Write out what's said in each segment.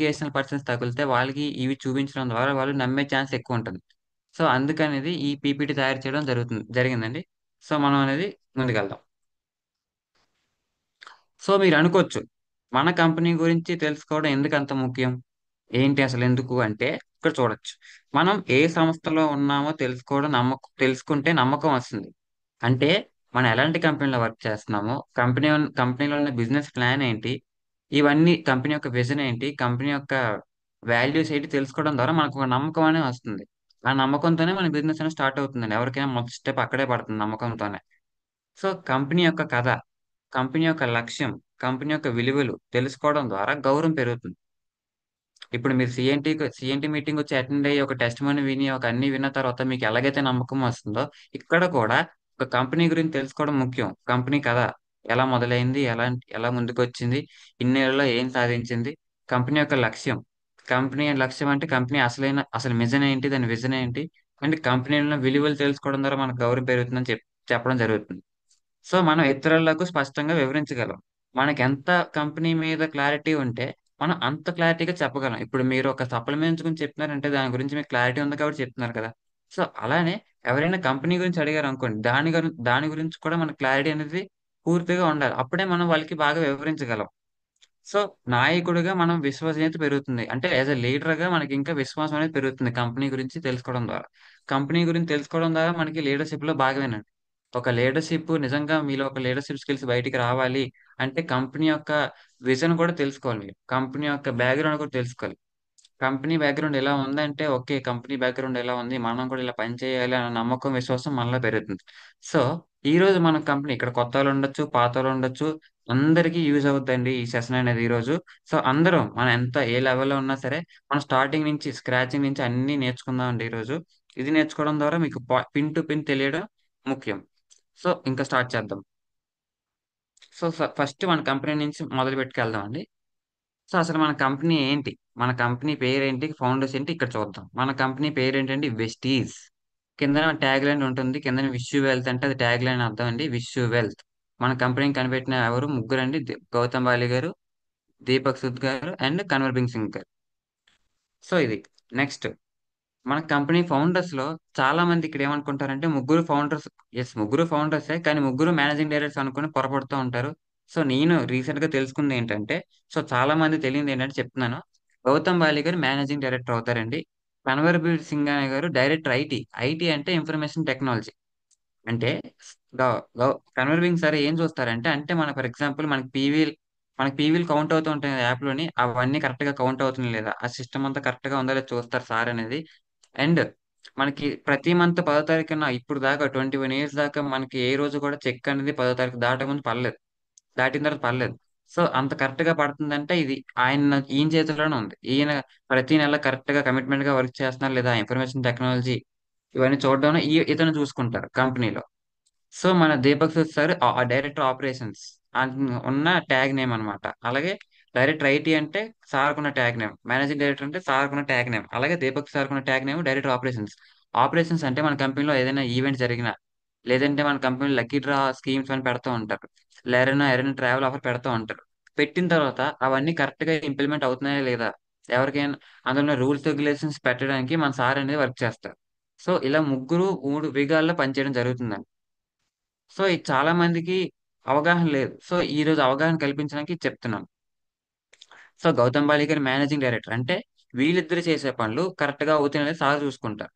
Investigational persons తగిలితే వాళ్ళకి ఇవి చూపించడం ద్వారా వాళ్ళు నమ్మే ఛాన్స్ ఎక్కువ ఉంటుంది. సో అందుకనేది ఈ పీపీటీ తయారు చేయడం జరిగిందండి. సో మనం అనేది ముందుకెళ్దాం. సో మీరు అనుకోవచ్చు, మన కంపెనీ గురించి తెలుసుకోవడం ఎందుకు అంత ముఖ్యం? ఏంటి అసలు ఎందుకు అంటే, ఇక్కడ చూడొచ్చు. మనం ఏ సంస్థలో ఉన్నామో తెలుసుకుంటే నమ్మకం వస్తుంది. అంటే మనం ఎలాంటి కంపెనీలో వర్క్ చేస్తున్నామో, కంపెనీలో ఉన్న బిజినెస్ ప్లాన్ ఏంటి, ఇవన్నీ కంపెనీ యొక్క విజన్ ఏంటి, కంపెనీ యొక్క వాల్యూస్ ఏంటి తెలుసుకోవడం ద్వారా మనకు ఒక నమ్మకం అనేది వస్తుంది. ఆ నమ్మకంతోనే మన బిజినెస్ అనేది స్టార్ట్ అవుతుందండి. ఎవరికైనా మొదటి స్టెప్ అక్కడే పడుతుంది, నమ్మకంతోనే. సో కంపెనీ యొక్క కథ, కంపెనీ యొక్క లక్ష్యం, కంపెనీ యొక్క విలువలు తెలుసుకోవడం ద్వారా గౌరవం పెరుగుతుంది. ఇప్పుడు మీరు సిఎన్టీ మీటింగ్ వచ్చి అటెండ్ అయ్యి ఒక టెస్ట్ మనీ విని ఒక అన్ని విన్న తర్వాత మీకు ఎలాగైతే నమ్మకం వస్తుందో, ఇక్కడ కూడా ఒక కంపెనీ గురించి తెలుసుకోవడం ముఖ్యం. కంపెనీ కథ ఎలా మొదలైంది, ఎలా ఎలా ముందుకు వచ్చింది, ఇన్నేళ్లలో ఏం సాధించింది, కంపెనీ యొక్క లక్ష్యం. కంపెనీ లక్ష్యం అంటే కంపెనీ అసలు మిషన్ ఏంటి, దాని విజన్ ఏంటి, అంటే కంపెనీలో విలువలు తెలుసుకోవడం ద్వారా మనకు గౌరవం పెరుగుతుందని చెప్పడం జరుగుతుంది. సో మనం ఇతరులకు స్పష్టంగా వివరించగలం. మనకి ఎంత కంపెనీ మీద క్లారిటీ ఉంటే మనం అంత క్లారిటీగా చెప్పగలం. ఇప్పుడు మీరు ఒక సప్లిమెంట్స్ గురించి చెప్తున్నారంటే దాని గురించి మీకు క్లారిటీ ఉంది కాబట్టి చెప్తున్నారు కదా. సో అలానే ఎవరైనా కంపెనీ గురించి అడిగారు అనుకోండి, దాని గురించి కూడా మన క్లారిటీ అనేది పూర్తిగా ఉండాలి. అప్పుడే మనం వాళ్ళకి బాగా వివరించగలం. సో నాయకుడిగా మనం విశ్వసనీయత పెరుగుతుంది. అంటే యాజ్ ఎ లీడర్ గా మనకి ఇంకా విశ్వాసం అనేది పెరుగుతుంది కంపెనీ గురించి తెలుసుకోవడం ద్వారా. కంపెనీ గురించి తెలుసుకోవడం ద్వారా మనకి లీడర్షిప్ లో భాగమేనండి. ఒక లీడర్షిప్ నిజంగా మీలో ఒక లీడర్షిప్ స్కిల్స్ బయటికి రావాలి అంటే కంపెనీ యొక్క విజన్ కూడా తెలుసుకోవాలి మీరు. కంపెనీ యొక్క బ్యాక్గ్రౌండ్ కూడా తెలుసుకోవాలి. కంపెనీ బ్యాక్గ్రౌండ్ ఎలా ఉందంటే ఓకే, కంపెనీ బ్యాక్గ్రౌండ్ ఎలా ఉంది, మనం కూడా ఇలా పని చేయాలి అన్న నమ్మకం విశ్వాసం మనలో పెరుగుతుంది. సో ఈ రోజు మన కంపెనీ ఇక్కడ కొత్త వాళ్ళు ఉండొచ్చు, పాత వాళ్ళు ఉండొచ్చు, అందరికీ యూజ్ అవుతుందండి ఈ సెషన్ అనేది ఈ రోజు. సో అందరం మనం ఎంత ఏ లెవెల్లో ఉన్నా సరే మనం స్టార్టింగ్ నుంచి స్క్రాచింగ్ నుంచి అన్ని నేర్చుకుందాం అండి ఈ రోజు. ఇది నేర్చుకోవడం ద్వారా మీకు పిన్ టు పిన్ తెలియడం ముఖ్యం. సో ఇంకా స్టార్ట్ చేద్దాం. సో ఫస్ట్ మన కంపెనీ నుంచి మొదలు పెట్టుకెళ్దాం అండి. సో అసలు మన కంపెనీ ఏంటి, మన కంపెనీ పేరేంటి, ఫౌండర్స్ ఏంటి, ఇక్కడ చూద్దాం. మన కంపెనీ పేరేంటండి, వెస్టీజ్. కింద ట్యాగ్ లైన్ ఉంటుంది, కింద విష్ యూ వెల్త్ అంటే అది ట్యాగ్ లైన్ అర్థం అండి, విష్ యూ వెల్త్. మన కంపెనీని కనిపెట్టిన ఎవరు, ముగ్గురు అండి, గౌతమ్ బాలి గారు, దీపక్ సుద్ గారు అండ్ కన్వర్బింగ్ సింగ్ గారు. సో ఇది నెక్స్ట్ మన కంపెనీ ఫౌండర్స్ లో చాలా మంది ఇక్కడ ఏమనుకుంటారంటే ముగ్గురు ఫౌండర్స్. ఎస్, ముగ్గురు ఫౌండర్సే, కానీ ముగ్గురు మేనేజింగ్ డైరెక్టర్స్ అనుకుని పొరపడుతూ ఉంటారు. సో నేను రీసెంట్ గా తెలుసుకుంది ఏంటంటే, సో చాలా మంది తెలియదు ఏంటంటే చెప్తున్నాను. గౌతమ్ బాలి గారు మేనేజింగ్ డైరెక్టర్ అవుతారండి. కన్వర్బీర్ సింగ్ అనే గారు డైరెక్టర్ ఐటీ. ఐటీ అంటే ఇన్ఫర్మేషన్ టెక్నాలజీ. అంటే కన్వర్బింగ్ సార్ ఏం చూస్తారంటే, అంటే మన ఫర్ ఎగ్జాంపుల్ మనకి పీవీలు కౌంట్ అవుతూ ఉంటాయి యాప్ లోని, అవన్నీ కరెక్ట్ గా కౌంట్ అవుతున్నాయి లేదా, ఆ సిస్టమ్ అంతా కరెక్ట్ గా ఉందా లేదా చూస్తారు సార్ అనేది. అండ్ మనకి ప్రతి మంత్ 10వ తారీఖున ఇప్పుడు దాకా 21 ఇయర్స్ దాకా మనకి ఏ రోజు కూడా చెక్ అనేది 10వ తారీఖు దాటక పర్లేదు, దాటిన తర్వాత పర్లేదు. సో అంత కరెక్ట్ గా పడుతుందంటే ఇది ఈయన చేతిలోనే ఉంది. ఈయన ప్రతి నెల కరెక్ట్ గా కమిట్మెంట్ గా వర్క్ చేస్తున్నారు లేదా, ఇన్ఫర్మేషన్ టెక్నాలజీ ఇవన్నీ చూడడం ఇతను చూసుకుంటారు కంపెనీలో. సో మన దీపక్ సూద్ సార్ ఆ డైరెక్టర్ ఆపరేషన్స్ ఉన్న ట్యాగ్ నేమ్ అన్నమాట. అలాగే డైరెక్టర్ ఐటీ అంటే సార్కున్న ట్యాగ్ నేమ్, మేనేజింగ్ డైరెక్టర్ అంటే సార్కున్న ట్యాగ్ నేమ్, అలాగే దీపక్ సార్కున్న tag name director operations. Operations అంటే మన కంపెనీలో ఏదైనా ఈవెంట్ జరిగినా, లేదంటే మన కంపెనీలో లక్కీ డ్రా స్కీమ్స్ అని పెడుతూ ఉంటారు, ఎవరైనా ట్రావెల్ ఆఫర్ పెడుతూ ఉంటారు. పెట్టిన తర్వాత అవన్నీ కరెక్ట్ గా ఇంప్లిమెంట్ అవుతున్నాయా లేదా, ఎవరికైనా అందులో రూల్స్ రెగ్యులేషన్స్ పెట్టడానికి మన సార్ అనేది వర్క్ చేస్తారు. సో ఇలా ముగ్గురు 3 విగాల్లో పనిచేయడం జరుగుతుందండి. సో ఇది చాలా మందికి అవగాహన లేదు. సో ఈ రోజు అవగాహన కల్పించడానికి చెప్తున్నాను. సో గౌతమ్ బాలి గారి మేనేజింగ్ డైరెక్టర్ అంటే వీళ్ళిద్దరు చేసే పనులు కరెక్ట్ గా అవుతున్నాయని సార్ చూసుకుంటారు.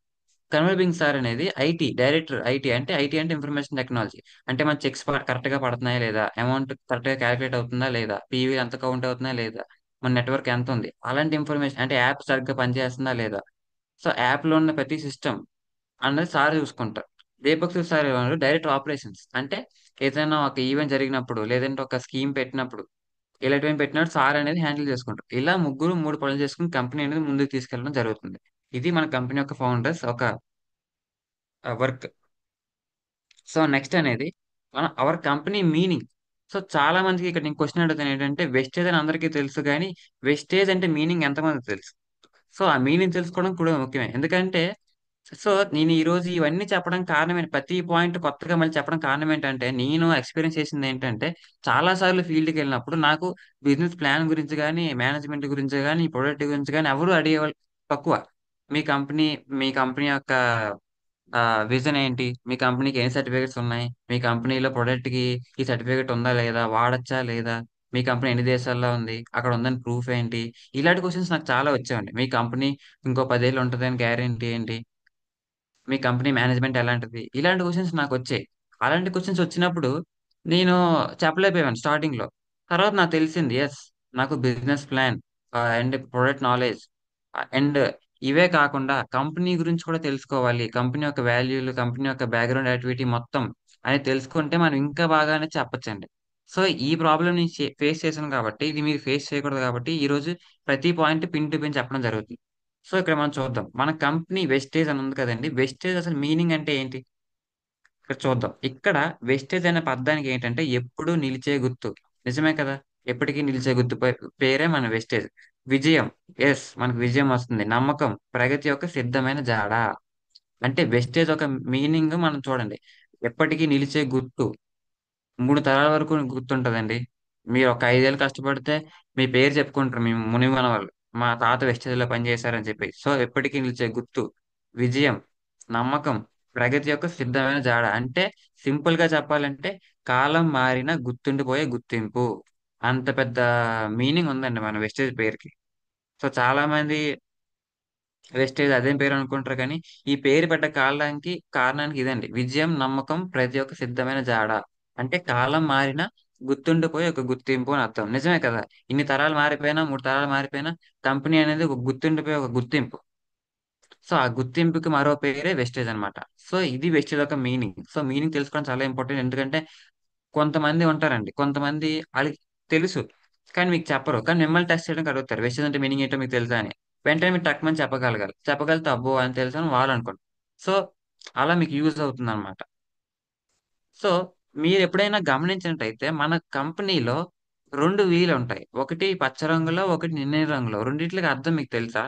కన్వర్ బింగ్ సార్ అనేది ఐటీ డైరెక్టర్. ఐటీ అంటే ఇన్ఫర్మేషన్ టెక్నాలజీ. అంటే మన చెక్స్ కరెక్ట్ గా పడుతున్నాయా లేదా, అమౌంట్ కరెక్ట్ గా క్యాలిక్యులేట్ అవుతుందా లేదా, పీవీ ఎంత కౌంట్ అవుతుందా లేదా, మన నెట్వర్క్ ఎంత ఉంది, అలాంటి ఇన్ఫర్మేషన్, అంటే యాప్ సరిగ్గా పనిచేస్తుందా లేదా. సో యాప్ లో ఉన్న ప్రతి సిస్టమ్ అన్నది సార్ చూసుకుంటారు. దీపక్ సార్ ఏమన్నారు, డైరెక్ట్ ఆపరేషన్స్ అంటే ఏదైనా ఒక ఈవెంట్ జరిగినప్పుడు, లేదంటే ఒక స్కీమ్ పెట్టినప్పుడు, ఇలాంటివి పెట్టినప్పుడు సార్ అనేది హ్యాండిల్ చేసుకుంటారు. ఇలా ముగ్గురు 3 పనులు చేసుకుని కంపెనీ అనేది ముందుకు తీసుకెళ్ళడం జరుగుతుంది. ఇది మన కంపెనీ యొక్క ఫౌండర్స్ ఒక వర్క్. సో నెక్స్ట్ అనేది మన అవర్ కంపెనీ మీనింగ్. సో చాలా మందికి ఇక్కడ నేను క్వశ్చన్ అడుగుతాను ఏంటంటే, వెస్టేజ్ అని అందరికీ తెలుసు కానీ వెస్టేజ్ అంటే మీనింగ్ ఎంతమంది తెలుసు? సో ఆ మీనింగ్ తెలుసుకోవడం కూడా ముఖ్యమే. ఎందుకంటే సో నేను ఈ రోజు ఇవన్నీ చెప్పడం కారణం ఏంటి, ప్రతి పాయింట్ కొత్తగా మళ్ళీ చెప్పడం కారణం ఏంటంటే నేను ఎక్స్పీరియన్స్ చేసింది ఏంటంటే చాలా సార్లు ఫీల్డ్కి వెళ్ళినప్పుడు నాకు బిజినెస్ ప్లాన్ గురించి కానీ మేనేజ్మెంట్ గురించి కానీ ప్రొడక్ట్ గురించి కానీ ఎవరు అడిగేవాళ్ళు తక్కువ. మీ కంపెనీ మీ కంపెనీ యొక్క విజన్ ఏంటి, మీ కంపెనీకి ఏం సర్టిఫికేట్స్ ఉన్నాయి, మీ కంపెనీలో ప్రొడక్ట్ కి ఈ సర్టిఫికేట్ ఉందా లేదా, వాడచ్చా లేదా, మీ కంపెనీ ఎన్ని దేశాల్లో ఉంది, అక్కడ ఉందని ప్రూఫ్ ఏంటి, ఇలాంటి క్వశ్చన్స్ నాకు చాలా వచ్చాయండి. మీ కంపెనీ ఇంకో 10 ఏళ్ళు ఉంటుందని గ్యారెంటీ ఏంటి, మీ కంపెనీ మేనేజ్మెంట్ ఎలాంటిది, ఇలాంటి క్వశ్చన్స్ నాకు వచ్చాయి. అలాంటి క్వశ్చన్స్ వచ్చినప్పుడు నేను చెప్పలేకపోయాను స్టార్టింగ్ లో. తర్వాత నాకు తెలిసింది, ఎస్, నాకు business plan and product knowledge and ఇవే కాకుండా కంపెనీ గురించి కూడా తెలుసుకోవాలి, కంపెనీ యొక్క వాల్యూలు, కంపెనీ యొక్క బ్యాక్గ్రౌండ్ యాక్టివిటీ మొత్తం అని తెలుసుకుంటే మనం ఇంకా బాగానే చెప్పొచ్చండి. సో ఈ ప్రాబ్లమ్ నేను ఫేస్ చేశాను కాబట్టి, ఇది మీరు ఫేస్ చేయకూడదు కాబట్టి ఈ రోజు ప్రతి పాయింట్ పిన్ టు పిన్ చెప్పడం జరుగుతుంది. సో ఇక్కడ మనం చూద్దాం, మన కంపెనీ వెస్టేజ్ అని ఉంది కదండి, వెస్టేజ్ అసలు మీనింగ్ అంటే ఏంటి ఇక్కడ చూద్దాం. ఇక్కడ వెస్టేజ్ అనే పదానికి ఏంటంటే ఎప్పుడూ నిలిచే గుర్తు. నిజమే కదా, ఎప్పటికీ నిలిచే గుర్తు పేరే మన వెస్టేజ్. విజయం, ఎస్, మనకు విజయం వస్తుంది. నమ్మకం, ప్రగతి యొక్క సిద్ధమైన జాడ. అంటే వెస్టేజ్ ఒక మీనింగ్ మనం చూడండి, ఎప్పటికీ నిలిచే గుర్తు, 3 తరాల వరకు గుర్తుంటదండి. మీరు ఒక 5 ఏళ్ళు కష్టపడితే మీ పేరు చెప్పుకుంటారు మీ మునిమన వాళ్ళు, మా తాత వెస్టేజ్ లో పనిచేశారని చెప్పి. సో ఎప్పటికీ నిలిచే గుర్తు, విజయం, నమ్మకం, ప్రగతి యొక్క సిద్ధమైన జాడ. అంటే సింపుల్ గా చెప్పాలంటే కాలం మారిన గుర్తుండిపోయే గుర్తింపు. అంత పెద్ద మీనింగ్ ఉందండి మన వెస్టేజ్ పేరుకి. సో చాలా మంది వెస్టేజ్ అదేం పేరు అనుకుంటారు కానీ ఈ పేరు పెట్ట కారణానికి ఇదండి, విజయం, నమ్మకం, ప్రతి ఒక్క సిద్ధమైన జాడ. అంటే కాలం మారిన గుర్తుండిపోయి ఒక గుర్తింపు అని అర్థం. నిజమే కదా, ఇన్ని తరాలు మారిపోయినా, 3 తరాలు మారిపోయినా కంపెనీ అనేది ఒక గుర్తుండిపోయి ఒక గుర్తింపు. సో ఆ గుర్తింపుకి మరో పేరే వెస్టేజ్ అన్నమాట. సో ఇది వెస్టేజ్ యొక్క మీనింగ్. సో మీనింగ్ తెలుసుకోవడం చాలా ఇంపార్టెంట్. ఎందుకంటే కొంతమంది ఉంటారండి, కొంతమంది వాళ్ళకి తెలుసు కానీ మీకు చెప్పరు, కానీ మిమ్మల్ని టెస్ట్ చేయడానికి అడుగుతారు, వెస్టేజ్ అంటే మీనింగ్ ఏంటో మీకు తెలుసా అని. వెంటనే మీరు టక్మని చెప్పగలగాలి, చెప్పగలిగితే అబ్బో అని తెలుసు అని వాళ్ళు అనుకోండి. సో అలా మీకు యూజ్ అవుతుంది అనమాట. సో మీరు ఎప్పుడైనా గమనించినట్టయితే మన కంపెనీలో 2 వీలు ఉంటాయి, ఒకటి పచ్చ రంగులో ఒకటి నీలి రంగులో. రెండిట్లకి అర్థం మీకు తెలుసా?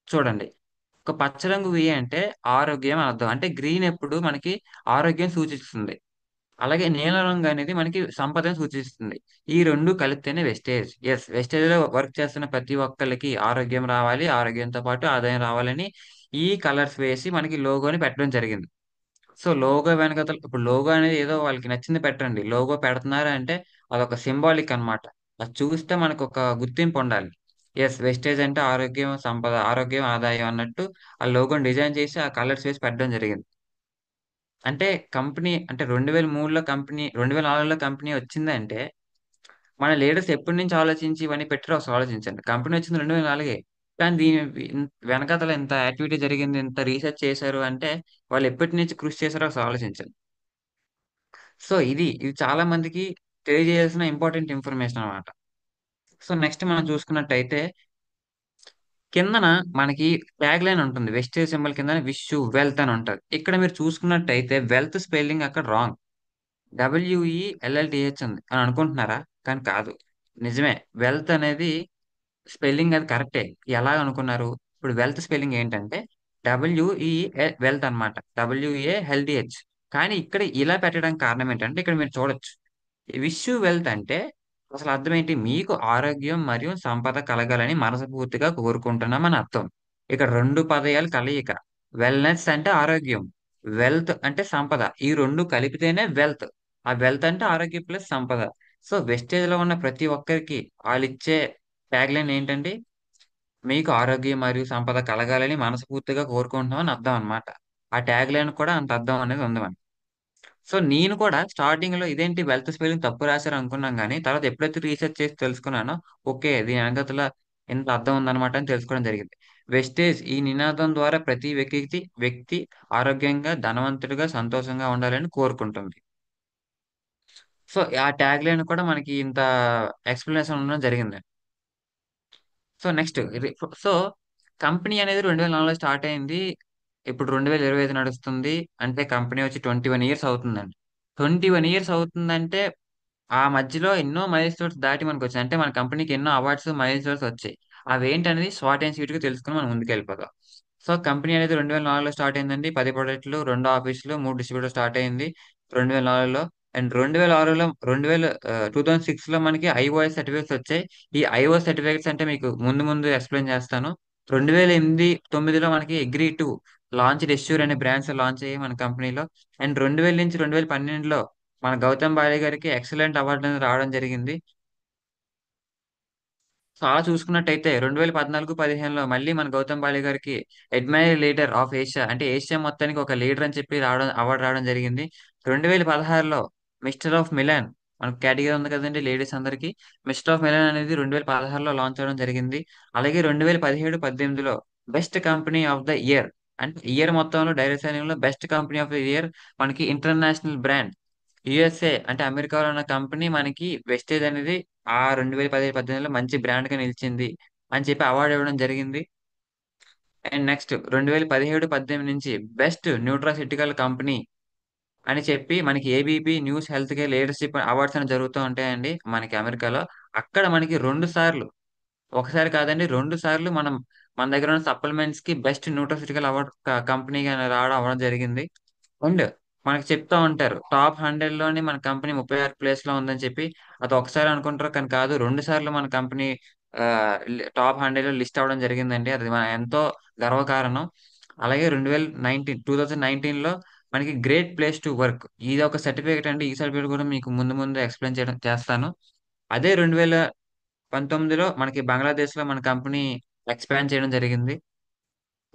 చూడండి, ఒక పచ్చ రంగు వి అంటే ఆరోగ్యం అని అర్థం, అంటే గ్రీన్ ఎప్పుడు మనకి ఆరోగ్యం సూచిస్తుంది. అలాగే నీలం రంగు అనేది మనకి సంపదను సూచిస్తుంది. ఈ రెండు కలిపితేనే వెస్టేజ్. ఎస్, వెస్టేజ్ లో వర్క్ చేస్తున్న ప్రతి ఒక్కరికి ఆరోగ్యం రావాలి, ఆరోగ్యంతో పాటు ఆదాయం రావాలని ఈ కలర్స్ వేసి మనకి లోగోని పెట్టడం జరిగింది. సో లోగో వెనకాతల ఇప్పుడు లోగో అనేది ఏదో వాళ్ళకి నచ్చింది పెట్టండి, లోగో పెడుతున్నారు అంటే అదొక సింబాలిక్ అన్నమాట. అది చూస్తే మనకు ఒక గుర్తింపు ఉండాలి. ఎస్, వెస్టేజ్ అంటే ఆరోగ్యం, సంపద, ఆరోగ్యం, ఆదాయం అన్నట్టు ఆ లోగోని డిజైన్ చేసి ఆ కలర్స్ వేసి పెట్టడం జరిగింది. అంటే కంపెనీ అంటే 2003లో కంపెనీ, 2004లో కంపెనీ వచ్చిందంటే మన లీడర్స్ ఎప్పటి నుంచి ఆలోచించి ఇవన్నీ పెట్టారో ఒకసారి ఆలోచించండి. కంపెనీ వచ్చింది 2004. కానీ దీని వెనకాతల ఎంత యాక్టివిటీ జరిగింది, ఎంత రీసెర్చ్ చేశారు అంటే వాళ్ళు ఎప్పటి నుంచి కృషి చేశారో ఒకసారి ఆలోచించండి. సో ఇది చాలా మందికి తెలియజేయాల్సిన ఇంపార్టెంట్ ఇన్ఫర్మేషన్ అన్నమాట. సో నెక్స్ట్ మనం చూసుకున్నట్టయితే కిందన మనకి ట్యాగ్ లైన్ ఉంటుంది, వెస్టేజ్ సింబల్ కింద విష్ యూ వెల్త్ అని ఉంటుంది. ఇక్కడ మీరు చూసుకున్నట్టయితే వెల్త్ స్పెల్లింగ్ అక్కడ రాంగ్, WELLTH ఉంది అని అనుకుంటున్నారా? కానీ కాదు, నిజమే. వెల్త్ అనేది స్పెల్లింగ్ అది కరెక్టే. ఎలా అనుకున్నారు? ఇప్పుడు వెల్త్ స్పెల్లింగ్ ఏంటంటే WE వెల్త్ అన్నమాట, WALTH. కానీ ఇక్కడ ఇలా పెట్టడానికి కారణం ఏంటంటే ఇక్కడ మీరు చూడొచ్చు, విష్ యూ వెల్త్ అంటే అసలు అర్థం ఏంటి, మీకు ఆరోగ్యం మరియు సంపద కలగాలని మనస్ఫూర్తిగా కోరుకుంటున్నాం అని అర్థం. ఇక్కడ రెండు పదయాలు కలయిక, వెల్నెస్ అంటే ఆరోగ్యం, వెల్త్ అంటే సంపద, ఈ రెండు కలిపితేనే వెల్త్. ఆ వెల్త్ అంటే ఆరోగ్యం ప్లస్ సంపద. సో వెస్టేజ్ లో ఉన్న ప్రతి ఒక్కరికి వాళ్ళు ఇచ్చే ట్యాగ్ లైన్ ఏంటంటే మీకు ఆరోగ్యం మరియు సంపద కలగాలని మనస్ఫూర్తిగా కోరుకుంటున్నాం అని అర్థం అన్నమాట. ఆ ట్యాగ్ లైన్ కూడా అంత అర్థం అనేది ఉంది మనకి. సో నేను కూడా స్టార్టింగ్ లో ఇదేంటి వెల్త్ స్పెల్లింగ్ తప్పు రాశారు అనుకున్నాం, కానీ తర్వాత ఎప్పుడైతే రీసెర్చ్ చేసి తెలుసుకున్నానో ఓకే దీని వెనకతల ఎంత అర్థం ఉందన్నమాట అని తెలుసుకోవడం జరిగింది. వెస్టేజ్ ఈ నినాదం ద్వారా ప్రతి వ్యక్తి ఆరోగ్యంగా, ధనవంతుడిగా, సంతోషంగా ఉండాలని కోరుకుంటుంది. సో ఆ ట్యాగ్ లైన్ కూడా మనకి ఇంత ఎక్స్ప్లెనేషన్ ఉండడం జరిగింది. సో నెక్స్ట్ సో కంపెనీ అనేది 2004లో స్టార్ట్ అయింది, ఇప్పుడు 2025 నడుస్తుంది. అంటే కంపెనీ వచ్చి 21 ఇయర్స్ అవుతుందండి. 21 ఇయర్స్ అవుతుందంటే ఆ మధ్యలో ఎన్నో మైల్ స్టోన్స్ దాటి మనకు వచ్చాయి, అంటే మన కంపెనీకి ఎన్నో అవార్డ్స్, మైల్ స్టోన్స్ వచ్చాయి. అవి ఏంటనేది షార్ట్ అండ్ స్వీట్ గా తెలుసుకుని మనం ముందుకు వెళ్ళిపోదాం. సో కంపెనీ అనేది 2004లో స్టార్ట్ అయిందండి. 10 ప్రొడక్ట్లు, 2 ఆఫీసులు, 3 డిస్ట్రిబ్యూటర్ స్టార్ట్ అయింది 2004లో. అండ్ 2006లో 2006లో మనకి ఐఓఎస్ సర్టిఫికేట్స్ వచ్చాయి. ఈ ఐఓఎస్ సర్టిఫికేట్స్ అంటే మీకు ముందు ముందు ఎక్స్ప్లెయిన్ చేస్తాను. 2008, 9లో మనకి అగ్రీ టు లాంచ్ ఎష్యూర్ అనే బ్రాండ్స్ లాంచ్ అయ్యాయి మన కంపెనీలో. అండ్ 2000 నుంచి 2012లో మన గౌతమ్ బాలి గారికి ఎక్సలెంట్ అవార్డు అనేది రావడం జరిగింది. సో అలా చూసుకున్నట్టయితే 2014-15లో మళ్ళీ మన గౌతమ్ బాలి గారికి అడ్మైర్ లీడర్ ఆఫ్ ఏషియా, అంటే ఏషియా మొత్తానికి ఒక లీడర్ అని చెప్పి అవార్డు రావడం జరిగింది. 2016లో మిస్టర్ ఆఫ్ మిలాన్, మనకు కేటగిరీ ఉంది కదండి లేడీస్ అందరికి. మిస్టర్ ఆఫ్ మిలాన్ అనేది 2016లో లాంచ్ అవడం జరిగింది. అలాగే 2017-18లో best company of the year, అంటే ఇయర్ మొత్తంలో డైరెక్ట్ సెల్లింగ్ లో best company of the year మనకి ఇంటర్నేషనల్ బ్రాండ్ యుఎస్ఏ, అంటే అమెరికాలో ఉన్న కంపెనీ మనకి వెస్టేజ్ అనేది ఆ 2017-18లో మంచి బ్రాండ్ గా నిలిచింది అని చెప్పి అవార్డు ఇవ్వడం జరిగింది. అండ్ నెక్స్ట్ 2017-18 నుంచి బెస్ట్ న్యూట్రాసిటికల్ కంపెనీ అని చెప్పి మనకి ABP news health care leadership awards అని జరుగుతూ ఉంటాయండి మనకి అమెరికాలో. అక్కడ మనకి 2 సార్లు, ఒకసారి కాదండి 2 సార్లు మనం మన దగ్గర ఉన్న సప్లిమెంట్స్ కి బెస్ట్ న్యూట్రాసిటికల్ అవార్డ్ కంపెనీగా రావడం అవ్వడం జరిగింది. అండ్ మనకి చెప్తా ఉంటారు టాప్ 100 లోని మన కంపెనీ 36 ప్లేస్ లో ఉందని చెప్పి. అది ఒకసారి అనుకుంటారు కానీ కాదు, 2 సార్లు మన కంపెనీ టాప్ 100 లో లిస్ట్ అవ్వడం జరిగిందండి. అది మన ఎంతో గర్వకారణం. అలాగే 2019లో మనకి గ్రేట్ ప్లేస్ టు వర్క్, ఇది ఒక సర్టిఫికేట్ అండి. ఈ సర్టిఫికేట్ కూడా మీకు ముందు ముందు ఎక్స్ప్లెయిన్ చేయడం చేస్తాను. అదే 2019లో మనకి బంగ్లాదేశ్ లో మన కంపెనీ ఎక్స్పాండ్ చేయడం జరిగింది.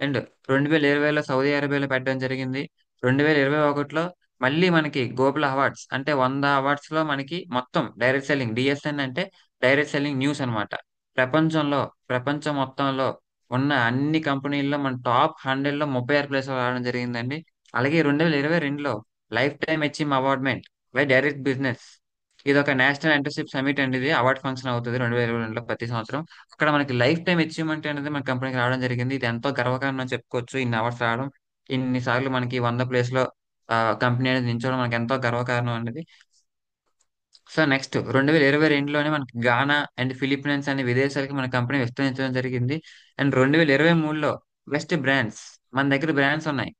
అండ్ 2020లో సౌదీ అరేబియాలో పెట్టడం జరిగింది. 2021లో మళ్ళీ మనకి గోకుల్ అవార్డ్స్, అంటే 100 అవార్డ్స్ లో మనకి మొత్తం డైరెక్ట్ సెల్లింగ్ డిఎస్ఎన్ అంటే డైరెక్ట్ సెల్లింగ్ న్యూస్ అన్నమాట. ప్రపంచంలో, ప్రపంచం మొత్తంలో ఉన్న అన్ని కంపెనీల్లో మన టాప్ 100లో 36 ప్లేస్ రావడం జరిగిందండి. అలాగే 2022లో లైఫ్ టైమ్ అచీవ్ అవార్డ్మెంట్ బై డైరెక్ట్ బిజినెస్, ఇది ఒక నేషనల్ ఎంటర్షిప్ సమిట్ అండి. ఇది అవార్డ్ ఫంక్షన్ అవుతుంది 2022లో ప్రతి సంవత్సరం. అక్కడ మనకి లైఫ్ టైం అచీవ్మెంట్ అనేది మన కంపెనీకి రావడం జరిగింది. ఇది ఎంతో గర్వకారణం అని చెప్పుకోవచ్చు. ఇన్ని అవార్డ్స్ రావడం, ఇన్ని సార్లు మనకి 100 ప్లేస్ లో కంపెనీ అనేది నిల్చోవడం మనకి ఎంతో గర్వకారణం అనేది. సో నెక్స్ట్ 2022లోనే మనకి గానా అండ్ ఫిలిప్పీన్స్ అనే విదేశాలకి మన కంపెనీ విస్తరించడం జరిగింది. అండ్ 2023లో బెస్ట్ బ్రాండ్స్, మన దగ్గర బ్రాండ్స్ ఉన్నాయి.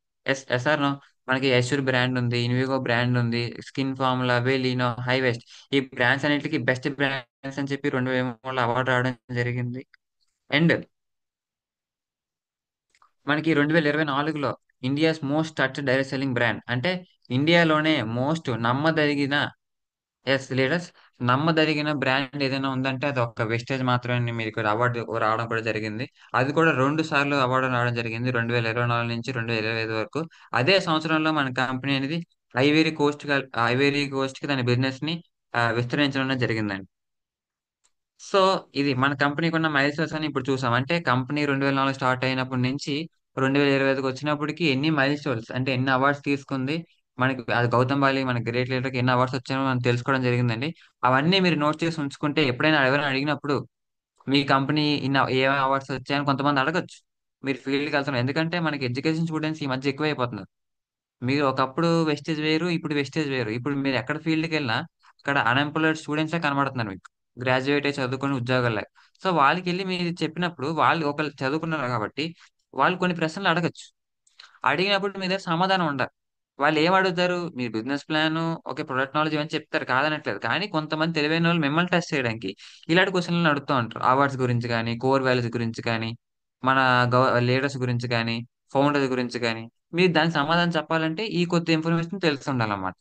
ఎస్ఆర్ నో, మనకి యశ్వర్ బ్రాండ్ ఉంది, ఇన్విగో బ్రాండ్ ఉంది, స్కిన్ ఫార్ములా, వెలీనో, హై వెస్ట్, ఈ బ్రాండ్స్ అన్నిటికీ బెస్ట్ బ్రాండ్స్ అని చెప్పి 2023లో అవార్డు రావడం జరిగింది. అండ్ మనకి 2024లో India's most trusted direct selling brand, అంటే ఇండియాలోనే మోస్ట్ నమ్మదగిన, ఎస్ లీడర్స్, నమ్మదగిన బ్రాండ్ ఏదైనా ఉందంటే అది ఒక వెస్టేజ్ మాత్రమే. మీరు ఇక్కడ అవార్డు రావడం కూడా జరిగింది. అది కూడా 2 సార్లు అవార్డు రావడం జరిగింది 2024 నుంచి 2025 వరకు. అదే సంవత్సరంలో మన కంపెనీ అనేది ఐవేరీ కోస్ట్ కి దాని బిజినెస్ ని విస్తరించడం జరిగిందండి. సో ఇది మన కంపెనీకి ఉన్న మైల్ స్టోన్స్ అని ఇప్పుడు చూసాం. అంటే కంపెనీ 2004 స్టార్ట్ అయినప్పటి నుంచి 2025కి వచ్చినప్పటికి ఎన్ని మైల్ స్టోన్స్, అంటే ఎన్ని అవార్డ్స్ తీసుకుంది, మనకి అది గౌతమ్ బాలి మన గ్రేట్ లీడర్కి ఎన్ని అవార్డ్స్ వచ్చాయో మనం తెలుసుకోవడం జరిగిందండి. అవన్నీ మీరు నోట్ చేసి ఉంచుకుంటే ఎప్పుడైనా ఎవరైనా అడిగినప్పుడు మీ కంపెనీ ఏ అవార్డ్స్ వచ్చాయని కొంతమంది అడగచ్చు. మీరు ఫీల్డ్కి వెళ్తున్నారు, ఎందుకంటే మనకి ఎడ్యుకేషన్ స్టూడెంట్స్ ఈ మధ్య ఎక్కువైపోతున్నారు. మీరు ఒకప్పుడు వెస్టేజ్ వేరు, ఇప్పుడు వెస్టేజ్ వేరు. ఇప్పుడు మీరు ఎక్కడ ఫీల్డ్కి వెళ్ళినా అక్కడ అన్ఎంప్లాయిడ్ స్టూడెంట్సే కనబడుతున్నారు మీకు, గ్రాడ్యుయేట్ అయి చదువుకొని ఉద్యోగాలు లేక. సో వాళ్ళకి వెళ్ళి మీరు చెప్పినప్పుడు వాళ్ళు ఒకళ్ళు చదువుకున్నారు కాబట్టి వాళ్ళు కొన్ని ప్రశ్నలు అడగచ్చు. అడిగినప్పుడు మీ దగ్గర సమాధానం ఉండాలి. వాళ్ళు ఏం అడుగుతారు, మీ business plan, okay, product knowledge ఇవన్నీ చెప్తారు, కాదనట్లేదు. కానీ కొంతమంది తెలివైన వాళ్ళు మిమ్మల్ని టెస్ట్ చేయడానికి ఇలాంటి క్వశ్చన్లు అడుగుతూ ఉంటారు. అవార్డ్స్ గురించి కానీ, కోర్ వాల్యూస్ గురించి కానీ, మన లీడర్స్ గురించి కానీ, ఫౌండర్స్ గురించి కానీ, మీరు దానికి సమాధానం చెప్పాలంటే ఈ కొద్ది ఇన్ఫర్మేషన్ తెలిసి ఉండాలన్నమాట.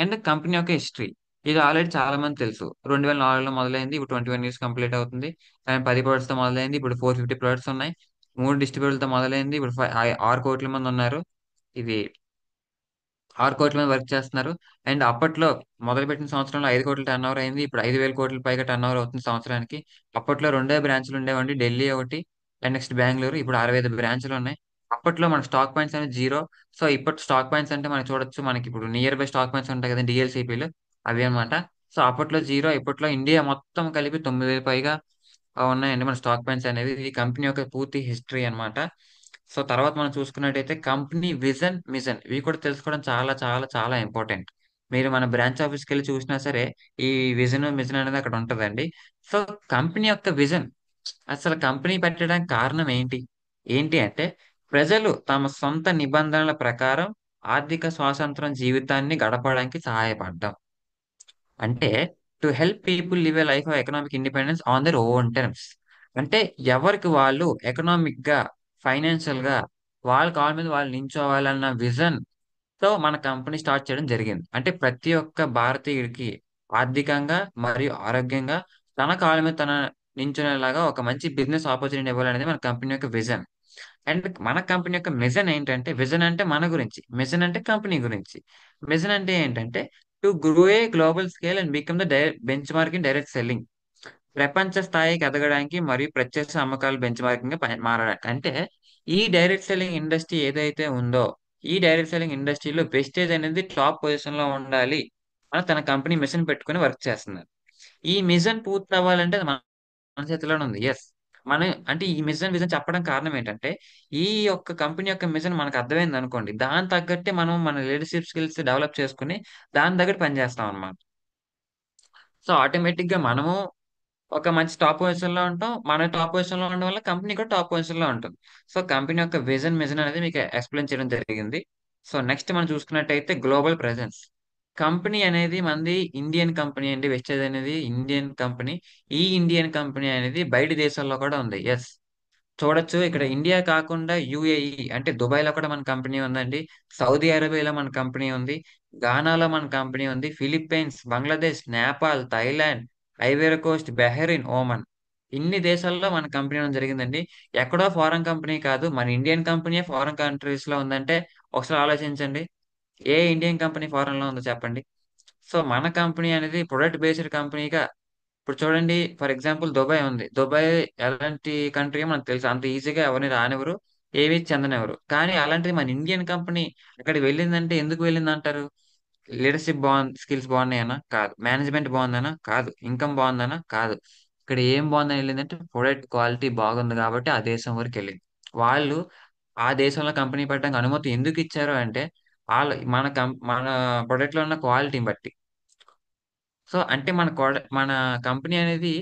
అండ్ కంపెనీ యొక్క హిస్టరీ, ఇది ఆల్రెడీ చాలా మంది తెలుసు. 2004లో మొదలైంది, ఇప్పుడు 21 ఇయర్స్ కంప్లీట్ అవుతుంది. అండ్ 10 ప్రొడక్ట్స్ తో మొదలైంది, ఇప్పుడు 450 ప్రొడక్ట్స్ ఉన్నాయి. 3 డిస్ట్రిబ్యూటర్లతో మొదలైంది, ఇప్పుడు 6 కోట్ల మంది ఉన్నారు. ఇది 6 కోట్ల మంది వర్క్ చేస్తున్నారు. అండ్ అప్పట్లో మొదలుపెట్టిన సంవత్సరంలో 5 కోట్ల టర్న్ ఓవర్ అయింది. ఇప్పుడు 5,000 కోట్ల పైగా టర్న్ ఓవర్ అవుతుంది సంవత్సరానికి. అప్పట్లో 2 బ్రాంచ్లు ఉండేవండి, ఢిల్లీ ఒకటి అండ్ నెక్స్ట్ బెంగళూరు. ఇప్పుడు 65 బ్రాంచ్లు ఉన్నాయి. అప్పట్లో మన స్టాక్ పాయింట్స్ అనేది జీరో. సో ఇప్పటి స్టాక్ పాయింట్స్ అంటే మనం చూడొచ్చు, మనకి ఇప్పుడు నియర్ బై స్టాక్ పాయింట్స్ ఉంటాయి కదా డిఎల్సిపిలు, అవి అన్నమాట. సో అప్పట్లో జీరో, ఇప్పట్లో ఇండియా మొత్తం కలిపి 9,000 పైగా ఉన్నాయండి మన స్టాక్ పాయింట్స్ అనేవి. ఇది కంపెనీ యొక్క పూర్తి హిస్టరీ అన్నమాట. సో తర్వాత మనం చూసుకున్నట్టయితే కంపెనీ విజన్, మిషన్, ఇవి కూడా తెలుసుకోవడం చాలా చాలా చాలా ఇంపార్టెంట్. మీరు మన బ్రాంచ్ ఆఫీస్కి వెళ్ళి చూసినా సరే ఈ విజన్, మిషన్ అనేది అక్కడ ఉంటదండి. సో కంపెనీ యొక్క విజన్, అసలు కంపెనీ పెట్టడానికి కారణం ఏంటి, ఏంటి అంటే ప్రజలు తమ సొంత నిబంధనల ప్రకారం ఆర్థిక స్వాతంత్రం జీవితాన్ని గడపడానికి సహాయపడ్డాం. అంటే to help people live a life of economic independence on their own terms. అంటే ఎవరికి వాళ్ళు ఎకనామిక్ గా, ఫైనాన్షియల్ గా వాళ్ళ కాళ్ళ మీద వాళ్ళు నించోవాలన్న విజన్ తో మన కంపెనీ స్టార్ట్ చేయడం జరిగింది. అంటే ప్రతి ఒక్క భారతీయుడికి ఆర్థికంగా మరియు ఆరోగ్యంగా తన కాళ్ళ మీద తన నించునేలాగా ఒక మంచి బిజినెస్ ఆపర్చునిటీ ఇవ్వాలనేది మన కంపెనీ యొక్క విజన్. అండ్ మన కంపెనీ యొక్క మిషన్ ఏంటంటే, విజన్ అంటే మన గురించి, మిషన్ అంటే కంపెనీ గురించి. మిషన్ అంటే ఏంటంటే to grow a global scale and become the bench mark in direct selling. ప్రపంచ స్థాయికి ఎదగడానికి మరియు ప్రత్యక్ష అమ్మకాలు బెంచ్ మార్కింగ్ గా మారడానికి. అంటే ఈ డైరెక్ట్ సెల్లింగ్ ఇండస్ట్రీ ఏదైతే ఉందో, ఈ డైరెక్ట్ సెల్లింగ్ ఇండస్ట్రీలో వెస్టేజ్ అనేది టాప్ పొజిషన్ లో ఉండాలి అని తన కంపెనీ మిషన్ పెట్టుకుని వర్క్ చేస్తున్నారు. ఈ మిషన్ పూర్తి అవ్వాలంటే అది మన మన చేతిలోనే ఉంది. ఎస్. మనం అంటే ఈ విజన్ చెప్పడం కారణం ఏంటంటే, ఈ యొక్క కంపెనీ యొక్క మిషన్ మనకు అర్థమైంది అనుకోండి, దాని తగ్గట్టే మనం మన లీడర్షిప్ స్కిల్స్ డెవలప్ చేసుకుని దాని తగ్గట్టు పని చేస్తాం అన్నమాట. సో ఆటోమేటిక్ గా మనము ఒక మంచి టాప్ పొజిషన్ లో ఉంటాం. మన టాప్ పొజిషన్ లో ఉండడం వల్ల కంపెనీ కూడా టాప్ పొజిషన్ లో ఉంటుంది. సో కంపెనీ యొక్క విజన్ మిషన్ అనేది మీకు ఎక్స్ప్లెయిన్ చేయడం జరిగింది. సో నెక్స్ట్ మనం చూసుకున్నట్టయితే గ్లోబల్ ప్రెజెన్స్. కంపెనీ అనేది మనది ఇండియన్ కంపెనీ అండి. వెస్టేజ్ అనేది ఇండియన్ కంపెనీ. ఈ ఇండియన్ కంపెనీ అనేది బయట దేశాల్లో కూడా ఉంది. ఎస్. చూడొచ్చు ఇక్కడ ఇండియా కాకుండా యుఏఈ అంటే దుబాయ్ లో కూడా మన కంపెనీ ఉందండి. సౌదీ అరేబియాలో మన కంపెనీ ఉంది. గానాలో మన కంపెనీ ఉంది. Philippines, Bangladesh, Nepal, Thailand, Ivory Coast, Bahrain, Oman, ఇన్ని దేశాల్లో మన కంపెనీ ఉండడం జరిగిందండి. ఎక్కడో ఫారెన్ కంపెనీ కాదు, మన ఇండియన్ కంపెనీ ఫారెన్ కంట్రీస్ లో ఉందంటే ఒకసారి ఆలోచించండి. ఏ ఇండియన్ కంపెనీ ఫారెన్ లో ఉందో చెప్పండి. సో మన కంపెనీ అనేది ప్రొడక్ట్ బేస్డ్ కంపెనీగా, ఇప్పుడు చూడండి ఫర్ ఎగ్జాంపుల్ దుబాయ్ ఉంది. దుబాయ్ ఎలాంటి కంట్రీ మనకు తెలుసు. అంత ఈజీగా ఎవరిని రానివ్వరు, ఏవి చెందనివ్వరు. కానీ అలాంటిది మన ఇండియన్ కంపెనీ అక్కడికి వెళ్ళిందంటే ఎందుకు వెళ్ళింది అంటారు? లీడర్షిప్ బాగుంది, స్కిల్స్ బాగున్నాయనా? కాదు. మేనేజ్మెంట్ బాగుందనా? కాదు. ఇన్కమ్ బాగుందనా? కాదు. ఇక్కడ ఏం బాగుందని వెళ్ళిందంటే ప్రొడక్ట్ క్వాలిటీ బాగుంది కాబట్టి ఆ దేశం వరకు వెళ్ళింది. వాళ్ళు ఆ దేశంలో కంపెనీ పెట్టడానికి అనుమతి ఎందుకు ఇచ్చారు అంటే, వాళ్ళు మన ప్రొడక్ట్ లో ఉన్న క్వాలిటీని బట్టి. సో అంటే మన కంపెనీ అనేది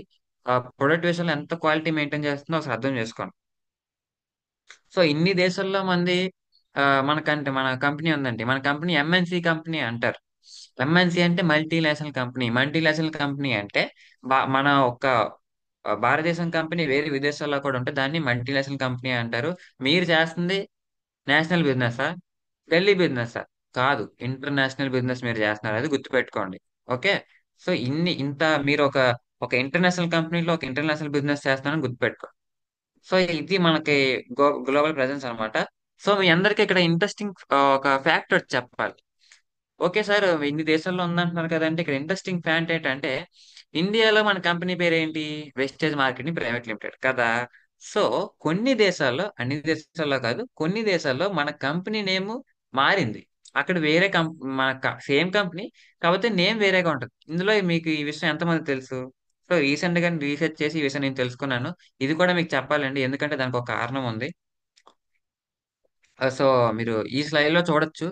ప్రొడక్ట్ విషయంలో ఎంత క్వాలిటీ మెయింటైన్ చేస్తుందో ఒకసారి అర్థం చేసుకోండి. సో ఇన్ని దేశాల్లో మంది మనకంటే మన కంపెనీ ఉందండి. మన కంపెనీ ఎంఎన్సి కంపెనీ అంటారు. ఎంఎన్సి అంటే మల్టీనేషనల్ కంపెనీ. మల్టీనేషనల్ కంపెనీ అంటే మన ఒక భారతదేశం కంపెనీ వేరే విదేశాల్లో కూడా ఉంటే దాన్ని మల్టీనేషనల్ కంపెనీ అంటారు. మీరు చేస్తుంది నేషనల్ బిజినెసా? ఢిల్లీ బిజినెసా? కాదు. ఇంటర్నేషనల్ బిజినెస్ మీరు చేస్తున్నారు. అది గుర్తుపెట్టుకోండి. ఓకే. సో ఇంత మీరు ఒక ఇంటర్నేషనల్ కంపెనీలో ఒక ఇంటర్నేషనల్ బిజినెస్ చేస్తున్నారని గుర్తుపెట్టుకోండి. సో ఇది మనకి గ్లోబల్ ప్రెజెన్స్ అన్నమాట. సో మీ అందరికి ఇక్కడ ఇంట్రెస్టింగ్ ఒక ఫ్యాక్ట్ ఒకటి చెప్పాలి. ఓకే సార్, ఇన్ని దేశాల్లో ఉందంటున్నారు కదంటే ఇక్కడ ఇంట్రెస్టింగ్ ఫ్యాక్ట్ ఏంటంటే, ఇండియాలో మన కంపెనీ పేరు ఏంటి? వెస్టేజ్ మార్కెటింగ్ ప్రైవేట్ లిమిటెడ్ కదా. సో కొన్ని దేశాల్లో, అన్ని దేశాల్లో కాదు, కొన్ని దేశాల్లో మన కంపెనీ నేమ్ మారింది. అక్కడ వేరే మన సేమ్ కంపెనీ కాకపోతే నేమ్ వేరేగా ఉంటుంది. ఇందులో మీకు ఈ విషయం ఎంతమంది తెలుసు? సో రీసెంట్ గా రీసెర్చ్ చేసి ఈ విషయం నేను తెలుసుకున్నాను. ఇది కూడా మీకు చెప్పాలండి, ఎందుకంటే దానికి ఒక కారణం ఉంది. సో మీరు ఈ స్లైడ్ లో చూడొచ్చు.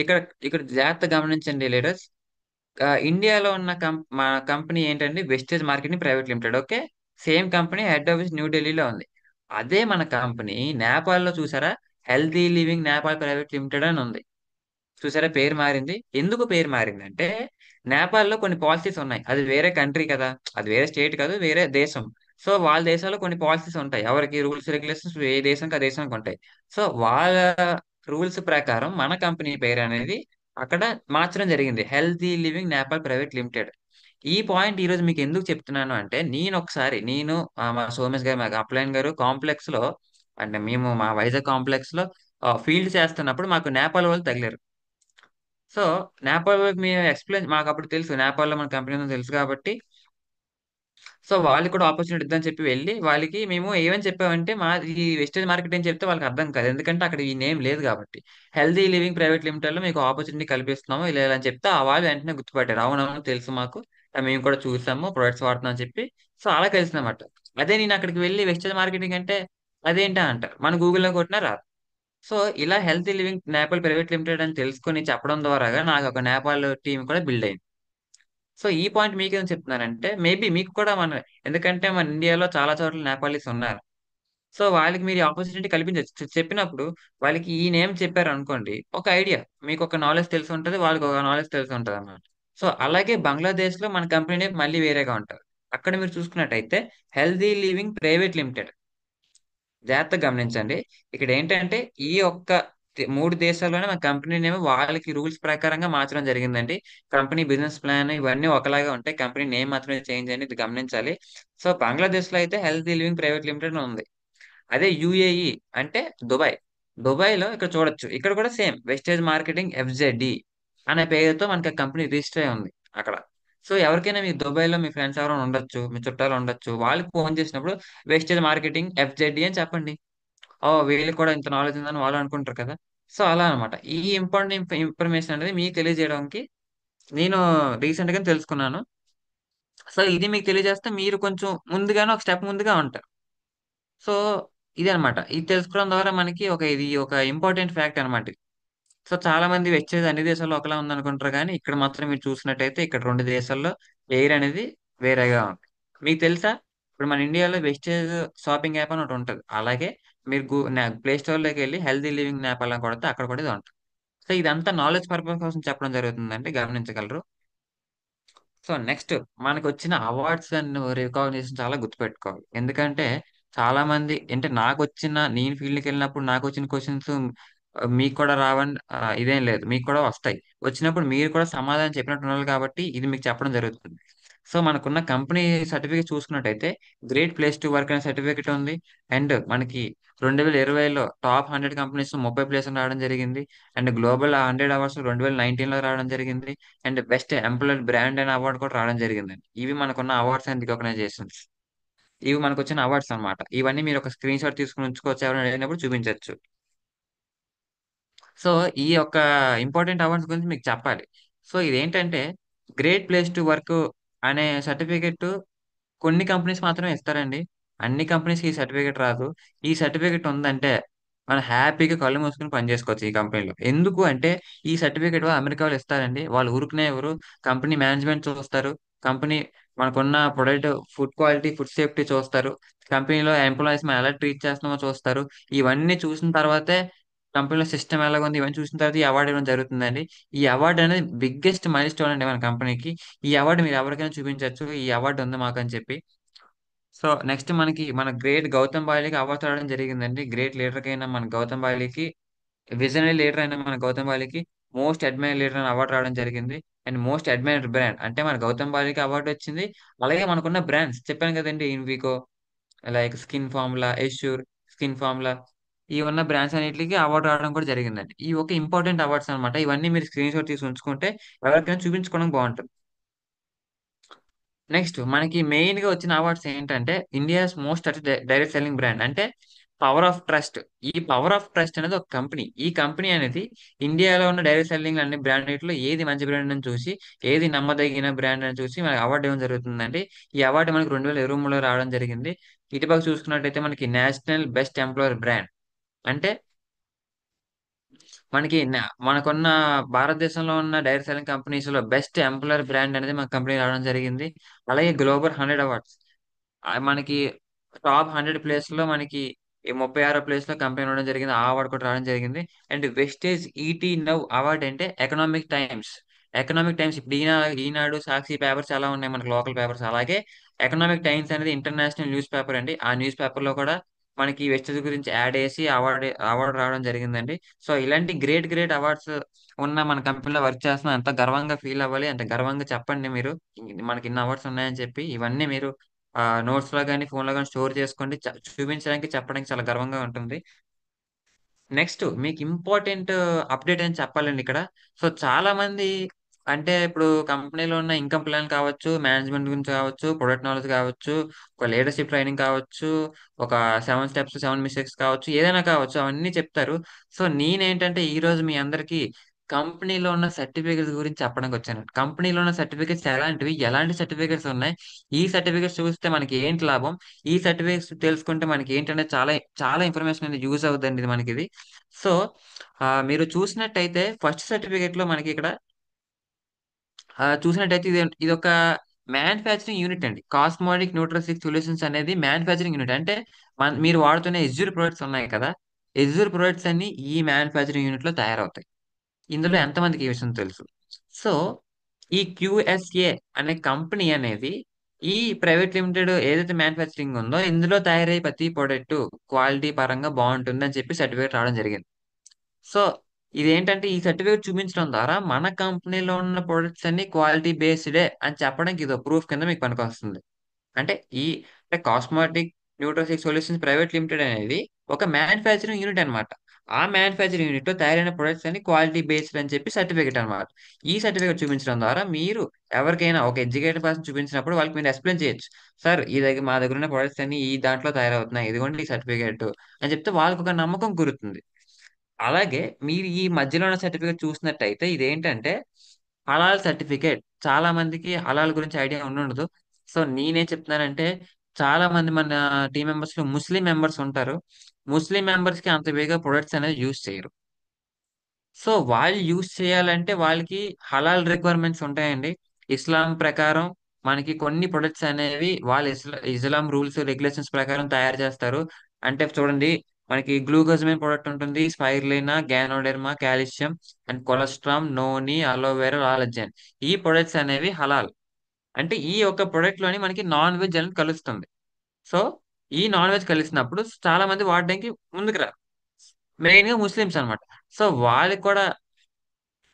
ఇక్కడ ఇక్కడ జాగ్రత్త గమనించండి లీడర్స్. ఇండియాలో ఉన్న మా కంపెనీ ఏంటంటే Vestige marketing private limited. Okay. Same company head office న్యూఢిల్లీలో ఉంది. అదే మన కంపెనీ నేపాల్లో చూసారా, healthy living Nepal private limited అని ఉంది. చూసారా పేరు మారింది. ఎందుకు పేరు మారింది అంటే, నేపాల్లో కొన్ని పాలసీస్ ఉన్నాయి. అది వేరే కంట్రీ కదా, అది వేరే స్టేట్ కాదు, వేరే దేశం. సో వాళ్ళ దేశాల్లో కొన్ని పాలసీస్ ఉంటాయి. ఎవరికి రూల్స్ రెగ్యులేషన్స్ ఏ దేశానికి ఆ దేశానికి ఉంటాయి. సో వాళ్ళ రూల్స్ ప్రకారం మన కంపెనీ పేరు అనేది అక్కడ మార్చడం జరిగింది. Healthy living Nepal private limited. ఈ పాయింట్ ఈ రోజు మీకు ఎందుకు చెప్తున్నాను అంటే, నేను మా సోమేష్ గారు, మా అప్లైన్ గారు కాంప్లెక్స్ లో, అంటే మేము మా వైజాగ్ కాంప్లెక్స్ లో ఫీల్డ్ చేస్తున్నప్పుడు మాకు నేపాల్ వాళ్ళు తగిలారు. సో నేపాల్ వాళ్ళకి మేము ఎక్స్ప్లెయిన్, మాకు అప్పుడు తెలుసు నేపాల్లో మన కంపెనీ ఉందని తెలుసు కాబట్టి, సో వాళ్ళకి కూడా ఆపర్చునిటీ ఇద్దని చెప్పి వెళ్ళి వాళ్ళకి మేము ఏమని చెప్పామంటే, మా ఈ వెస్టేజ్ మార్కెట్ అని చెప్తే వాళ్ళకి అర్థం కాదు. ఎందుకంటే అక్కడ ఈ నేమ్ లేదు కాబట్టి. హెల్దీ లివింగ్ ప్రైవేట్ లిమిటెడ్ లో మీకు ఆపర్చునిటీ కల్పిస్తున్నాము ఇలా ఇలా అని చెప్తే ఆ వాళ్ళు వెంటనే గుర్తుపట్టారు. అవునవును తెలుసు మాకు, మేము కూడా చూసాము, ప్రొడక్ట్స్ వాడుతున్నాం అని చెప్పి. సో అలా కలిసిందన్నమాట. అదే నేను అక్కడికి వెళ్ళి వెస్టేజ్ మార్కెటింగ్ అంటే అదేంటా అంటారు. మన గూగుల్లో కొట్టినా రాదు. సో ఇలా healthy living Nepal private limited అని తెలుసుకొని చెప్పడం ద్వారాగా నాకు ఒక నేపాల్ టీం కూడా బిల్డ్ అయింది. సో ఈ పాయింట్ మీకేం చెప్తున్నానంటే, మేబీ మీకు కూడా ఎందుకంటే మన ఇండియాలో చాలా చోట్ల నేపాలీస్ ఉన్నారు. సో వాళ్ళకి మీరు ఆపర్చునిటీ కల్పించచ్చు. చెప్పినప్పుడు వాళ్ళకి ఈ నేమ్ చెప్పారు అనుకోండి, ఒక ఐడియా మీకు ఒక నాలెడ్జ్ తెలిసి ఉంటుంది, వాళ్ళకి ఒక నాలెడ్జ్ తెలిసి ఉంటుంది అన్నమాట. సో అలాగే బంగ్లాదేశ్ లో మన కంపెనీ నేమ్ మళ్ళీ వేరేగా ఉంటారు. అక్కడ మీరు చూసుకున్నట్టయితే హెల్దీ లివింగ్ ప్రైవేట్ లిమిటెడ్. జాగ్రత్తగా గమనించండి. ఇక్కడ ఏంటంటే ఈ ఒక్క మూడు దేశాల్లోనే మన కంపెనీ నేమ్ వాళ్ళకి రూల్స్ ప్రకారంగా మార్చడం జరిగిందండి. కంపెనీ బిజినెస్ ప్లాన్ ఇవన్నీ ఒకలాగా ఉంటాయి. కంపెనీ నేమ్ మాత్రమే చేంజ్ అని ఇది గమనించాలి. సో బంగ్లాదేశ్ లో అయితే హెల్తీ లివింగ్ ప్రైవేట్ లిమిటెడ్ ఉంది. అదే యుఏఈ అంటే దుబాయ్. దుబాయ్‌లో ఇక్కడ చూడొచ్చు. ఇక్కడ కూడా సేమ్ వెస్టేజ్ మార్కెటింగ్ ఎఫ్‌జెడ్‌డి అనే పేరుతో మనకి ఆ కంపెనీ రిజిస్టర్ అయి ఉంది అక్కడ. సో ఎవరికైనా మీ దుబాయ్‌లో మీ ఫ్రెండ్స్ ఎవరైనా ఉండొచ్చు, మీ చుట్టాలు ఉండొచ్చు. వాళ్ళకి ఫోన్ చేసినప్పుడు వెస్టేజ్ మార్కెటింగ్ ఎఫ్‌జెడ్‌డి అని చెప్పండి. ఓహ్! వీళ్ళకి కూడా ఇంత నాలెడ్జ్ ఉందని వాళ్ళు అనుకుంటారు కదా! సో అలా అన్నమాట. ఈ ఇంపార్టెంట్ ఇన్ఫర్మేషన్ అనేది మీకు తెలియజేయడానికి నేను రీసెంట్‌గానే తెలుసుకున్నాను. సో ఇది మీకు తెలియజేస్తే మీరు కొంచెం ముందుగానే ఒక స్టెప్ ముందుగా ఉంటారు. సో ఇదనమాట. ఇది తెలుసుకోవడం ద్వారా మనకి ఇది ఒక ఇంపార్టెంట్ ఫ్యాక్ట్ అనమాట. సో చాలా మంది వెస్టేజ్ అన్ని దేశాల్లో ఒకలా ఉందనుకుంటారు గానీ, ఇక్కడ మాత్రం మీరు చూసినట్టయితే ఇక్కడ 2 దేశాల్లో ఎయిర్ అనేది వేరేగా ఉంది. మీకు తెలుసా? ఇప్పుడు మన ఇండియాలో వెస్టేజ్ షాపింగ్ యాప్ అని ఒకటుంటది. అలాగే మీరు ప్లే స్టోర్‌లోకెళ్ళి హెల్తీ లివింగ్ యాప్ అలా కొడితే అక్కడ కూడా ఇది ఉంటది. సో ఇదంతా నాలెడ్జ్ పర్పస్ కోసం చెప్పడం జరుగుతుందండి. గమనించగలరు. సో నెక్స్ట్ మనకొచ్చిన అవార్డ్స్ అండ్ రికాగ్నిషన్ చాలా గుర్తుపెట్టుకోవాలి. ఎందుకంటే చాలా మంది అంటే నేను ఫీల్డ్‌కెళ్ళినప్పుడు నాకొచ్చిన క్వెషన్స్ మీకు కూడా రావని ఇదేం లేదు. మీకు కూడా వస్తాయి. వచ్చినప్పుడు మీరు కూడా సమాధానం చెప్పినట్టు ఉండాలి కాబట్టి ఇది మీకు చెప్పడం జరుగుతుంది. సో మనకున్న కంపెనీ సర్టిఫికేట్ చూసుకున్నట్టయితే గ్రేట్ ప్లేస్ టు వర్క్ అనే సర్టిఫికేట్ ఉంది. అండ్ మనకి 2020లో టాప్ 100 కంపెనీస్‌లో 30 ప్లేస్‌లో రావడం జరిగింది. అండ్ గ్లోబల్ 100 అవార్డ్స్ 2019లో రావడం జరిగింది. అండ్ బెస్ట్ ఎంప్లాయర్ బ్రాండ్ అనే అవార్డ్ కూడా రావడం జరిగిందండి. ఇవి మనకున్న అవార్డ్స్ అండ్ రికగ్నైజేషన్స్. ఇవి మనకొచ్చిన అవార్డ్స్ అన్నమాట. ఇవన్నీ మీరు ఒక స్క్రీన్ షాట్ తీసుకొని ఉంచుకోవచ్చు. ఎవరైనా అడిగినప్పుడు చూపించొచ్చు. సో ఈ యొక్క ఇంపార్టెంట్ అవార్డ్స్ గురించి మీకు చెప్పాలి. సో ఇదేంటంటే గ్రేట్ ప్లేస్ టు వర్క్ అనే సర్టిఫికేట్ కొన్ని కంపెనీస్ మాత్రమే ఇస్తారండి. అన్ని కంపెనీస్‌కి ఈ సర్టిఫికేట్ రాదు. ఈ సర్టిఫికేట్ ఉందంటే, మనం హ్యాపీగా కళ్ళు మూసుకొని పని చేసుకోవచ్చు ఈ కంపెనీలో. ఎందుకు అంటే, ఈ సర్టిఫికేట్ అమెరికాలో ఇస్తారండి. వాళ్ళు ఊరుకనే ఇవ్వరు. కంపెనీ మేనేజ్మెంట్ చూస్తారు. కంపెనీ మనకున్న product food quality, food safety చూస్తారు. కంపెనీలో ఎంప్లాయీస్ మనం ఎలా ట్రీట్ చేస్తున్నామో చూస్తారు. ఇవన్నీ చూసిన తర్వాతే కంపెనీలో సిస్టమ్ ఎలాగుంది ఇవన్నీ చూసిన తర్వాత ఈ అవార్డ్ ఇవ్వడం జరుగుతుందండి. ఈ అవార్డ్ అనేది బిగ్గెస్ట్ మైల్‌స్టోన్ అండి మన కంపెనీకి. ఈ అవార్డ్ మీరు ఎవరికైనా చూపించొచ్చు. ఈ అవార్డ్ ఉంది మాకని చెప్పి. సో, నెక్స్ట్ మన గ్రేట్ గౌతమ్ బాలికి అవార్డ్స్ రావడం జరిగిందండి. గ్రేట్ లీడర్‌కైన మన గౌతమ్ బాలికి, విజనరీ లీడర్ అయిన మన గౌతమ్ బాలికి మోస్ట్ అడ్మైర్డ్ లీడర్ అని అవార్డ్ రావడం జరిగింది. అండ్ మోస్ట్ అడ్మైర్డ్ బ్రాండ్ అంటే మన గౌతమ్ బాలికి అవార్డ్ వచ్చింది. అలాగే మనకున్న బ్రాండ్స్ చెప్పాను కదండీ! ఇన్వికో, like skin formula, Assure, skin formula ఈ ఉన్న బ్రాండ్స్ అన్నిట్లికి అవార్డ్ రావడం కూడా జరిగిందండి. ఇవి ఒక ఇంపార్టెంట్ అవార్డ్స్ అన్నమాట. ఇవన్నీ మీరు స్క్రీన్ షాట్ తీసి ఉంచుకుంటే ఎవరికైనా చూపించుకోవడానికి బావుంటది. నెక్స్ట్ మనకి మెయిన్‌గా వచ్చిన అవార్డ్స్ ఏంటంటే, India's most direct selling brand. అంటే పవర్ ఆఫ్ ట్రస్ట్. ఈ పవర్ ఆఫ్ ట్రస్ట్ అనేది ఒక కంపెనీ. ఈ కంపెనీ అనేది ఇండియాలో ఉన్న డైరెక్ట్ సెల్లింగ్ అన్ని బ్రాండిట్లో ఏది మంచి బ్రాండ్ అని చూసి, ఏది నమ్మదగిన బ్రాండ్ అని చూసి మనకి అవార్డ్ ఇవ్వడం జరుగుతుందండి. ఈ అవార్డ్ మనకి 2023లో రావడం జరిగింది. ఇటుపక్క చూసుకున్నట్టయితే మనకి నేషనల్ బెస్ట్ ఎంప్లాయర్ బ్రాండ్. అంటే మనకున్న భారతదేశంలో ఉన్న డైరెక్ట్ సెల్లింగ్ కంపెనీస్‌లో బెస్ట్ ఎంప్లాయర్ బ్రాండ్ అనేది మన కంపెనీ రావడం జరిగింది. అలాగే గ్లోబల్ 100 అవార్డ్స్. మనకి టాప్ 100 ప్లేస్‌లో మనకి ఈ 36 ప్లేస్‌లో కంపెనీ ఉండడం జరిగింది. ఆ అవార్డ్ కూడా రావడం జరిగింది. And Vestige ET now award అంటే ఎకనామిక్ టైమ్స్. ఎకనామిక్ టైమ్స్ ఇప్పుడు ఈనాడు, సాక్షి పేపర్స్ ఎలా ఉన్నాయి మనకి లోకల్ పేపర్స్ అలాగే ఎకనామిక్ టైమ్స్ అనేది ఇంటర్నేషనల్ న్యూస్ పేపర్ అండి. ఆ న్యూస్ పేపర్‌లో కూడా మనకి వెస్టేజ్ గురించి యాడ్ ఏసి అవార్డ్ అవార్డ్ రావడం జరిగిందండి. సో ఇలాంటి గ్రేట్ గ్రేట్ అవార్డ్స్ ఉన్న మన కంపెనీలో వర్క్ చేస్తున్నాం. ఎంత గర్వంగా ఫీల్ అవ్వాలి. ఎంత గర్వంగా చెప్పండి మీరు. మనకి ఇన్ని అవార్డ్స్ ఉన్నాయని చెప్పి. ఇవన్నీ మీరు నోట్స్‌లో గాని, ఫోన్‌లో గాని స్టోర్ చేసుకోండి. చూపించడానికి, చెప్పడానికి చాలా గర్వంగా ఉంటుంది. నెక్స్ట్ మీకు ఇంపార్టెంట్ అప్‌డేట్ అని చెప్పాలండి ఇక్కడ. సో, చాలామంది అంటే ఇప్పుడు కంపెనీలో ఉన్న ఇన్‌కమ్ ప్లాన్ కావచ్చు, మేనేజ్మెంట్ గురించి కావచ్చు, ప్రొడక్ట్ నాలెడ్జ్ కావచ్చు, ఒక లీడర్‌షిప్ ట్రైనింగ్ కావచ్చు, ఒక 7 స్టెప్స్, 7 మిస్టేక్స్ కావచ్చు, ఏదైనా కావచ్చు అవన్నీ చెప్తారు. సో, నేనేంటంటే ఈరోజు మీ అందరికీ కంపెనీలో ఉన్న సర్టిఫికేట్స్ గురించి చెప్పడానికొచ్చాను. కంపెనీలో ఉన్న సర్టిఫికేట్స్ ఎలాంటివి? ఎలాంటి సర్టిఫికేట్స్ ఉన్నాయి? ఈ సర్టిఫికేట్స్ చూస్తే మనకి ఏంటి లాభం? ఈ సర్టిఫికేట్స్ తెలుసుకుంటే మనకి ఏంటనేది చాలా చాలా ఇన్ఫర్మేషన్ అనేది యూజ్ అవుద్దండి ఇది మనకిది. సో, మీరు చూసినట్టయితే ఫస్ట్ సర్టిఫికేట్‌లో మనకిక్కడ చూసినట్టయితే ఇదొక మ్యానుఫ్యాక్చరింగ్ యూనిట్ అండి. కాస్మోటిక్ న్యూట్రాసిక్ సొల్యూషన్స్ అనేది మ్యానుఫ్యాక్చరింగ్ యూనిట్. అంటే మీరు వాడుతున్న ఎజ్యూర్ ప్రొడక్ట్స్ ఉన్నాయి కదా, ఎజ్యూర్ ప్రొడక్ట్స్ అన్ని ఈ మ్యానుఫ్యాక్చరింగ్ యూనిట్ లో తయారవుతాయి. ఇందులో ఎంతమందికి ఈ విషయం తెలుసు? సో ఈ క్యూఎస్ఏ అనే కంపెనీ అనేది ఈ ప్రైవేట్ లిమిటెడ్ ఏదైతే మ్యానుఫ్యాక్చరింగ్ ఉందో ఇందులో తయారయ్యే ప్రతి ప్రొడక్ట్ క్వాలిటీ పరంగా బాగుంటుంది అని చెప్పి సర్టిఫికేట్ రావడం జరిగింది. సో ఇదేంటంటే ఈ సర్టిఫికేట్ చూపించడం ద్వారా మన కంపెనీలో ఉన్న ప్రొడక్ట్స్ అన్ని క్వాలిటీ బేస్డే అని చెప్పడానికి ఇది ప్రూఫ్ కింద మీకు పనికొస్తుంది. అంటే ఈ అంటే కాస్మెటిక్ న్యూట్రాసిక్ సొల్యూషన్స్ ప్రైవేట్ లిమిటెడ్ అనేది ఒక మ్యానుఫ్యాక్చరింగ్ యూనిట్ అన్నమాట. ఆ మ్యానుఫ్యాక్చరింగ్ యూనిట్ లో తయారైన ప్రొడక్ట్స్ అన్ని క్వాలిటీ బేస్డ్ అని చెప్పి సర్టిఫికేట్ అన్నమాట. ఈ సర్టిఫికేట్ చూపించడం ద్వారా మీరు ఎవరికైనా ఒక ఎడ్యుకేటెడ్ పర్సన్ చూపించినప్పుడు వాళ్ళకి మీరు ఎక్స్ప్లెయిన్ చేయొచ్చు. సార్ ఈ దగ్గర మా దగ్గర ఉన్న ప్రొడక్ట్స్ అన్ని ఈ దాంట్లో తయారవుతున్నాయి, ఇదిగోండి ఈ సర్టిఫికేట్ అని చెప్తే వాళ్ళకి ఒక నమ్మకం కుదురుతుంది. అలాగే మీరు ఈ మధ్యలో ఉన్న సర్టిఫికేట్ చూసినట్టయితే ఇదేంటంటే హలాల్ సర్టిఫికేట్. చాలా మందికి హలాల్ గురించి ఐడియా ఉండదు. సో నేనేం చెప్తున్నానంటే చాలా మంది మన టీం మెంబర్స్ లో ముస్లిం మెంబర్స్ ఉంటారు. ముస్లిం మెంబర్స్ కి అంత వేగా ప్రొడక్ట్స్ అనేది యూజ్ చేయరు. సో వాళ్ళు యూజ్ చేయాలంటే వాళ్ళకి హలాల్ రిక్వైర్మెంట్స్ ఉంటాయండి. ఇస్లాం ప్రకారం మనకి కొన్ని ప్రొడక్ట్స్ అనేవి వాళ్ళు ఇస్లాం రూల్స్ రెగ్యులేషన్స్ ప్రకారం తయారు చేస్తారు. అంటే చూడండి, మనకి గ్లూకోజమిన్ ప్రొడక్ట్ ఉంటుంది, spirulina, ganoderma, calcium and colostrum, noni, aloe vera, లాలజన్. ఈ ప్రొడక్ట్స్ అనేవి హలాల్. అంటే ఈ యొక్క ప్రొడక్ట్ లోని మనకి నాన్ వెజ్ అనేది కలుస్తుంది. సో ఈ నాన్ వెజ్ కలిసినప్పుడు చాలా మంది వాడడానికి ముందుకు రారు, మెయిన్ గా ముస్లిమ్స్ అన్నమాట. సో వాళ్ళకి కూడా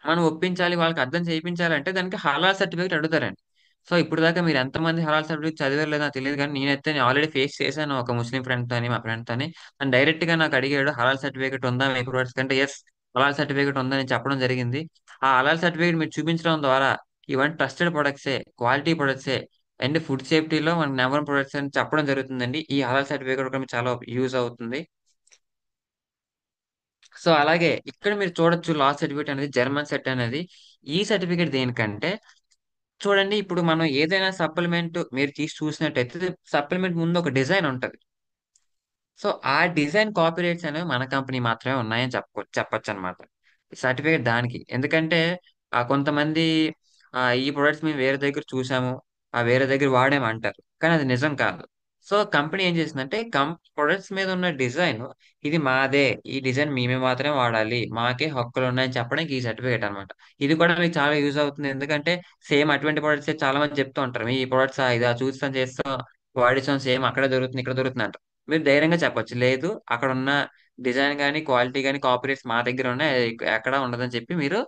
మనం ఒప్పించాలి, వాళ్ళకి అర్థం చేయించాలంటే దానికి హలాల్ సర్టిఫికేట్ అడుగుతారండి. సో ఇప్పుడు దాకా మీరు ఎంతమంది హలాల్ సర్టిఫికేట్ చదివారో లేదో నాకు తెలియదు, కానీ నేనైతే ఆల్రెడీ ఫేస్ చేశాను ఒక ముస్లిం ఫ్రెండ్ తోని, మా ఫ్రెండ్ తోని. తను డైరెక్ట్ గా నాకు అడిగాడు, హలాల్ సర్టిఫికేట్ ఉందా మీ ప్రొడక్ట్స్ కంటే. ఎస్, హలాల్ సర్టిఫికేట్ ఉందని చెప్పడం జరిగింది. ఆ హలాల్ సర్టిఫికేట్ మీరు చూపించడం ద్వారా ఇవన్నీ ట్రస్టెడ్ ప్రొడక్ట్సే, క్వాలిటీ ప్రొడక్ట్సే అండ్ ఫుడ్ సేఫ్టీలో మన నెంబర్ ప్రొడక్ట్స్ అని చెప్పడం జరుగుతుందండి. ఈ హలాల్ సర్టిఫికేట్ కూడా మీకు చాలా యూజ్ అవుతుంది. సో అలాగే ఇక్కడ మీరు చూడొచ్చు, లా సర్టిఫికేట్ అనేది జర్మన్ సెట్ అనేది. ఈ సర్టిఫికేట్ దేనికంటే, చూడండి ఇప్పుడు మనం ఏదైనా సప్లిమెంట్ మీరు తీసి చూసినట్టయితే సప్లిమెంట్ ముందు ఒక డిజైన్ ఉంటది. సో ఆ డిజైన్ కాపీరైట్స్ అనేవి మన కంపెనీ మాత్రమే ఉన్నాయని చెప్పొచ్చు అనమాట. సర్టిఫికేట్ దానికి ఎందుకంటే కొంతమంది ఈ ప్రొడక్ట్స్ మేము వేరే దగ్గర చూసాము, వేరే దగ్గర వాడాము అంటారు, కానీ అది నిజం కాదు. సో కంపెనీ ఏం చేసిందంటే ప్రొడక్ట్స్ మీద ఉన్న డిజైన్ ఇది మాదే, ఈ డిజైన్ మేమే మాత్రమే వాడాలి, మాకే హక్కులు ఉన్నాయని చెప్పడానికి ఈ సర్టిఫికేట్ అన్నమాట. ఇది కూడా మీకు చాలా యూజ్ అవుతుంది, ఎందుకంటే సేమ్ అటువంటి ప్రొడక్ట్స్ చాలా మంది చెప్తూ ఉంటారు, మీ ప్రొడక్ట్స్ ఇదా చూస్తాం చేస్తాం వాడిస్తాం, సేమ్ అక్కడే దొరుకుతుంది ఇక్కడ దొరుకుతుంది అంటారు. మీరు ధైర్యంగా చెప్పొచ్చు, లేదు అక్కడ ఉన్న డిజైన్ కానీ క్వాలిటీ కానీ కాపీరైట్స్ మా దగ్గర ఉన్నాయి, అది ఎక్కడ ఉండదని చెప్పి మీరు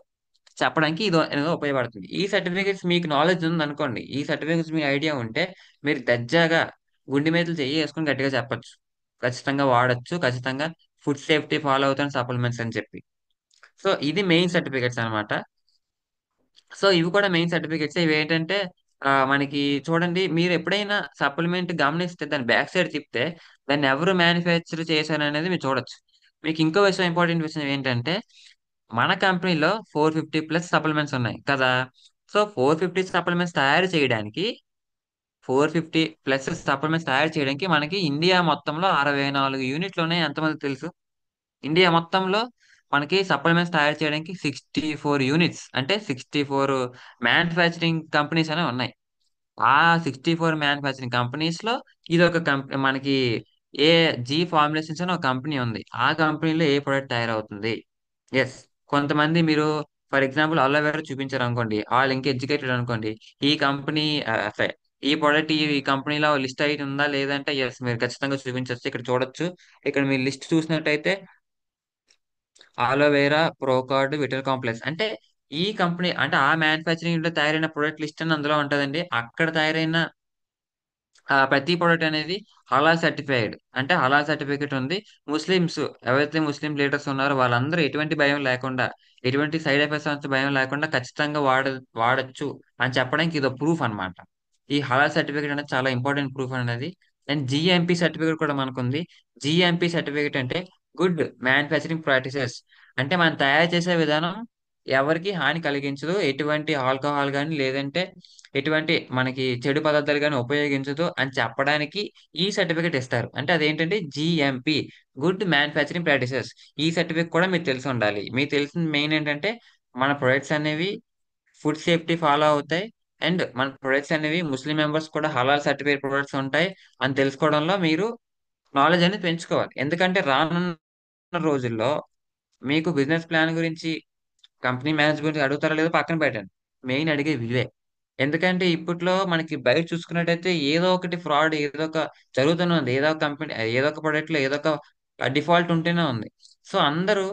చెప్పడానికి ఇది ఉపయోగపడుతుంది. ఈ సర్టిఫికేట్స్ మీకు నాలెడ్జ్ ఉంది అనుకోండి, ఈ సర్టిఫికేట్స్ మీకు ఐడియా ఉంటే మీరు దర్జాగా గుండె మీద చెయ్యి వేసుకుని గట్టిగా చెప్పొచ్చు, ఖచ్చితంగా వాడొచ్చు, ఖచ్చితంగా ఫుడ్ సేఫ్టీ ఫాలో అవుతాను సప్లిమెంట్స్ అని చెప్పి. సో ఇది మెయిన్ సర్టిఫికేట్స్ అన్నమాట. సో ఇవి కూడా మెయిన్ సర్టిఫికెట్స్. ఇవి ఏంటంటే మనకి చూడండి, మీరు ఎప్పుడైనా సప్లిమెంట్ గమనిస్తే దాని బ్యాక్ సైడ్ తిప్పితే దాన్ని ఎవరు మ్యానుఫ్యాక్చర్ చేశారు అనేది మీరు చూడొచ్చు. మీకు ఇంకో విషయం, ఇంపార్టెంట్ విషయం ఏంటంటే మన కంపెనీలో 450+ సప్లిమెంట్స్ ఉన్నాయి కదా. సో 450 సప్లిమెంట్స్ తయారు చేయడానికి మనకి ఇండియా మొత్తంలో 64 యూనిట్లు ఉన్నాయి. ఎంతమంది తెలుసు? ఇండియా మొత్తంలో మనకి సప్లిమెంట్స్ తయారు చేయడానికి 64 యూనిట్స్, అంటే 64 మ్యానుఫ్యాక్చరింగ్ కంపెనీస్ అనేవి ఉన్నాయి. ఆ 64 మ్యానుఫ్యాక్చరింగ్ కంపెనీస్ లో ఇది ఒక కంపెనీ మనకి, ఏ జీ ఫార్ములేషన్స్ అని ఒక కంపెనీ ఉంది. ఆ కంపెనీలో ఏ ప్రొడక్ట్ తయారవుతుంది. ఎస్, కొంతమంది మీరు ఫర్ ఎగ్జాంపుల్ అలోవెరా చూపించారు అనుకోండి, వాళ్ళు ఇంకా ఎడ్యుకేటెడ్ అనుకోండి, ఈ కంపెనీ ఈ ప్రోడక్ట్ ఈ కంపెనీలో లిస్ట్ అయి ఉందా లేదంటే ఎస్ మీరు ఖచ్చితంగా చూపించవచ్చు. ఇక్కడ చూడొచ్చు, ఇక్కడ మీరు లిస్ట్ చూసినట్టయితే ఆలోవేరా, ప్రోకార్డ్, విటల్ కాంప్లెక్స్ అంటే ఈ కంపెనీ అంటే ఆ మ్యానుఫ్యాక్చరింగ్ లో తయారైన ప్రొడక్ట్ లిస్ట్ అని అందులో ఉంటదండి. అక్కడ తయారైన ప్రతి ప్రోడక్ట్ అనేది హలాల్ సర్టిఫైడ్, అంటే హలాల్ సర్టిఫికేట్ ఉంది. ముస్లిమ్స్ ఎవరైతే ముస్లిం లీడర్స్ ఉన్నారో వాళ్ళందరూ ఎటువంటి భయం లేకుండా, ఎటువంటి సైడ్ ఎఫెక్ట్స్ అంత భయం లేకుండా ఖచ్చితంగా వాడచ్చు అని చెప్పడానికి ఇది ప్రూఫ్ అన్నమాట. ఈ హలాల్ సర్టిఫికేట్ అనేది చాలా ఇంపార్టెంట్ ప్రూఫ్ అనేది. అండ్ జిఎంపి సర్టిఫికేట్ కూడా మనకుంది. జిఎంపి సర్టిఫికేట్ అంటే గుడ్ మ్యానుఫ్యాక్చరింగ్ ప్రాక్టీసెస్, అంటే మనం తయారు చేసే విధానం ఎవరికి హాని కలిగించదు, ఎటువంటి ఆల్కహాల్ కానీ లేదంటే ఎటువంటి మనకి చెడు పదార్థాలు కానీ ఉపయోగించదు అని చెప్పడానికి ఈ సర్టిఫికేట్ ఇస్తారు. అంటే అదేంటంటే జిఎంపి, గుడ్ మ్యానుఫ్యాక్చరింగ్ ప్రాక్టీసెస్. ఈ సర్టిఫికేట్ కూడా మీకు తెలిసి ఉండాలి. మీకు తెలిసిన మెయిన్ ఏంటంటే మన ప్రొడక్ట్స్ అనేవి ఫుడ్ సేఫ్టీ ఫాలో అవుతాయి, అండ్ మన ప్రొడక్ట్స్ అనేవి ముస్లిం మెంబర్స్ కూడా హలాల్ సర్టిఫైడ్ ప్రొడక్ట్స్ ఉంటాయి అని తెలుసుకోవడంలో మీరు నాలెడ్జ్ అనేది పెంచుకోవాలి. ఎందుకంటే రానున్న రోజుల్లో మీకు బిజినెస్ ప్లాన్ గురించి కంపెనీ మేనేజ్‌మెంట్ గురించి అడుగుతారో లేదో పక్కన పెట్టండి. మెయిన్ అడిగేవి ఇవే. ఎందుకంటే ఇప్పట్లో మనకి బయట చూసుకున్నట్టయితే ఏదో ఒకటి ఫ్రాడ్ ఏదో ఒక జరుగుతూనే ఉంది. ఏదో ఒక కంపెనీ ఏదో ఒక ప్రొడక్ట్‌లో ఏదో ఒక డిఫాల్ట్ ఉంటూనే ఉంది. సో, అందరూ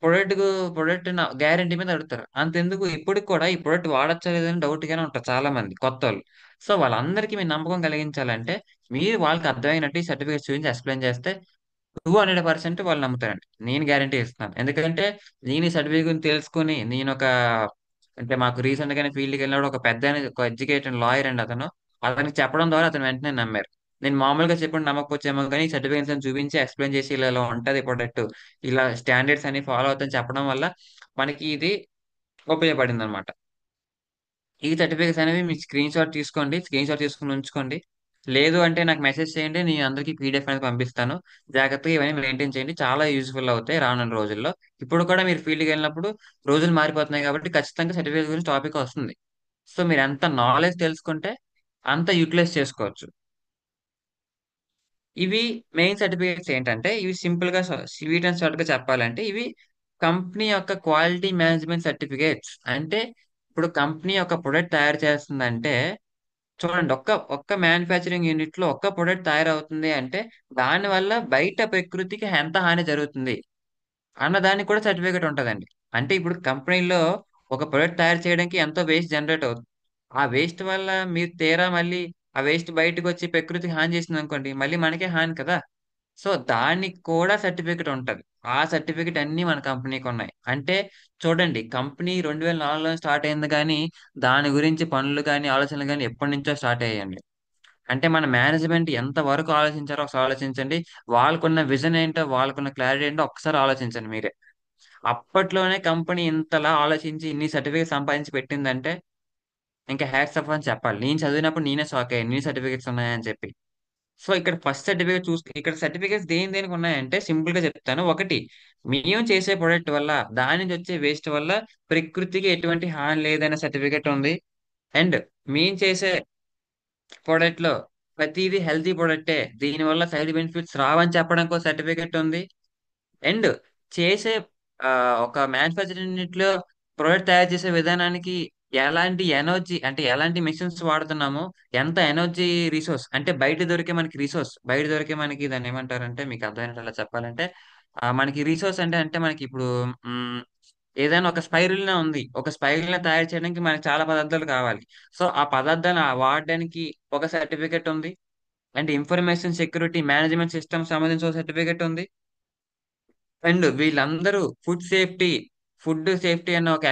ప్రొడక్ట్‌కు ప్రొడక్ట్ గ్యారంటీ మీద అడుగుతారు. అంతెందుకు ఇప్పటికి కూడా ఈ ప్రొడక్ట్ వాడొచ్చా లేదా అని డౌట్‌గానే ఉంటారు చాలామంది కొత్తోళ్ళు. సో, వాళ్ళందరికీ మీరు నమ్మకం కలిగించాలంటే మీరు వాళ్ళకి అర్థమైనట్టు ఈ సర్టిఫికేట్స్ గురించి ఎక్స్‌ప్లెయిన్ చేస్తే 200% వాళ్ళు నమ్ముతారండి. నేను గ్యారంటీ ఇస్తున్నాను. ఎందుకంటే నేను ఈ సర్టిఫికేట్ గురించి తెలుసుకొని అంటే మాకు రీసెంట్‌గానే ఫీల్డ్‌కెళ్ళినప్పుడు ఒక పెద్దాయన ఒక ఎడ్యుకేటెడ్ లాయర్ అండి అతను. అతనికి చెప్పడం ద్వారా అతను వెంటనే నమ్మారు. నేను మామూలుగా చెప్పి నమ్మకపోవచ్చేమో గానీ సర్టిఫికేట్స్ అని చూపించి ఎక్స్‌ప్లెయిన్ చేసి ఇలా ఇలా ఉంటది ప్రొడక్ట్. ఇలా స్టాండర్డ్స్ అన్ని ఫాలో అవుతని చెప్పడం వల్ల మనకి ఇది ఉపయోగపడిందనమాట. ఈ సర్టిఫికేట్స్ అనేవి మీరు స్క్రీన్ షాట్ తీసుకోండి. స్క్రీన్ షాట్ తీసుకొని ఉంచుకోండి. లేదు అంటే నాకు మెసేజ్ చేయండి. నేను అందరికి పీడీఎఫ్ అనేది పంపిస్తాను. జాగ్రత్తగా ఇవన్నీ మెయింటైన్ చేయండి. చాలా యూజ్‌ఫుల్ అవుతాయి రానున్న రోజుల్లో. ఇప్పుడు కూడా మీరు ఫీల్డ్‌కెళ్ళినప్పుడు రోజులు మారిపోతున్నాయి కాబట్టి ఖచ్చితంగా సర్టిఫికేట్ గురించి టాపిక్ వస్తుంది. సో, మీరెంత నాలెడ్జ్ తెలుసుకుంటే అంత యుటిలైజ్ చేసుకోవచ్చు. ఇవి మెయిన్ సర్టిఫికేట్స్ ఏంటంటే, ఇవి సింపుల్‌గా స్వీట్ అండ్ షార్ట్‌గా చెప్పాలంటే, ఇవి కంపెనీ యొక్క క్వాలిటీ మేనేజ్మెంట్ సర్టిఫికేట్స్. అంటే, ఇప్పుడు కంపెనీ ఒక ప్రొడక్ట్ తయారు చేస్తుందంటే, చూడండి ఒక్క మ్యానుఫ్యాక్చరింగ్ యూనిట్‌లో ఒక్క ప్రొడక్ట్ తయారవుతుంది అంటే, దానివల్ల బయట ప్రకృతికి ఎంత హాని జరుగుతుంది? అన్నదానికి కూడా సర్టిఫికేట్ ఉంటదండి. అంటే ఇప్పుడు కంపెనీలో ఒక ప్రొడక్ట్ తయారు చేయడానికి ఎంతో వేస్ట్ జనరేట్ అవుతుంది. ఆ వేస్ట్ వల్ల మీరు తీరా మళ్ళీ ఆ వేస్ట్ బయటకొచ్చి ప్రకృతికి హాని చేసిందనుకోండి, మళ్ళీ మనకే హాని కదా! సో, దానికి కూడా సర్టిఫికేట్ ఉంటది. ఆ సర్టిఫికేట్ అన్నీ మన కంపెనీకున్నాయి. అంటే చూడండి కంపెనీ 2004లో స్టార్ట్ అయింది గానీ, దాని గురించి పనులు గాని, ఆలోచనలు గాని ఎప్పటినుంచో స్టార్ట్ అయ్యాయండి. అంటే మన మేనేజ్‌మెంట్ ఎంత వరకు ఆలోచించారో ఒకసారి ఆలోచించండి. వాళ్ళకున్న విజన్ ఏంటో, వాళ్ళకున్న క్లారిటీ ఏంటో ఒక్కసారి ఆలోచించండి మీరే. అప్పట్లోనే కంపెనీ ఇంతలా ఆలోచించి ఇన్ని సర్టిఫికేట్స్ సంపాదించి పెట్టిందంటే, ఇంక హ్యాట్స్ ఆఫ్ అని చెప్పాలి. నేను చదివినప్పుడు నేనే షాక్ అయ్యాను. ఇన్ని సర్టిఫికేట్స్ ఉన్నాయని చెప్పి. సో, ఇక్కడ ఫస్ట్ సర్టిఫికేట్ ఇక్కడ సర్టిఫికేట్స్ దేనికి ఉన్నాయంటే సింపుల్‌గా చెప్తాను. ఒకటి మేము చేసే ప్రొడక్ట్ వల్ల, దాని నుంచి వచ్చే వేస్ట్ వల్ల ప్రకృతికి ఎటువంటి హాని లేదనే సర్టిఫికేట్ ఉంది. అండ్ మేము చేసే ప్రొడక్ట్‌లో ప్రతీదీ హెల్తీ ప్రొడక్టే. దీనివల్ల సైడ్ బెనిఫిట్స్ రావని చెప్పడానికి ఒక సర్టిఫికేట్ ఉంది. అండ్ చేసే ఒక మ్యానుఫ్యాక్చరింగ్ యూనిట్‌లో ప్రొడక్ట్ తయారు చేసే విధానానికి ఎలాంటి ఎనర్జీ అంటే ఎలాంటి మెషిన్స్ వాడుతున్నామో, ఎంత ఎనర్జీ రిసోర్స్ అంటే బయట దొరికే మనకి దాన్నేమంటారంటే మీకు అర్థమయ్యేటట్లా చెప్పాలంటే మనకి రిసోర్స్ అంటే మనకిప్పుడు హ్మ్. ఏదైనా ఒక స్పైరుల్‌నే ఉంది. ఒక స్పైరుల్‌ని తయారు చేయడానికి మనకు చాలా పదార్థాలు కావాలి. సో, ఆ పదార్థాన్ని వాడడానికి ఒక సర్టిఫికేట్ ఉంది. And information security management systems సంబంధించి ఒక సర్టిఫికేట్ ఉంది. అండ్ వీళ్ళందరూ ఫుడ్ సేఫ్టీ అన్న ఒక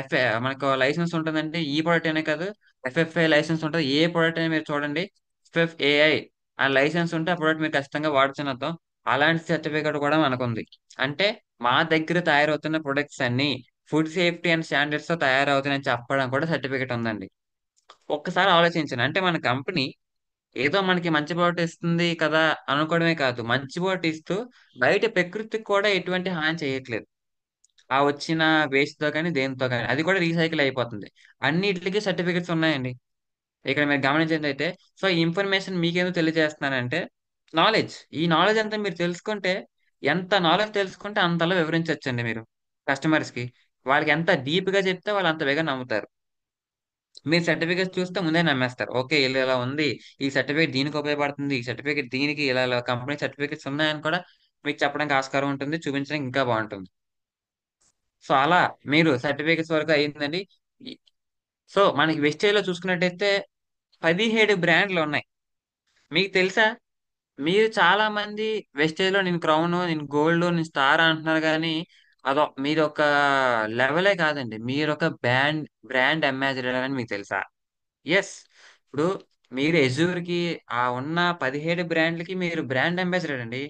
మనకు లైసెన్స్ ఉంటదండి. ఈ ప్రొడక్ట్ అనే కాదు. ఎఫ్ఎఫ్ఐ లైసెన్స్ ఉంటది. ఏ ప్రొడక్ట్ అయినా మీరు చూడండి. ఎఫ్ఎఫ్ఏఐ ఆ లైసెన్స్ ఉంటే ఆ ప్రొడక్ట్ మీరు ఖచ్చితంగా వాడొచ్చని అర్థం. అలాంటి సర్టిఫికేట్ కూడా మనకుంది. అంటే మా దగ్గర తయారవుతున్న ప్రొడక్ట్స్ అన్నీ ఫుడ్ సేఫ్టీ అండ్ స్టాండర్డ్స్‌తో తయారవుతున్నాయని చెప్పడం కూడా సర్టిఫికేట్ ఉందండి. ఒక్కసారి ఆలోచించండి. అంటే మన కంపెనీ ఏదో మనకి మంచి ప్రొడక్ట్ ఇస్తుంది కదా అనుకోవడమే కాదు. మంచి ప్రొడక్ట్ ఇస్తూ బయట ప్రకృతికి కూడా ఎటువంటి హాని చేయట్లేదు. ఆ వచ్చిన వేస్ట్‌తో గాని, దేనితో గాని. అది కూడా రీసైకిల్ అయిపోతుంది. అన్నిట్లికి సర్టిఫికేట్స్ ఉన్నాయండి. ఇక్కడ మీరు గమనించిందైతే సో, ఈ ఇన్ఫర్మేషన్ మీకెందుకు తెలియజేస్తున్నానంటే నాలెడ్జ్. ఈ నాలెడ్జ్ అంతా మీరు తెలుసుకుంటే ఎంత నాలెడ్జ్ తెలుసుకుంటే అంతలా వివరించొచ్చండి మీరు కస్టమర్స్‌కి. వాళ్ళకి ఎంత డీప్‌గా చెప్తే వాళ్ళు అంత వేగంగా నమ్ముతారు. మీరు సర్టిఫికేట్స్ చూస్తే ముందే నమ్మేస్తారు. ఓకే. ఇలా ఇలా ఉంది. ఈ సర్టిఫికేట్ దీనికి ఉపయోగపడుతుంది. ఈ సర్టిఫికేట్ దీనికి ఇలా ఇలా కంపెనీ సర్టిఫికేట్స్ ఉన్నాయని కూడా మీకు చెప్పడానికి ఆస్కారం ఉంటుంది. చూపించడానికి ఇంకా బావుంటుంది. సో, అలా మీరు సర్టిఫికేట్స్ వరకు అయిందండి. ఈ సో, మనకి వెస్టేజ్‌లో చూసుకున్నట్టయితే 17 బ్రాండ్‌లున్నాయి. మీకు తెలుసా? మీరు చాలా మంది వెస్టేజ్‌లో నేను క్రౌను, నేను గోల్డు, నేను స్టార్ అంటున్నారు గానీ, మీదొక లెవెలే కాదండి. మీరొక బ్రాండ్ అంబాసిడర్ అని మీకు తెలుసా? యెస్. ఇప్పుడు మీరు ఎజూర్‌కి ఉన్న 17 బ్రాండ్‌లకి మీరు బ్రాండ్ అంబాసిడర్ అండి.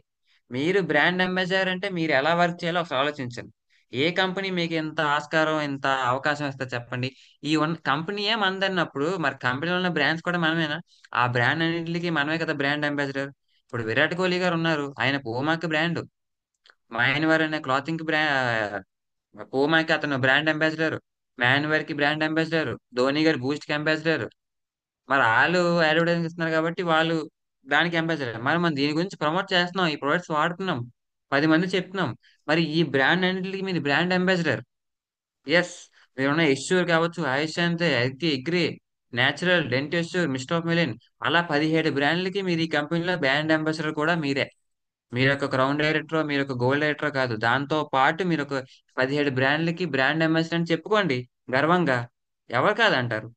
మీరు బ్రాండ్ అంబాసిడర్ అంటే మీరెలా వర్క్ చేయాలో ఒకసారి ఆలోచించండి. ఏ కంపెనీ మీకింత ఆస్కారం, ఇంత అవకాశం ఇస్తది చెప్పండి? ఈ కంపెనీయే మనదన్నప్పుడు మరి కంపెనీలో ఉన్న బ్రాండ్స్ కూడా మనమేనా? ఆ బ్రాండ్ అన్నిట్లికి మనమే కదా బ్రాండ్ అంబాసిడర్. ఇప్పుడు 'విరాట్ కోహ్లీ' గారున్నారు. ఆయన పూమాకి బ్రాండు. మాయన్‌వర్ అనే క్లాతింగ్‌కి పూమాకి అతను బ్రాండ్ అంబాసిడర్. మాన్‌వర్‌కి బ్రాండ్ అంబాసిడర్. ధోని గారు బూస్ట్‌కి అంబాసిడర్. మరి ఆళ్ళు అడ్వర్టైజింగ్ ఇస్తున్నారు కాబట్టి వాళ్ళు దానికి అంబాసిడర్. మరి మనం దీని గురించి ప్రమోట్ చేస్తున్నాం, ఈ ప్రొడక్ట్స్ వాడుతున్నాం, 10 మంది చెప్తున్నాం. మరి ఈ బ్రాండ్ అన్నింటికి మీది బ్రాండ్ అంబాసిడర్. ఎస్. మీరున్న ఎష్యూర్ కావచ్చు, ఆయుష్, అగ్రి ఎగ్రి, నేచురల్, డెంటెస్యూర్, మిస్ట్ ఆఫ్ మిలిన్, అలా 17 బ్రాండ్లకి మీరు ఈ కంపెనీలో బ్రాండ్ అంబాసిడర్ కూడా మీరే. మీరు ఒక క్రౌన్ డైరెక్టర్, మీరు ఒక గోల్డ్ డైరెక్టర్ కాదు, దాంతో పాటు మీరు ఒక 17 బ్రాండ్లకి బ్రాండ్ అంబాసిడర్ అని చెప్పుకోండి గర్వంగా. ఎవరు కాదంటారు?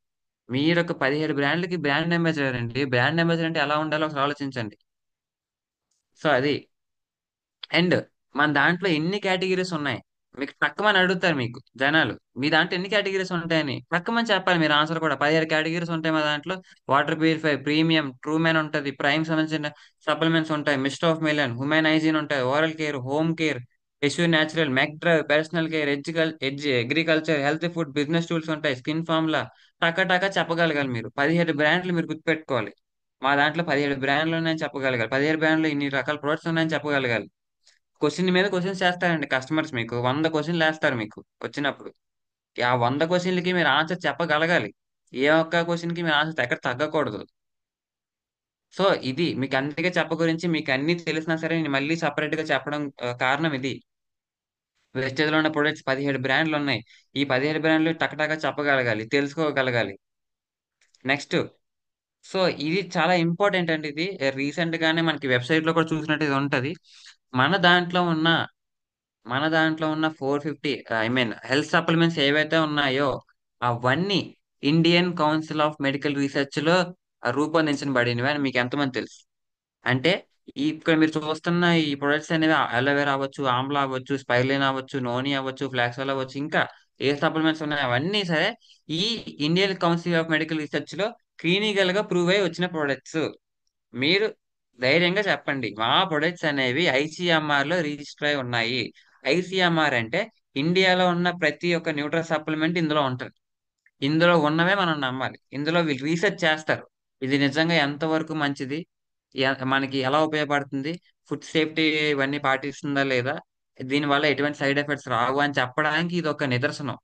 మీరు ఒక 17 బ్రాండ్లకి బ్రాండ్ అంబాసిడర్ అండి. బ్రాండ్ అంబాసిడర్ అంటే ఎలా ఉండాలో ఒకసారి ఆలోచించండి. సో అది. అండ్ మన దాంట్లో ఎన్ని కేటగిరీస్ ఉన్నాయి మీకు తక్కువని అడుగుతారు మీకు జనాలు. మీ దాంట్లో ఎన్ని కేటగిరీస్ ఉంటాయని తక్కువని చెప్పాలి మీరు ఆన్సర్ కూడా. 17 కేటగిరీస్ ఉంటాయి మా దాంట్లో. Water purify, premium, true man ఉంటుంది, ప్రైమ్ సంబంధించిన సప్లిమెంట్స్ ఉంటాయి, మిస్ట్ ఆఫ్ మిలన్, హ్యూమన్ హైజీన్ ఉంటాయి, oral care, home care, tissue natural, మెక్ డ్రైవ్, personal care, edge agriculture, health food, business tools ఉంటాయి, స్కిన్ ఫార్ములా. టకా టకా చెప్పగలగాలి మీరు. 17 బ్రాండ్లు మీరు గుర్తుపెట్టుకోవాలి. మా దాంట్లో 17 బ్రాండ్లు ఉన్నాయని చెప్పగలగాలి. 17 బ్రాండ్లు ఇన్ని రకాల ప్రొడక్ట్స్ ఉన్నాయని చెప్పగలగాలి. క్వశ్చన్ మీద క్వశ్చన్స్ చేస్తారండి కస్టమర్స్. మీకు 100 క్వశ్చన్లు వేస్తారు మీకు వచ్చినప్పుడు. ఆ 100 క్వశ్చన్లకి మీరు ఆన్సర్ చెప్పగలగాలి. ఏ ఒక్క క్వశ్చన్కి మీరు ఆన్సర్ ఎక్కడ తగ్గకూడదు. సో ఇది మీకు అందుకే చెప్ప గురించి మీకు అన్ని తెలిసినా సరే నేను మళ్ళీ సపరేట్ గా చెప్పడం కారణం ఇది. వెస్టేజ్ లో ఉన్న ప్రొడక్ట్స్ 17 బ్రాండ్లు ఉన్నాయి. ఈ 17 బ్రాండ్లు టకటకా చెప్పగలగాలి, తెలుసుకోగలగాలి. నెక్స్ట్. సో ఇది చాలా ఇంపార్టెంట్ అండి. ఇది రీసెంట్ గానే మనకి వెబ్సైట్ లో కూడా చూసినట్టు ఇది ఉంటది. మన దాంట్లో ఉన్న మన దాంట్లో ఉన్న 450, ఐ మీన్ హెల్త్ సప్లిమెంట్స్ ఏవైతే ఉన్నాయో అవన్నీ Indian council of medical research లో రూపొందించబడినవి అని మీకు ఎంతమంది తెలుసు? అంటే ఇక్కడ మీరు చూస్తున్న ఈ ప్రొడక్ట్స్ అనేవి అలోవెరా అవ్వచ్చు, ఆమ్లా అవ్వచ్చు, స్పైర్లిన్ అవ్వచ్చు, నోని అవ్వచ్చు, ఫ్లాక్సెల్ అవ్వచ్చు, ఇంకా ఏ సప్లిమెంట్స్ ఉన్నాయి అవన్నీ సరే ఈ Indian council of medical research లో క్లినికల్ గా ప్రూవ్ అయి వచ్చిన ప్రొడక్ట్స్. మీరు ధైర్యంగా చెప్పండి మా ప్రొడక్ట్స్ అనేవి ఐసిఎంఆర్ లో రిజిస్టర్ అయి ఉన్నాయి. ఐసిఎంఆర్ అంటే ఇండియాలో ఉన్న ప్రతి ఒక్క న్యూట్రా సప్లిమెంట్ ఇందులో ఉంటుంది. ఇందులో ఉన్నవే మనం నమ్మాలి. ఇందులో వీళ్ళు రీసెర్చ్ చేస్తారు. ఇది నిజంగా ఎంతవరకు మంచిది, మనకి ఎలా ఉపయోగపడుతుంది, ఫుడ్ సేఫ్టీ ఇవన్నీ పాటిస్తుందా లేదా, దీనివల్ల ఎటువంటి సైడ్ ఎఫెక్ట్స్ రావు అని చెప్పడానికి ఇది ఒక నిదర్శనం.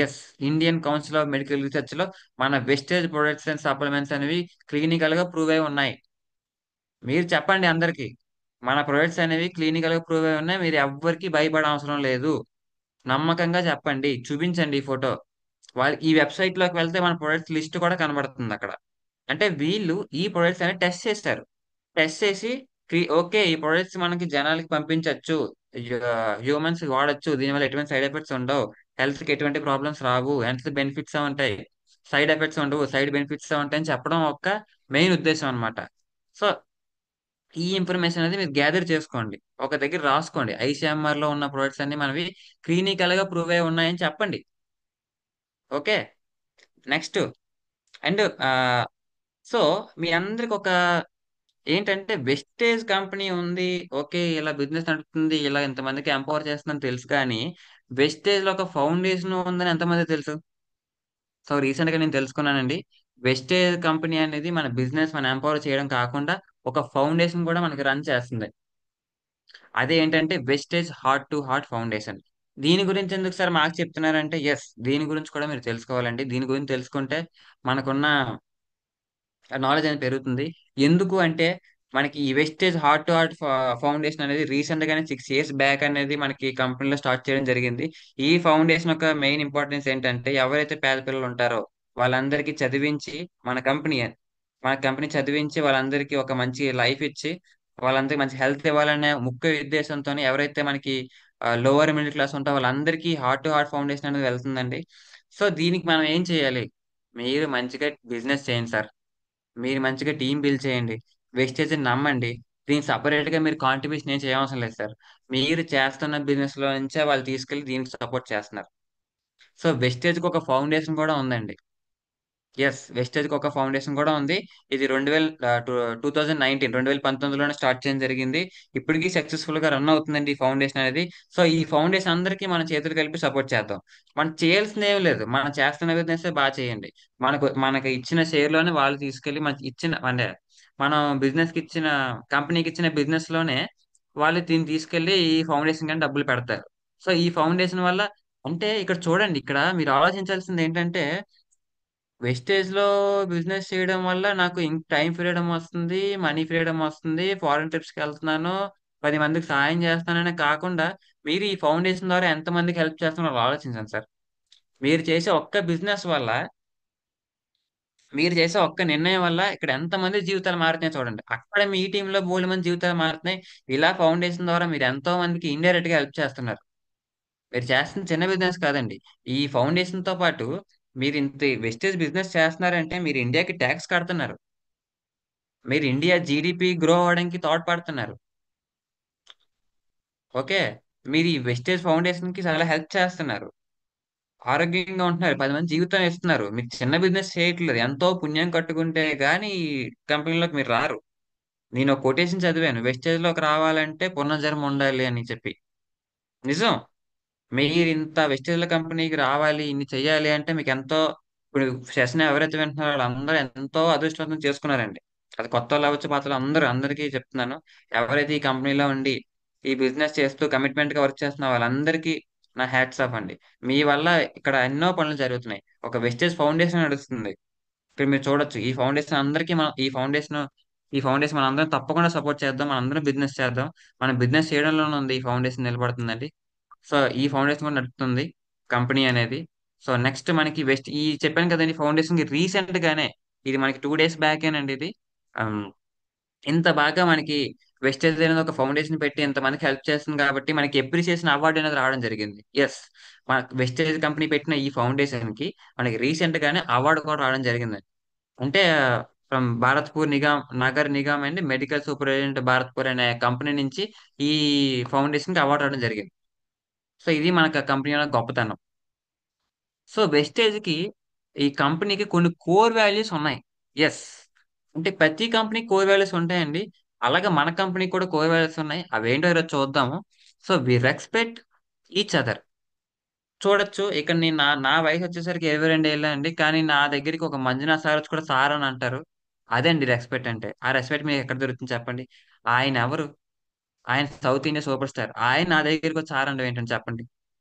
Yes. Indian council of medical research లో మన వెస్టేజ్ ప్రొడక్ట్స్ అండ్ సప్లిమెంట్స్ అనేవి క్లినికల్ గా ప్రూవ్ అయి ఉన్నాయి. మీరు చెప్పండి అందరికి మన ప్రొడక్ట్స్ అనేవి క్లినికల్ గా ప్రూవ్ అయి ఉన్నాయి, మీరు ఎవ్వరికి భయపడ అవసరం లేదు. నమ్మకంగా చెప్పండి, చూపించండి ఈ ఫోటో. వాళ్ళు ఈ వెబ్సైట్ లోకి వెళ్తే మన ప్రొడక్ట్స్ లిస్ట్ కూడా కనబడుతుంది అక్కడ. అంటే వీళ్ళు ఈ ప్రొడక్ట్స్ అనేవి టెస్ట్ చేస్తారు. టెస్ట్ చేసి ఓకే ఈ ప్రొడక్ట్స్ మనకి జనాలకి పంపించవచ్చు, హ్యూమన్స్ వాడచ్చు, దీనివల్ల ఎటువంటి సైడ్ ఎఫెక్ట్స్ ఉండవు, హెల్త్ కి ఎటువంటి ప్రాబ్లమ్స్ రావు, హెల్త్ బెనిఫిట్స్ ఉంటాయి, సైడ్ ఎఫెక్ట్స్ ఉండవు, సైడ్ బెనిఫిట్స్ ఉంటాయి అని చెప్పడం ఒక మెయిన్ ఉద్దేశం అన్నమాట. సో ఈ ఇన్ఫర్మేషన్ అనేది మీరు గ్యాదర్ చేసుకోండి, ఒక దగ్గర రాసుకోండి. ఐసీఎంఆర్ లో ఉన్న ప్రొడక్ట్స్ అన్ని మనవి క్లినికల్ గా ప్రూవ్ అయి ఉన్నాయని చెప్పండి. ఓకే. నెక్స్ట్. అండ్ సో మీ అందరికి ఒక ఏంటంటే వెస్టేజ్ కంపెనీ ఉంది, ఓకే ఇలా బిజినెస్ నడుపుతుంది, ఇలా ఇంతమందికి ఎంపవర్ చేస్తుందని తెలుసు, కానీ వెస్టేజ్ లో ఒక ఫౌండేషన్ ఉందని ఎంతమంది తెలుసు? సో రీసెంట్ గా నేను తెలుసుకున్నానండి. వెస్టేజ్ కంపెనీ అనేది మన బిజినెస్ మన ఎంపవర్ చేయడం కాకుండా ఒక ఫౌండేషన్ కూడా మనకి రన్ చేస్తుంది. అదే ఏంటంటే Vestige heart to heart foundation. దీని గురించి ఎందుకు సార్ మాకు చెప్తున్నారంటే, ఎస్ దీని గురించి కూడా మీరు తెలుసుకోవాలండి. దీని గురించి తెలుసుకుంటే మనకున్న నాలెడ్జ్ అనేది పెరుగుతుంది. ఎందుకు అంటే మనకి ఈ Vestige heart to heart foundation అనేది రీసెంట్ గానే 6 ఇయర్స్ బ్యాక్ అనేది మనకి కంపెనీలో స్టార్ట్ చేయడం జరిగింది. ఈ ఫౌండేషన్ యొక్క మెయిన్ ఇంపార్టెన్స్ ఏంటంటే ఎవరైతే పేద పిల్లలు ఉంటారో వాళ్ళందరికీ చదివించి మన కంపెనీ మన కంపెనీ చదివించి వాళ్ళందరికీ ఒక మంచి లైఫ్ ఇచ్చి వాళ్ళందరికీ మంచి హెల్త్ ఇవ్వాలనే ముఖ్య ఉద్దేశంతో ఎవరైతే మనకి లోవర్ మిడిల్ క్లాస్ ఉంటారో వాళ్ళందరికీ హార్ట్ టు హార్ట్ ఫౌండేషన్ అనేది వెళ్తుందండి. సో దీనికి మనం ఏం చేయాలి? మీరు మంచిగా బిజినెస్ చేయండి సార్. మీరు మంచిగా టీం బిల్డ్ చేయండి. వెస్టేజ్ నమ్మండి. దీనికి సపరేట్ గా మీరు కాంట్రిబ్యూషన్ ఏం చేయవసరం లేదు సార్. మీరు చేస్తున్న బిజినెస్ లో నుంచే వాళ్ళు తీసుకెళ్లి దీనికి సపోర్ట్ చేస్తున్నారు. సో వెస్టేజ్ కి ఒక ఫౌండేషన్ కూడా ఉందండి. ఎస్. వెస్టేజ్ కి ఒక ఫౌండేషన్ కూడా ఉంది. ఇది 2019లోనే స్టార్ట్ చేయడం జరిగింది. ఇప్పటికీ సక్సెస్ఫుల్ గా రన్ అవుతుందండి ఈ ఫౌండేషన్ అనేది. సో ఈ ఫౌండేషన్ అందరికీ మన చేతులు కలిపి సపోర్ట్ చేద్దాం. మనం చేయాల్సింది ఏం లేదు, మనం చేస్తున్న బిజినెస్ బాగా చేయండి. మనకు ఇచ్చిన షేర్ లోనే వాళ్ళు తీసుకెళ్లి మనకి ఇచ్చిన అంటే మనం బిజినెస్ కి ఇచ్చిన కంపెనీకి ఇచ్చిన బిజినెస్ లోనే వాళ్ళు దీన్ని తీసుకెళ్లి ఈ ఫౌండేషన్ కానీ డబ్బులు పెడతారు. సో ఈ ఫౌండేషన్ వల్ల అంటే ఇక్కడ చూడండి, ఇక్కడ మీరు ఆలోచించాల్సింది ఏంటంటే వెస్టేజ్ లో బిజినెస్ చేయడం వల్ల నాకు టైం ఫ్రీడమ్ వస్తుంది, మనీ ఫ్రీడమ్ వస్తుంది, ఫారెన్ ట్రిప్స్ కి వెళ్తున్నాను, 10 మందికి సాయం చేస్తున్నాననే కాకుండా మీరు ఈ ఫౌండేషన్ ద్వారా ఎంత మందికి హెల్ప్ చేస్తున్నారో ఆలోచించండి సార్. మీరు చేసే ఒక్క బిజినెస్ వల్ల, మీరు చేసే ఒక్క నిర్ణయం వల్ల ఇక్కడ ఎంత మంది జీవితాలు మారుతున్నాయి చూడండి. అక్కడ మీ టీంలో మూడు మంది జీవితాలు మారుతున్నాయి. ఇలా ఫౌండేషన్ ద్వారా మీరు ఎంతో మందికి ఇండైరెక్ట్ గా హెల్ప్ చేస్తున్నారు. మీరు చేస్తున్న చిన్న బిజినెస్ కాదండి. ఈ ఫౌండేషన్ తో పాటు మీరు ఇంత వెస్టేజ్ బిజినెస్ చేస్తున్నారంటే మీరు ఇండియాకి ట్యాక్స్ కడుతున్నారు. మీరు ఇండియా జీడిపి గ్రో అవ్వడానికి తోడ్పడుతున్నారు. ఓకే. మీరు ఈ వెస్టేజ్ ఫౌండేషన్ కి చాలా హెల్ప్ చేస్తున్నారు. ఆరోగ్యంగా ఉంటున్నారు. 10 మంది జీవితం ఇస్తున్నారు. మీరు చిన్న బిజినెస్ చేయట్లేదు. ఎంతో పుణ్యం కట్టుకుంటే గానీ ఈ కంపెనీలోకి మీరు రారు. నేను ఒక కొటేషన్ చదివాను. వెస్టేజ్ లోకి రావాలంటే పునర్జన్మ ఉండాలి అని చెప్పి. నిజం. మీరింత వెస్టేజ్ల కంపెనీకి రావాలి, ఇన్ని చెయ్యాలి అంటే మీకు ఎంతో, ఇప్పుడు సెషన్ ఎవరైతే వింటున్నారో వాళ్ళందరూ ఎంతో అదృష్టవంతం చేసుకున్నారండి. అది కొత్త వాళ్ళు అవ్వచ్చు, పాత వాళ్ళు అందరూ, అందరికీ చెప్తున్నాను. ఎవరైతే ఈ కంపెనీలో ఉండి ఈ బిజినెస్ చేస్తూ కమిట్మెంట్ గా వర్క్ చేస్తున్న వాళ్ళందరికీ నా హ్యాట్స్ ఆఫ్ అండి. మీ వల్ల ఇక్కడ ఎన్నో పనులు జరుగుతున్నాయి. ఒక వెస్టేజ్ ఫౌండేషన్ నడుస్తుంది. ఇక్కడ మీరు చూడొచ్చు. ఈ ఫౌండేషన్ అందరికీ మనం ఈ ఫౌండేషన్ మనందరం తప్పకుండా సపోర్ట్ చేద్దాం. మనందరం బిజినెస్ చేద్దాం. మనం బిజినెస్ చేయడంలోనే ఉంది ఈ ఫౌండేషన్ నిలబడుతుందండి. సో ఈ ఫౌండేషన్ కూడా నడుపుతుంది కంపెనీ అనేది. సో నెక్స్ట్ మనకి ఈ చెప్పాను కదండి, ఫౌండేషన్ కి రీసెంట్ గానే, ఇది మనకి 2 డేస్ బ్యాకేనండి ఇది. అమ్, ఇంత బాగా మనకి వెస్టేజ్ అనేది ఒక ఫౌండేషన్ పెట్టి ఇంత మందికి హెల్ప్ చేస్తుంది కాబట్టి మనకి ఎప్రిసియేషన్ అవార్డు అనేది రావడం జరిగింది. ఎస్, మన వెస్టేజ్ కంపెనీ పెట్టిన ఈ ఫౌండేషన్ కి మనకి రీసెంట్ గానే అవార్డు కూడా రావడం జరిగింది. అంటే from Bharatpur Nigam, Nagar Nigam and medical superintendent Bharatpur అనే కంపెనీ నుంచి ఈ ఫౌండేషన్ కి అవార్డు రావడం జరిగింది. సో ఇది మనకు కంపెనీ గొప్పతనం. సో వెస్టేజ్ కి, ఈ కంపెనీకి కొన్ని కోర్ వాల్యూస్ ఉన్నాయి. ఎస్, అంటే ప్రతి కంపెనీ కోర్ వాల్యూస్ ఉంటాయండి. అలాగే మన కంపెనీ కూడా కోర్ వాల్యూస్ ఉన్నాయి. అవేంటో ఈరోజు చూద్దాము. So we respect each other. చూడొచ్చు ఇక్కడ నేను, నా నా వయసు వచ్చేసరికి 22 ఏళ్ళే అండి. కానీ నా దగ్గరికి ఒక మంజునాథ్ సార్ వచ్చి కూడా సార్ అని అంటారు. అదండి రెస్పెక్ట్ అంటే. ఆ రెస్పెక్ట్ మీకు ఎక్కడ దొరుకుతుంది చెప్పండి. ఆయన ఎవరు? ఆయన సౌత్ ఇండియా సూపర్ స్టార్. ఆయన నా దగ్గరికి వచ్చి సార్ అంటే ఏంటంటే చెప్పండి.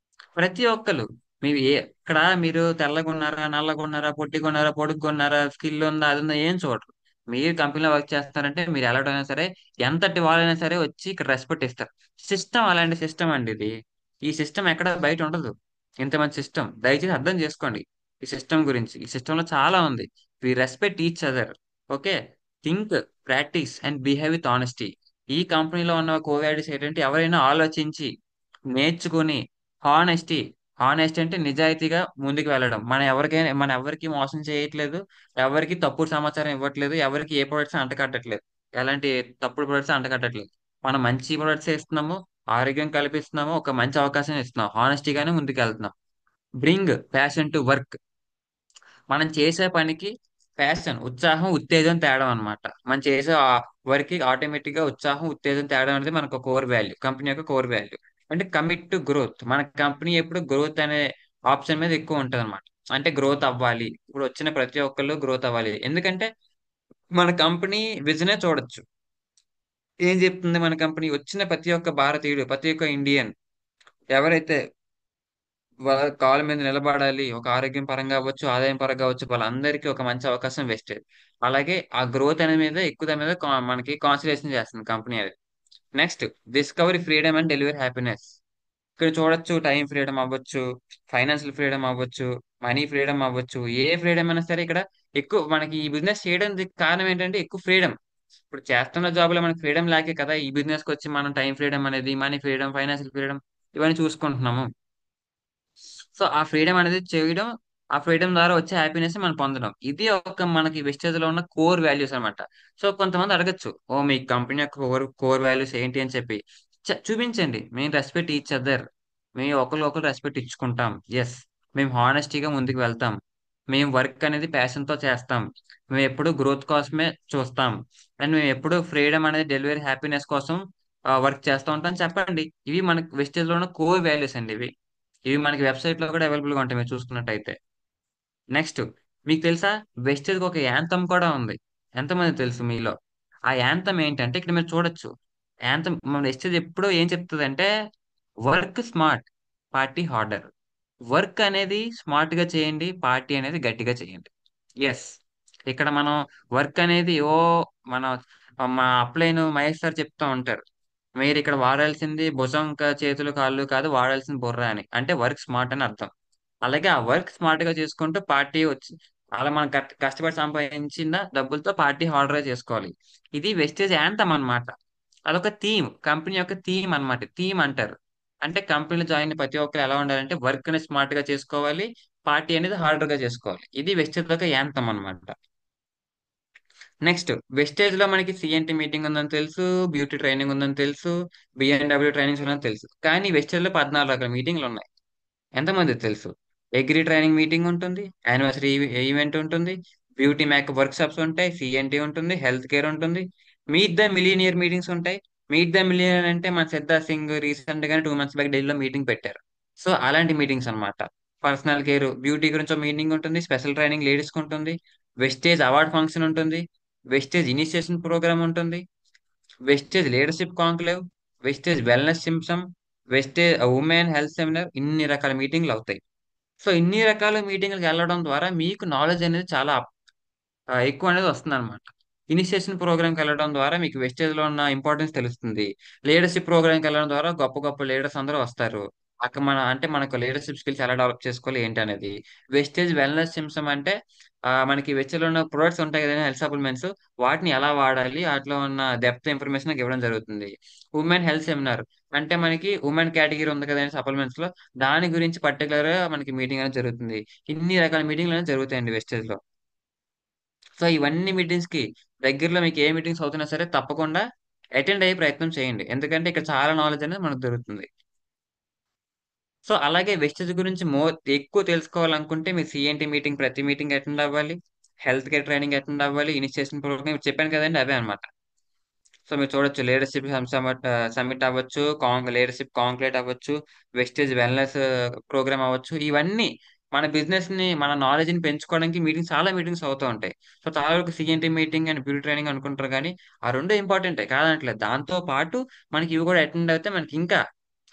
ప్రతి ఒక్కరు, మీరు ఇక్కడ మీరు తెల్లగా ఉన్నారా, నల్లగా ఉన్నారా, పొట్టిగా ఉన్నారా, పొడుగ్గా ఉన్నారా, స్కిల్ ఉందా, అది ఉందా, ఏం చూడరు. మీరు కంపెనీలో వర్క్ చేస్తున్నారంటే మీరు ఎలాగైనా సరే, ఎంతటి వాళ్ళైనా సరే వచ్చి ఇక్కడ రెస్పెక్ట్ ఇస్తారు. సిస్టమ్ అలాంటి సిస్టమ్ అండి ఇది. ఈ సిస్టమ్ ఎక్కడ బయట ఉండదు. ఇంత మంచి సిస్టమ్ దయచేసి అర్థం చేసుకోండి. ఈ సిస్టమ్ గురించి, ఈ సిస్టమ్ లో చాలా ఉంది. We respect each other. Okay. Think, practice and behave with honesty. ఈ కంపెనీలో ఉన్న కోవాలిటీస్ ఏంటంటే ఎవరైనా ఆలోచించి నేర్చుకుని, హానెస్టీ. హానెస్టీ అంటే నిజాయితీగా ముందుకు వెళ్ళడం. మన ఎవరికి మోసం చేయట్లేదు. ఎవరికి తప్పుడు సమాచారం ఇవ్వట్లేదు. ఎవరికి ఏ ప్రొడక్ట్స్ అంటకట్టట్లేదు. ఎలాంటి తప్పుడు ప్రొడక్ట్స్ అంటకట్టట్లేదు. మనం మంచి ప్రొడక్ట్స్ ఇస్తున్నాము, ఆరోగ్యం కల్పిస్తున్నాము, ఒక మంచి అవకాశం ఇస్తున్నాం, హానెస్టీగానే ముందుకు వెళ్తున్నాం. Bring passion to work. మనం చేసే పనికి ప్యాషన్, ఉత్సాహం, ఉత్తేజం తేడం అనమాట. మనం చేసే వర్క్ కి ఆటోమేటిక్ గా ఉత్సాహం, ఉత్తేజం తేడం అనేది మనకు కోర్ వాల్యూ, కంపెనీ యొక్క కోర్ వాల్యూ. అంటే కమిట్ టు గ్రోత్. మన కంపెనీ ఎప్పుడు గ్రోత్ అనే ఆప్షన్ మీద ఎక్కువ ఉంటది అనమాట. అంటే గ్రోత్ అవ్వాలి, ఇప్పుడు వచ్చిన ప్రతి ఒక్కళ్ళు గ్రోత్ అవ్వాలి. ఎందుకంటే మన కంపెనీ విజనే చూడొచ్చు. ఏం చెప్తుంది మన కంపెనీ? వచ్చిన ప్రతి ఒక్క భారతీయుడు, ప్రతి ఒక్క ఇండియన్ ఎవరైతే వాళ్ళ కాళ్ళ మీద నిలబడాలి, ఒక ఆరోగ్యం పరంగా అవ్వచ్చు, ఆదాయం పరంగా అవ్వచ్చు, వాళ్ళందరికీ ఒక మంచి అవకాశం వేస్టేజ్. అలాగే ఆ గ్రోత్ అనే మీద ఎక్కువ దాని మీద మనకి కాన్సన్ట్రేషన్ చేస్తుంది కంపెనీ అది. Next, discovery freedom and delivery happiness. ఇక్కడ చూడొచ్చు, టైం ఫ్రీడమ్ అవ్వచ్చు, ఫైనాన్షియల్ ఫ్రీడమ్ అవ్వచ్చు, మనీ ఫ్రీడమ్ అవ్వచ్చు, ఏ ఫ్రీడమ్ అయినా సరే ఇక్కడ ఎక్కువ మనకి ఈ బిజినెస్ చేయడానికి కారణం ఏంటంటే ఎక్కువ ఫ్రీడమ్. ఇప్పుడు చేస్తున్న జాబ్ లో మనకి ఫ్రీడమ్ లేకే కదా ఈ బిజినెస్ కి వచ్చి మనం టైం ఫ్రీడమ్ అనేది, మనీ ఫ్రీడమ్, ఫైనాన్షియల్ ఫ్రీడమ్ ఇవన్నీ చూసుకుంటున్నాము. సో ఆ ఫ్రీడమ్ అనేది చేయడం, ఆ ఫ్రీడమ్ ద్వారా వచ్చే హ్యాపీనెస్ మనం పొందడం, ఇది ఒక మనకి వెస్టేజ్ లో ఉన్న కోర్ వాల్యూస్ అన్నమాట. సో కొంతమంది అడగచ్చు, ఓ మీ కంపెనీ యొక్క కోర్ కోర్ వాల్యూస్ ఏంటి అని చెప్పి. చూపించండి. మేము రెస్పెక్ట్ ఈచ్ అదర్. మేము ఒకరు ఒకరు రెస్పెక్ట్ ఇచ్చుకుంటాం. ఎస్, మేము హానెస్టీగా ముందుకు వెళ్తాం. మేము వర్క్ అనేది ప్యాషన్ తో చేస్తాం. మేము ఎప్పుడు గ్రోత్ కోసమే చూస్తాం. అండ్ మేము ఎప్పుడు ఫ్రీడమ్ అనేది, డెలివరీ హ్యాపీనెస్ కోసం వర్క్ చేస్తూ ఉంటాం చెప్పండి. ఇవి మనకి వెస్టేజ్ లో ఉన్న కోర్ వాల్యూస్ అండి ఇవి. ఇవి మనకి వెబ్సైట్ లో కూడా అవైలబుల్ గా ఉంటాయి మీరు చూసుకున్నట్టయితే. నెక్స్ట్, మీకు తెలుసా వెస్టేజ్ ఒక యాంతం కూడా ఉంది. ఎంతమంది తెలుసు మీలో? ఆ యాంతం ఏంటంటే ఇక్కడ మీరు చూడొచ్చు. యాంతం మన వెస్టేజ్ ఎప్పుడూ ఏం చెప్తుంది అంటే, work smart, party harder. Work అనేది స్మార్ట్ గా చేయండి, పార్టీ అనేది గట్టిగా చేయండి. ఎస్. ఇక్కడ మనం వర్క్ అనేది మన మా అప్లైన్ మహేష్ సార్ చెప్తా ఉంటారు. మీరు ఇక్కడ వాడాల్సింది భుజం చేతులు కాళ్ళు కాదు, వాడాల్సిన బుర్ర అని. అంటే వర్క్ స్మార్ట్ అని అర్థం. అలాగే ఆ వర్క్ స్మార్ట్ గా చేసుకుంటూ పార్టీ వచ్చి అలా మనం కష్టపడి సంపాదించిన డబ్బులతో పార్టీ హార్డర్ చేసుకోవాలి. ఇది వెస్టేజ్ యాంథమ్ అన్నమాట. అదొక థీమ్, కంపెనీ యొక్క థీమ్ అన్నమాట. థీమ్ అంటారు. అంటే కంపెనీలో జాయిన్ అయిన ప్రతి ఒక్కరు ఎలా ఉండాలంటే వర్క్ ని స్మార్ట్ గా చేసుకోవాలి, పార్టీ అనేది హార్డర్ గా చేసుకోవాలి. ఇది వెస్టేజ్ యొక్క యాంథమ్ అన్నమాట. నెక్స్ట్, వెస్టేజ్ లో మనకి సిఎన్టీ మీటింగ్ ఉందని తెలుసు, బ్యూటీ ట్రైనింగ్ ఉందని తెలుసు, బిఎన్డబ్ల్యూ ట్రైనింగ్స్ ఉందని తెలుసు. కానీ వెస్టేజ్ లో 14 రకాల మీటింగ్లు ఉన్నాయి. ఎంతమందికి తెలుసు? అగ్రి ట్రైనింగ్ మీటింగ్ ఉంటుంది, యానివర్సరీ ఈవెంట్ ఉంటుంది, బ్యూటీ మేకప్ వర్క్ షాప్స్ ఉంటాయి, సిఎన్టీ ఉంటుంది, హెల్త్ కేర్ ఉంటుంది, మీట్ ద మిలీనియర్ మీటింగ్స్ ఉంటాయి. మీట్ ద మిలీనియర్ అంటే మన సిద్ధార్థ్ సింగ్ రీసెంట్ గానే 2 months బ్యాక్ ఢిల్లీలో మీటింగ్ పెట్టారు. సో అలాంటి మీటింగ్స్ అన్నమాట. పర్సనల్ కేర్ బ్యూటీ గురించి ఒక మీటింగ్ ఉంటుంది, స్పెషల్ ట్రైనింగ్ లేడీస్ కి ఉంటుంది, వెస్టేజ్ అవార్డ్ ఫంక్షన్ ఉంటుంది, వెస్టేజ్ ఇనిషియేషన్ ప్రోగ్రామ్ ఉంటుంది, Vestige leadership conclave, Vestige wellness సిమ్సమ్, wastage women health seminar, ఇన్ని రకాల మీటింగ్లు అవుతాయి. సో ఇన్ని రకాల మీటింగ్లకు వెళ్ళడం ద్వారా మీకు నాలెడ్జ్ అనేది చాలా ఎక్కువ అనేది వస్తుంది అనమాట. ఇనిషియేషన్ ప్రోగ్రామ్కి వెళ్ళడం ద్వారా మీకు వెస్టేజ్ లో ఉన్న ఇంపార్టెన్స్ తెలుస్తుంది. లీడర్షిప్ ప్రోగ్రామ్కి వెళ్ళడం ద్వారా గొప్ప గొప్ప లీడర్స్ అందరూ వస్తారు. అక్కడ మనకు లీడర్షిప్ స్కిల్స్ ఎలా డెవలప్ చేసుకోవాలి ఏంటి అనేది. వెస్టేజ్ వెల్నెస్ సిమ్సమ్ అంటే మనకి వెస్టేజ్ లో ఉన్న ప్రొడక్ట్స్ ఉంటాయి కదా, హెల్త్ సప్లిమెంట్స్, వాటిని ఎలా వాడాలి, వాటిలో ఉన్న డెప్త్ ఇన్ఫర్మేషన్ నాకు ఇవ్వడం జరుగుతుంది. ఉమెన్ హెల్త్ సెమినార్ అంటే మనకి ఉమెన్ కేటగిరీ ఉంది కదా సప్లిమెంట్స్ లో, దాని గురించి పర్టికులర్ గా మనకి మీటింగ్ అనేది జరుగుతుంది. ఇన్ని రకాల మీటింగ్లు అనేది జరుగుతాయండి వెస్టేజ్ లో. సో ఇవన్నీ మీటింగ్స్ కి దగ్గరలో మీకు ఏ మీటింగ్స్ అవుతున్నా సరే తప్పకుండా అటెండ్ అయ్యే ప్రయత్నం చేయండి. ఎందుకంటే ఇక్కడ చాలా నాలెడ్జ్ అనేది మనకు దొరుకుతుంది. సో అలాగే వెస్టేజ్ గురించి ఎక్కువ తెలుసుకోవాలనుకుంటే మీరు సిఎన్టీ మీటింగ్ ప్రతి మీటింగ్ అటెండ్ అవ్వాలి, హెల్త్ కేర్ ట్రైనింగ్ అటెండ్ అవ్వాలి, ఇనిషియేషన్ ప్రోగ్రామ్ చెప్పాను కదండి అవే అనమాట. సో మీరు చూడొచ్చు లీడర్షిప్ సమిట్ సమిట్ అవ్వచ్చు, లీడర్షిప్ కాంక్లేట్ అవ్వచ్చు, వెస్టేజ్ వెల్నెస్ ప్రోగ్రామ్ అవ్వచ్చు. ఇవన్నీ మన బిజినెస్ ని మన నాలెడ్జ్ ని పెంచుకోవడానికి మీటింగ్స్, చాలా మీటింగ్స్ అవుతూ ఉంటాయి. సో చాలా వరకు CNT meeting and beauty training అనుకుంటారు కానీ ఆ రెండు ఇంపార్టెంటే కాదంటలేదు. దాంతో పాటు మనకి ఇవి కూడా అటెండ్ అయితే మనకి ఇంకా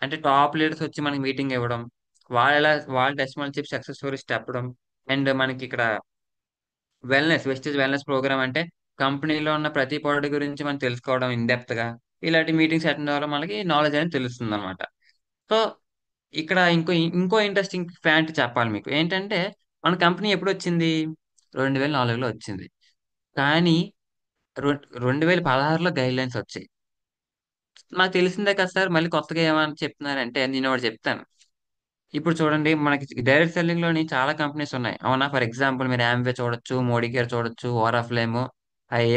అంటే టాప్ లీడర్స్ వచ్చి మనకి మీటింగ్ ఇవ్వడం, వాళ్ళ టెస్టిమోనియల్ చెప్పి సక్సెస్ స్టోరీస్ చెప్పడం. అండ్ మనకి ఇక్కడ వెస్టేజ్ వెల్నెస్ ప్రోగ్రామ్ అంటే కంపెనీలో ఉన్న ప్రతి ప్రోడక్ట్ గురించి మనం తెలుసుకోవడం ఇన్ డెప్త్ గా. ఇలాంటి మీటింగ్స్ అటెండ్ అవ్వడం మనకి నాలెడ్జ్ అనేది తెలుస్తుంది అనమాట. సో ఇక్కడ ఇంకో ఇంట్రెస్టింగ్ ఫ్యాక్ట్ చెప్పాలి మీకు ఏంటంటే, మన కంపెనీ ఎప్పుడు వచ్చింది? 2004లో వచ్చింది. కానీ 2016లో గైడ్ లైన్స్ వచ్చాయి. నాకు తెలిసిందే కదా సార్, మళ్ళీ కొత్తగా ఏమని చెప్తున్నారంటే నేను ఒకటి చెప్తాను. ఇప్పుడు చూడండి, మనకి డైరెక్ట్ సెల్లింగ్ లోని చాలా కంపెనీస్ ఉన్నాయి అవునా. ఫర్ ఎగ్జాంపుల్ మీరు ఆంబే చూడొచ్చు, మోడీ కేర్ చూడొచ్చు, ఓరాఫ్లేమ్,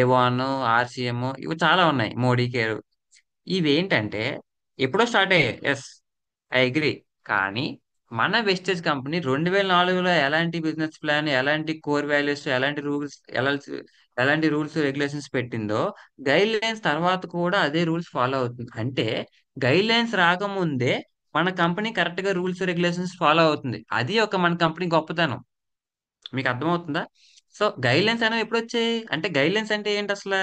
ఏవాన్, ఆర్సిఎం, ఇవి చాలా ఉన్నాయి, మోడీ కేర్. ఇవి ఏంటంటే ఎప్పుడో స్టార్ట్ అయ్యాయి. Yes, I agree. కానీ మన వెస్టేజ్ కంపెనీ 2004లో ఎలాంటి బిజినెస్ ప్లాన్, ఎలాంటి కోర్ వాల్యూస్, ఎలాంటి రూల్స్ రెగ్యులేషన్స్ పెట్టిందో, గైడ్ లైన్స్ తర్వాత కూడా అదే రూల్స్ ఫాలో అవుతుంది. అంటే గైడ్ లైన్స్ రాకముందే మన కంపెనీ కరెక్ట్ గా రూల్స్ రెగ్యులేషన్స్ ఫాలో అవుతుంది. అది ఒక మన కంపెనీ గొప్పతనం. మీకు అర్థమవుతుందా? సో గైడ్ లైన్స్ అనేవి ఎప్పుడు వచ్చాయి అంటే, గైడ్ లైన్స్ అంటే ఏంటి అసలు?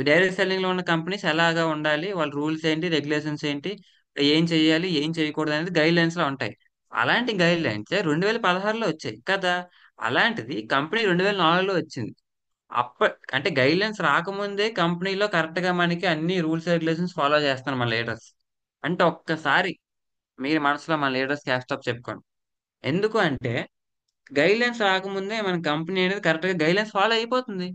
డైరెక్ట్ సెల్లింగ్ లో ఉన్న కంపెనీస్ ఎలాగా ఉండాలి, వాళ్ళ రూల్స్ ఏంటి, రెగ్యులేషన్స్ ఏంటి, ఏం చేయాలి ఏం చేయకూడదు అనేది గైడ్ లైన్స్ లో ఉంటాయి. అలాంటి గైడ్ లైన్స్ 2016లో వచ్చాయి కదా. అలాంటిది కంపెనీ 2004లో వచ్చింది. అప్ప అంటే గైడ్ లైన్స్ రాకముందే కంపెనీలో కరెక్ట్ గా మనకి అన్ని రూల్స్ రెగ్యులేషన్స్ ఫాలో చేస్తున్నారు మన లీడర్స్. అంటే ఒక్కసారి మీరు మనసులో మన లీడర్స్ క్యాస్ట్ ఆఫ్ చెప్పుకోండి. ఎందుకు అంటే గైడ్ లైన్స్ రాకముందే మన కంపెనీ అనేది కరెక్ట్ గా గైడ్ లైన్స్ ఫాలో అయిపోతుంది.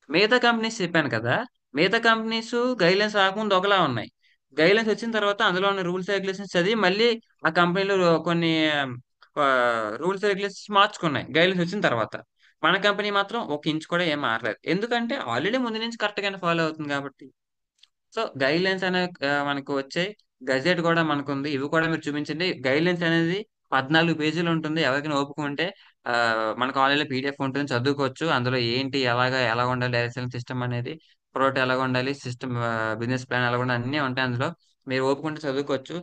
మిగతా కంపెనీస్ చెప్పాను కదా, మిగతా కంపెనీస్ గైడ్ లైన్స్ రాకముందు ఒకలా ఉన్నాయి. గైడ్ లైన్స్ వచ్చిన తర్వాత అందులో ఉన్న రూల్స్ రెగ్యులేషన్స్ చదివి మళ్ళీ ఆ కంపెనీలో కొన్ని రూల్స్ రెగ్యులేషన్స్ మార్చుకున్నాయి గైడ్ లైన్స్ వచ్చిన తర్వాత. మన కంపెనీ మాత్రం ఒక ఇంచ్ కూడా ఏం మారలేదు. ఎందుకంటే ఆల్రెడీ ముందు నుంచి కరెక్ట్ గానే ఫాలో అవుతుంది కాబట్టి. సో గైడ్ లైన్స్ అనేవి మనకు వచ్చాయి. గజెట్ కూడా మనకు ఉంది. ఇవి కూడా మీరు చూపించండి. గైడ్ లైన్స్ అనేది 14 పేజీలు ఉంటుంది. ఎవరికైనా ఓపిక ఉంటే ఆ, మనకు ఆన్లైన్లో పీడిఎఫ్ ఉంటుంది, చదువుకోవచ్చు. అందులో ఏంటి ఎలా ఉండాలి, డైరెక్షన్ సిస్టమ్ అనేది, ప్రోడక్ట్ ఎలా ఉండాలి, సిస్టమ్ బిజినెస్ ప్లాన్ ఎలా ఉండాలి, అన్నీ ఉంటాయి అందులో. మీరు ఓపిక ఉంటే చదువుకోవచ్చు.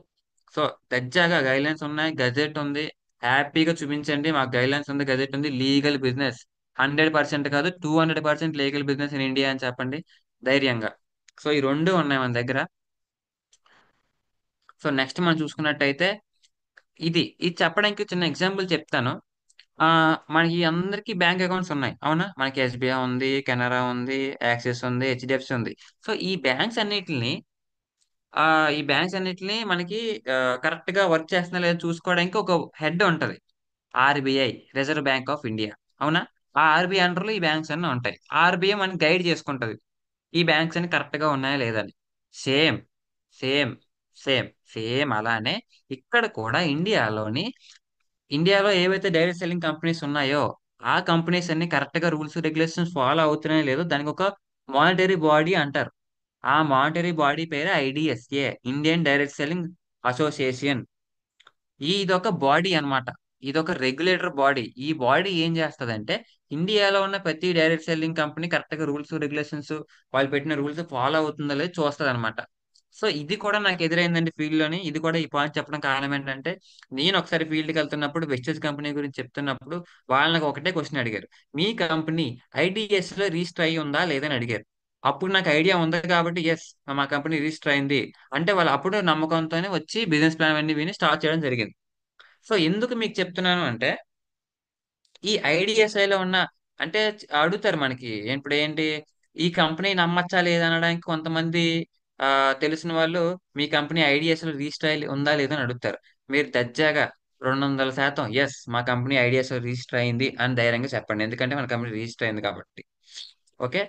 సో దర్జాగా గైడ్ లైన్స్ ఉన్నాయి, గజెట్ ఉంది. హ్యాపీగా చూపించండి మాకు గైడ్ లైన్స్ ఉంది, గజెట్ ఉంది, లీగల్ బిజినెస్. 100% కాదు, 200% లీగల్ బిజినెస్ ఇన్ ఇండియా అని చెప్పండి ధైర్యంగా. సో ఈ రెండు ఉన్నాయి మన దగ్గర. సో నెక్స్ట్ మనం చూసుకున్నట్టయితే ఇది ఇది చెప్పడానికి చిన్న ఎగ్జాంపుల్ చెప్తాను. ఆ మనకి అందరికి బ్యాంక్ అకౌంట్స్ ఉన్నాయి అవునా? మనకి ఎస్బీఐ ఉంది, కెనరా ఉంది, యాక్సిస్ ఉంది, హెచ్డిఎఫ్సి ఉంది. సో ఆ ఈ బ్యాంక్స్ అన్నిటిని మనకి కరెక్ట్ గా వర్క్ చేస్తున్నా లేదా చూసుకోవడానికి ఒక హెడ్ ఉంటది. RBI, reserve bank of India. అవునా? ఆ ఆర్బిఐ అండర్ లో ఈ బ్యాంక్స్ అన్ని ఉంటాయి. ఆర్బిఐ మనకి గైడ్ చేసుకుంటది ఈ బ్యాంక్స్ అన్ని కరెక్ట్ గా ఉన్నాయా లేదని. సేమ్ సేమ్ సేమ్ అలానే ఇక్కడ కూడా ఇండియాలో ఏవైతే డైరెక్ట్ సెల్లింగ్ కంపెనీస్ ఉన్నాయో ఆ కంపెనీస్ అన్ని కరెక్ట్ గా రూల్స్ రెగ్యులేషన్స్ ఫాలో అవుతున్నాయో లేదో దానికి ఒక మానిటరీ బాడీ అంటారు. ఆ మానిటరీ బాడీ పేరు IDSA, Indian direct selling association. ఇదొక బాడీ అన్నమాట. ఇదొక రెగ్యులేటర్ బాడీ. ఈ బాడీ ఏం చేస్తదంటే ఇండియాలో ఉన్న ప్రతి డైరెక్ట్ సెల్లింగ్ కంపెనీ కరెక్ట్ గా రూల్స్ రెగ్యులేషన్స్ వాళ్ళు పెట్టిన రూల్స్ ఫాలో అవుతుందో లేదో చూస్తది అనమాట. సో ఇది కూడా నాకు ఎదురైందండి ఫీల్డ్ లోని. ఇది కూడా ఈ పాయింట్ చెప్పడం కారణం ఏంటంటే నేను ఒకసారి ఫీల్డ్ కి వెళ్తున్నప్పుడు వెస్టేజ్ కంపెనీ గురించి చెప్తున్నప్పుడు వాళ్ళు నాకు ఒకటే క్వశ్చన్ అడిగారు. మీ కంపెనీ ఐడిఎస్ లో రిజిస్టర్ అయ్యి ఉందా లేదని అడిగారు. అప్పుడు నాకు ఐడియా ఉంది కాబట్టి ఎస్, మా కంపెనీ రిజిస్టర్ అయింది అంటే వాళ్ళు అప్పుడు నమ్మకంతోనే వచ్చి బిజినెస్ ప్లాన్ అన్ని విని స్టార్ట్ చేయడం జరిగింది. సో ఎందుకు మీకు చెప్తున్నాను అంటే ఈ IDSI లో ఉన్న అంటే అడుగుతారు మనకి ఇప్పుడు ఏంటి ఈ కంపెనీ నమ్మచ్చా లేదా అనడానికి కొంతమంది ఆ తెలిసిన వాళ్ళు మీ కంపెనీ ఐడిఎస్ లో రిజిస్టర్ అయి ఉందా లేదా అని అడుగుతారు. మీరు దర్జాగా 200% ఎస్ మా కంపెనీ ఐడిఎస్ లో రిజిస్టర్ అయింది అని ధైర్యంగా చెప్పండి. ఎందుకంటే మన కంపెనీ రిజిస్టర్ అయింది కాబట్టి. ఓకే.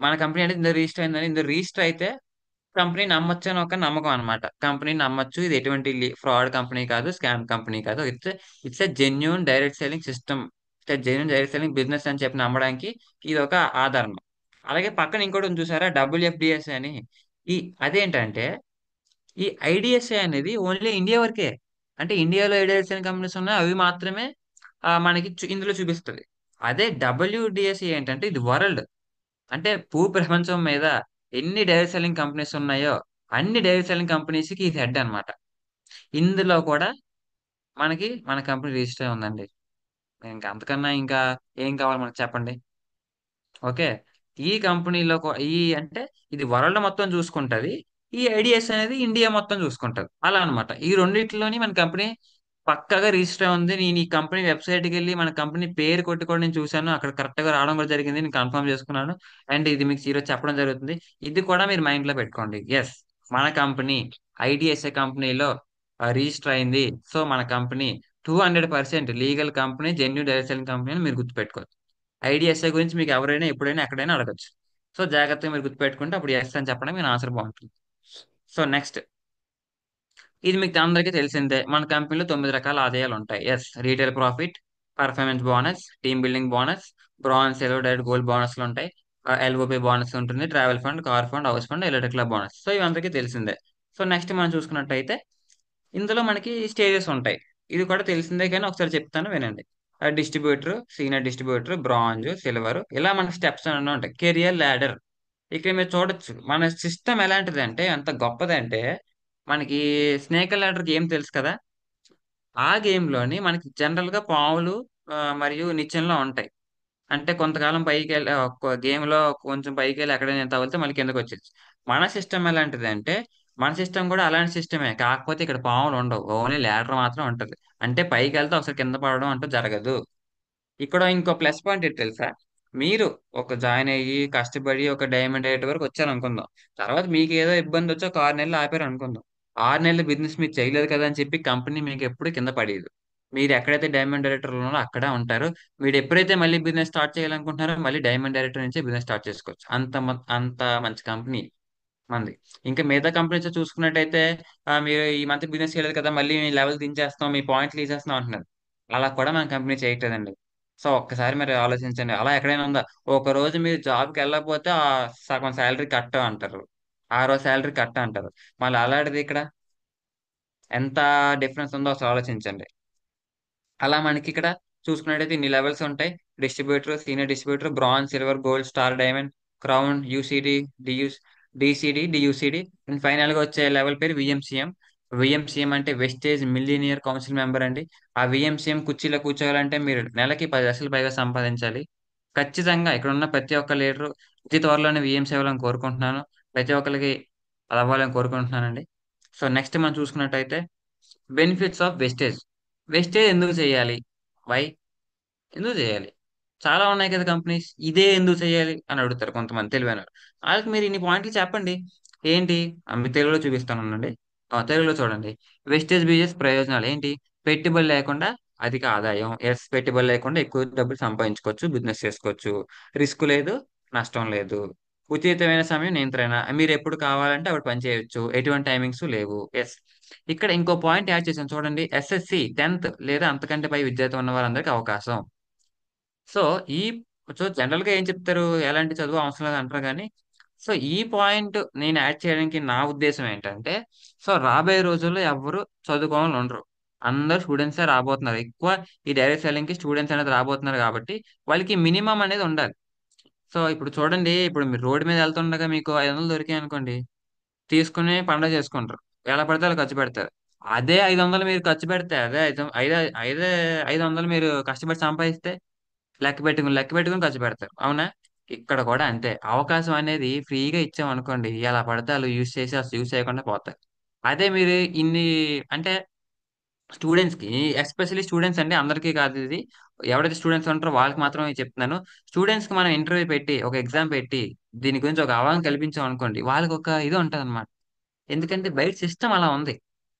మన కంపెనీ అంటే ఇందులో రిజిస్టర్ అయిందని, ఇందులో రిజిస్టర్ అయితే కంపెనీ నమ్మొచ్చు అని ఒక నమ్మకం అనమాట. కంపెనీ నమ్మొచ్చు, ఇది ఎటువంటి ఫ్రాడ్ కంపెనీ కాదు, స్కామ్ కంపెనీ కాదు, it's a genuine direct selling system, it's genuine direct selling business అని చెప్పి నమ్మడానికి ఇది ఒక ఆధారం. అలాగే పక్కన ఇంకోటి ఉంది చూసారా, WFDS అని. ఈ అదేంటంటే ఈ ఐడిఎస్ఏ అనేది ఓన్లీ ఇండియా వరకే. అంటే ఇండియాలో ఏ డైరెక్ట్ సెల్లింగ్ కంపెనీస్ ఉన్నాయో అవి మాత్రమే మనకి ఇందులో చూపిస్తుంది. అదే WDSE ఏంటంటే ఇది వరల్డ్. అంటే ప్రపంచం మీద ఎన్ని డైరెక్ట్ సెల్లింగ్ కంపెనీస్ ఉన్నాయో అన్ని డైరెక్ట్ సెల్లింగ్ కంపెనీస్ కి ఇది హెడ్ అన్నమాట. ఇందులో కూడా మన కంపెనీ రిజిస్టర్ అయి ఉందండి. ఇంకా అంతకన్నా ఇంకా ఏం కావాలి మనకు చెప్పండి. ఓకే. ఈ కంపెనీలో అంటే ఇది వరల్డ్ మొత్తం చూసుకుంటది. ఈ ఐడిఎస్ అనేది ఇండియా మొత్తం చూసుకుంటది. అలా అన్నమాట. ఈ రెండిట్లోని మన కంపెనీ పక్కాగా రిజిస్టర్ అయి ఉంది. నేను ఈ కంపెనీ వెబ్సైట్కి వెళ్ళి మన కంపెనీ పేరు కొట్టి కూడా నేను చూశాను. అక్కడ కరెక్ట్ గా రావడం కూడా జరిగింది. నేను కన్ఫర్మ్ చేసుకున్నాను. అండ్ ఇది మీకు ఈరోజు చెప్పడం జరుగుతుంది. ఇది కూడా మీరు మైండ్ లో పెట్టుకోండి. ఎస్, మన కంపెనీ IDSA కంపెనీలో రిజిస్టర్ అయింది. సో మన company 200% legal company, genuine direct selling company అని మీరు గుర్తుపెట్టుకోవచ్చు. IDSA గురించి మీకు ఎవరైనా ఎప్పుడైనా ఎక్కడైనా అడగచ్చు. సో జాగ్రత్తగా మీరు గుర్తుపెట్టుకుంటే అప్పుడు ఎస్ అని చెప్పడం మీ ఆన్సర్ బాగుంటుంది. సో నెక్స్ట్, ఇది మీకు అందరికీ తెలిసిందే. మన కంపెనీలో 9 రకాల ఆదాయాలు ఉంటాయి. Yes, retail profit, performance bonus, team building bonus, bronze, silver, direct, gold బోనస్లు ఉంటాయి. LOP బోనస్ ఉంటుంది, travel fund, car fund, house fund, electric club bonus. So ఇవి అందరికీ తెలిసిందే. సో నెక్స్ట్ మనం చూసుకున్నట్టయితే ఇందులో మనకి స్టేజెస్ ఉంటాయి. ఇది కూడా తెలిసిందే కానీ ఒకసారి చెప్తాను వినండి. Distributor, senior distributor, bronze, silver, ఇలా మన స్టెప్స్ అన్నీ ఉంటాయి. Career ladder. ఇక్కడ మీరు చూడొచ్చు మన సిస్టమ్ ఎలాంటిది అంటే ఎంత గొప్పదంటే మనకి స్నేక్ అండ్ లాడర్ గేమ్ తెలుసు కదా. ఆ గేమ్ లోని మనకి జనరల్ గా పావులు మరియు నిచ్చెనలు ఉంటాయి. అంటే కొంతకాలం పైకి వెళ్ళి గేమ్ లో కొంచెం పైకి వెళ్ళి ఎక్కడైనా తగిలితే మళ్ళీ కిందకి వచ్చేది. మన సిస్టమ్ ఎలాంటిది అంటే మన సిస్టమ్ కూడా అలాంటి సిస్టమే, కాకపోతే ఇక్కడ పాములు ఉండవు, ఓన్లీ ల్యాడర్ మాత్రం ఉంటది. అంటే పైకి వెళ్తే ఒకసారి కింద పడడం అంటూ జరగదు. ఇక్కడ ఇంకో ప్లస్ పాయింట్ ఏంటి తెలుసా? మీరు ఒక జాయిన్ అయ్యి కష్టపడి ఒక డైమండ్ ఎయిట్ వరకు వచ్చారు అనుకుందాం. తర్వాత మీకు ఏదో ఇబ్బంది వచ్చి ఒక 6 నెలలు ఆపారు అనుకుందాం. 6 నెలల బిజినెస్ మీరు చేయలేదు కదా అని చెప్పి కంపెనీ మీకు ఎప్పుడు కింద పడేది. మీరు ఎక్కడైతే డైమండ్ డైరెక్టర్ ఉన్నారో అక్కడే ఉంటారు. మీరు ఎప్పుడైతే మళ్ళీ బిజినెస్ స్టార్ట్ చేయాలనుకుంటున్నారో మళ్ళీ డైమండ్ డైరెక్టర్ నుంచే బిజినెస్ స్టార్ట్ చేసుకోవచ్చు. అంత మంచి కంపెనీ మంది. ఇంకా మిగతా కంపెనీస్ చూసుకున్నట్టయితే మీరు ఈ మంత్ బిజినెస్ చేయలేదు కదా మళ్ళీ మీ లెవెల్ దించేస్తాం, మీ పాయింట్లు తీసేస్తాం అంటున్నారు. అలా కూడా మన కంపెనీ చేయట్లేదండి. సో ఒక్కసారి మీరు ఆలోచించండి, అలా ఎక్కడైనా ఉందా? ఒక రోజు మీరు జాబ్కి వెళ్ళకపోతే ఆ సగం శాలరీ కట్ అంటారు, ఆ రోజు శాలరీ కట్ అంటారు. మళ్ళీ అలాంటిది ఇక్కడ ఎంత డిఫరెన్స్ ఉందో ఒకసారి ఆలోచించండి. అలా మనకి ఇక్కడ చూసుకున్నట్టయితే ఇన్ని లెవెల్స్ ఉంటాయి. Distributor, senior distributor, bronze, silver, gold, star, diamond, crown, UCD, DUCD and final గా వచ్చే లెవెల్ పేరు విఎంసిఎం. విఎంసిఎం అంటే వెస్టేజ్ మిలీనియర్ కౌన్సిల్ మెంబర్ అండి. ఆ విఎంసిఎం కుర్చీలో కూర్చోవాలంటే మీరు నెలకి 10 లక్షలు పైగా సంపాదించాలి. ఖచ్చితంగా ఇక్కడ ఉన్న ప్రతి ఒక్క లీడరు అతి త్వరలోనే విఎంసీ అవ్వాలని కోరుకుంటున్నాను. ప్రతి ఒక్కరికి అది అవ్వాలని కోరుకుంటున్నానండి. సో నెక్స్ట్ మనం చూసుకున్నట్టయితే బెనిఫిట్స్ ఆఫ్ వెస్టేజ్. వెస్టేజ్ ఎందుకు చేయాలి? వై? ఎందుకు చేయాలి? చాలా ఉన్నాయి కదా కంపెనీస్, ఇదే ఎందుకు చేయాలి అని అడుగుతారు కొంతమంది తెలివైన వాళ్ళు. వాళ్ళకి మీరు ఇన్ని పాయింట్లు చెప్పండి. ఏంటి? మీ తెలుగులో చూపిస్తానండి. తెలుగులో చూడండి. వెస్టేజ్ బిజినెస్ ప్రయోజనాలు ఏంటి? పెట్టుబడి లేకుండా అధిక ఆదాయం. ఎస్, పెట్టుబడి లేకుండా ఎక్కువ డబ్బులు సంపాదించుకోవచ్చు, బిజినెస్ చేసుకోవచ్చు. రిస్క్ లేదు, నష్టం లేదు. ఉచితమైన సమయం నియంత్రణ, మీరు ఎప్పుడు కావాలంటే అప్పుడు పని చేయొచ్చు, ఎటువంటి టైమింగ్స్ లేవు. ఎస్. ఇక్కడ ఇంకో పాయింట్ యాడ్ చేశాను చూడండి. ఎస్ఎస్సి 10th లేదా అంతకంటే పై విద్యార్థి ఉన్న వారందరికీ అవకాశం. సో ఈ సో జనరల్ గా ఏం చెప్తారు, ఎలాంటి చదువు అవసరం లేదు అంటారు కానీ, సో ఈ పాయింట్ నేను యాడ్ చేయడానికి నా ఉద్దేశం ఏంటంటే, సో రాబోయే రోజుల్లో ఎవరు చదువుకోవాలని ఉండరు. అందరు స్టూడెంట్సే రాబోతున్నారు ఎక్కువ. ఈ డైరెక్ట్ సెల్లింగ్ కి స్టూడెంట్స్ అనేది రాబోతున్నారు కాబట్టి వాళ్ళకి మినిమం అనేది ఉండాలి. సో ఇప్పుడు చూడండి, ఇప్పుడు మీరు రోడ్డు మీద వెళ్తుండగా మీకు 500 దొరికాయి అనుకోండి, తీసుకుని పండగ చేసుకుంటారు. ఎలా పడితే అలా ఖర్చు పెడతారు. అదే 500 మీరు ఖర్చు పెడితే, అదే ఐదు ఐదు ఐదే 500 మీరు కష్టపడి సంపాదిస్తే లెక్క పెట్టుకుని ఖర్చు పెడతారు, అవునా? ఇక్కడ కూడా అంతే. అవకాశం అనేది ఫ్రీగా ఇచ్చామనుకోండి, ఎలా పడితే వాళ్ళు యూజ్ చేసి అసలు యూజ్ చేయకుండా పోతారు. అదే మీరు ఇన్ని అంటే స్టూడెంట్స్ కి, ఎస్పెషల్లీ స్టూడెంట్స్ అండి, అందరికీ కాదు ఇది. ఎవరైతే స్టూడెంట్స్ ఉంటారో వాళ్ళకి మాత్రమే చెప్తున్నాను. స్టూడెంట్స్ కి మనం ఇంటర్వ్యూ పెట్టి, ఒక ఎగ్జామ్ పెట్టి, దీని గురించి ఒక అవగాహన కల్పించాం అనుకోండి, వాళ్ళకి ఒక ఇది ఉంటది అనమాట. ఎందుకంటే బయట సిస్టమ్ అలా ఉంది.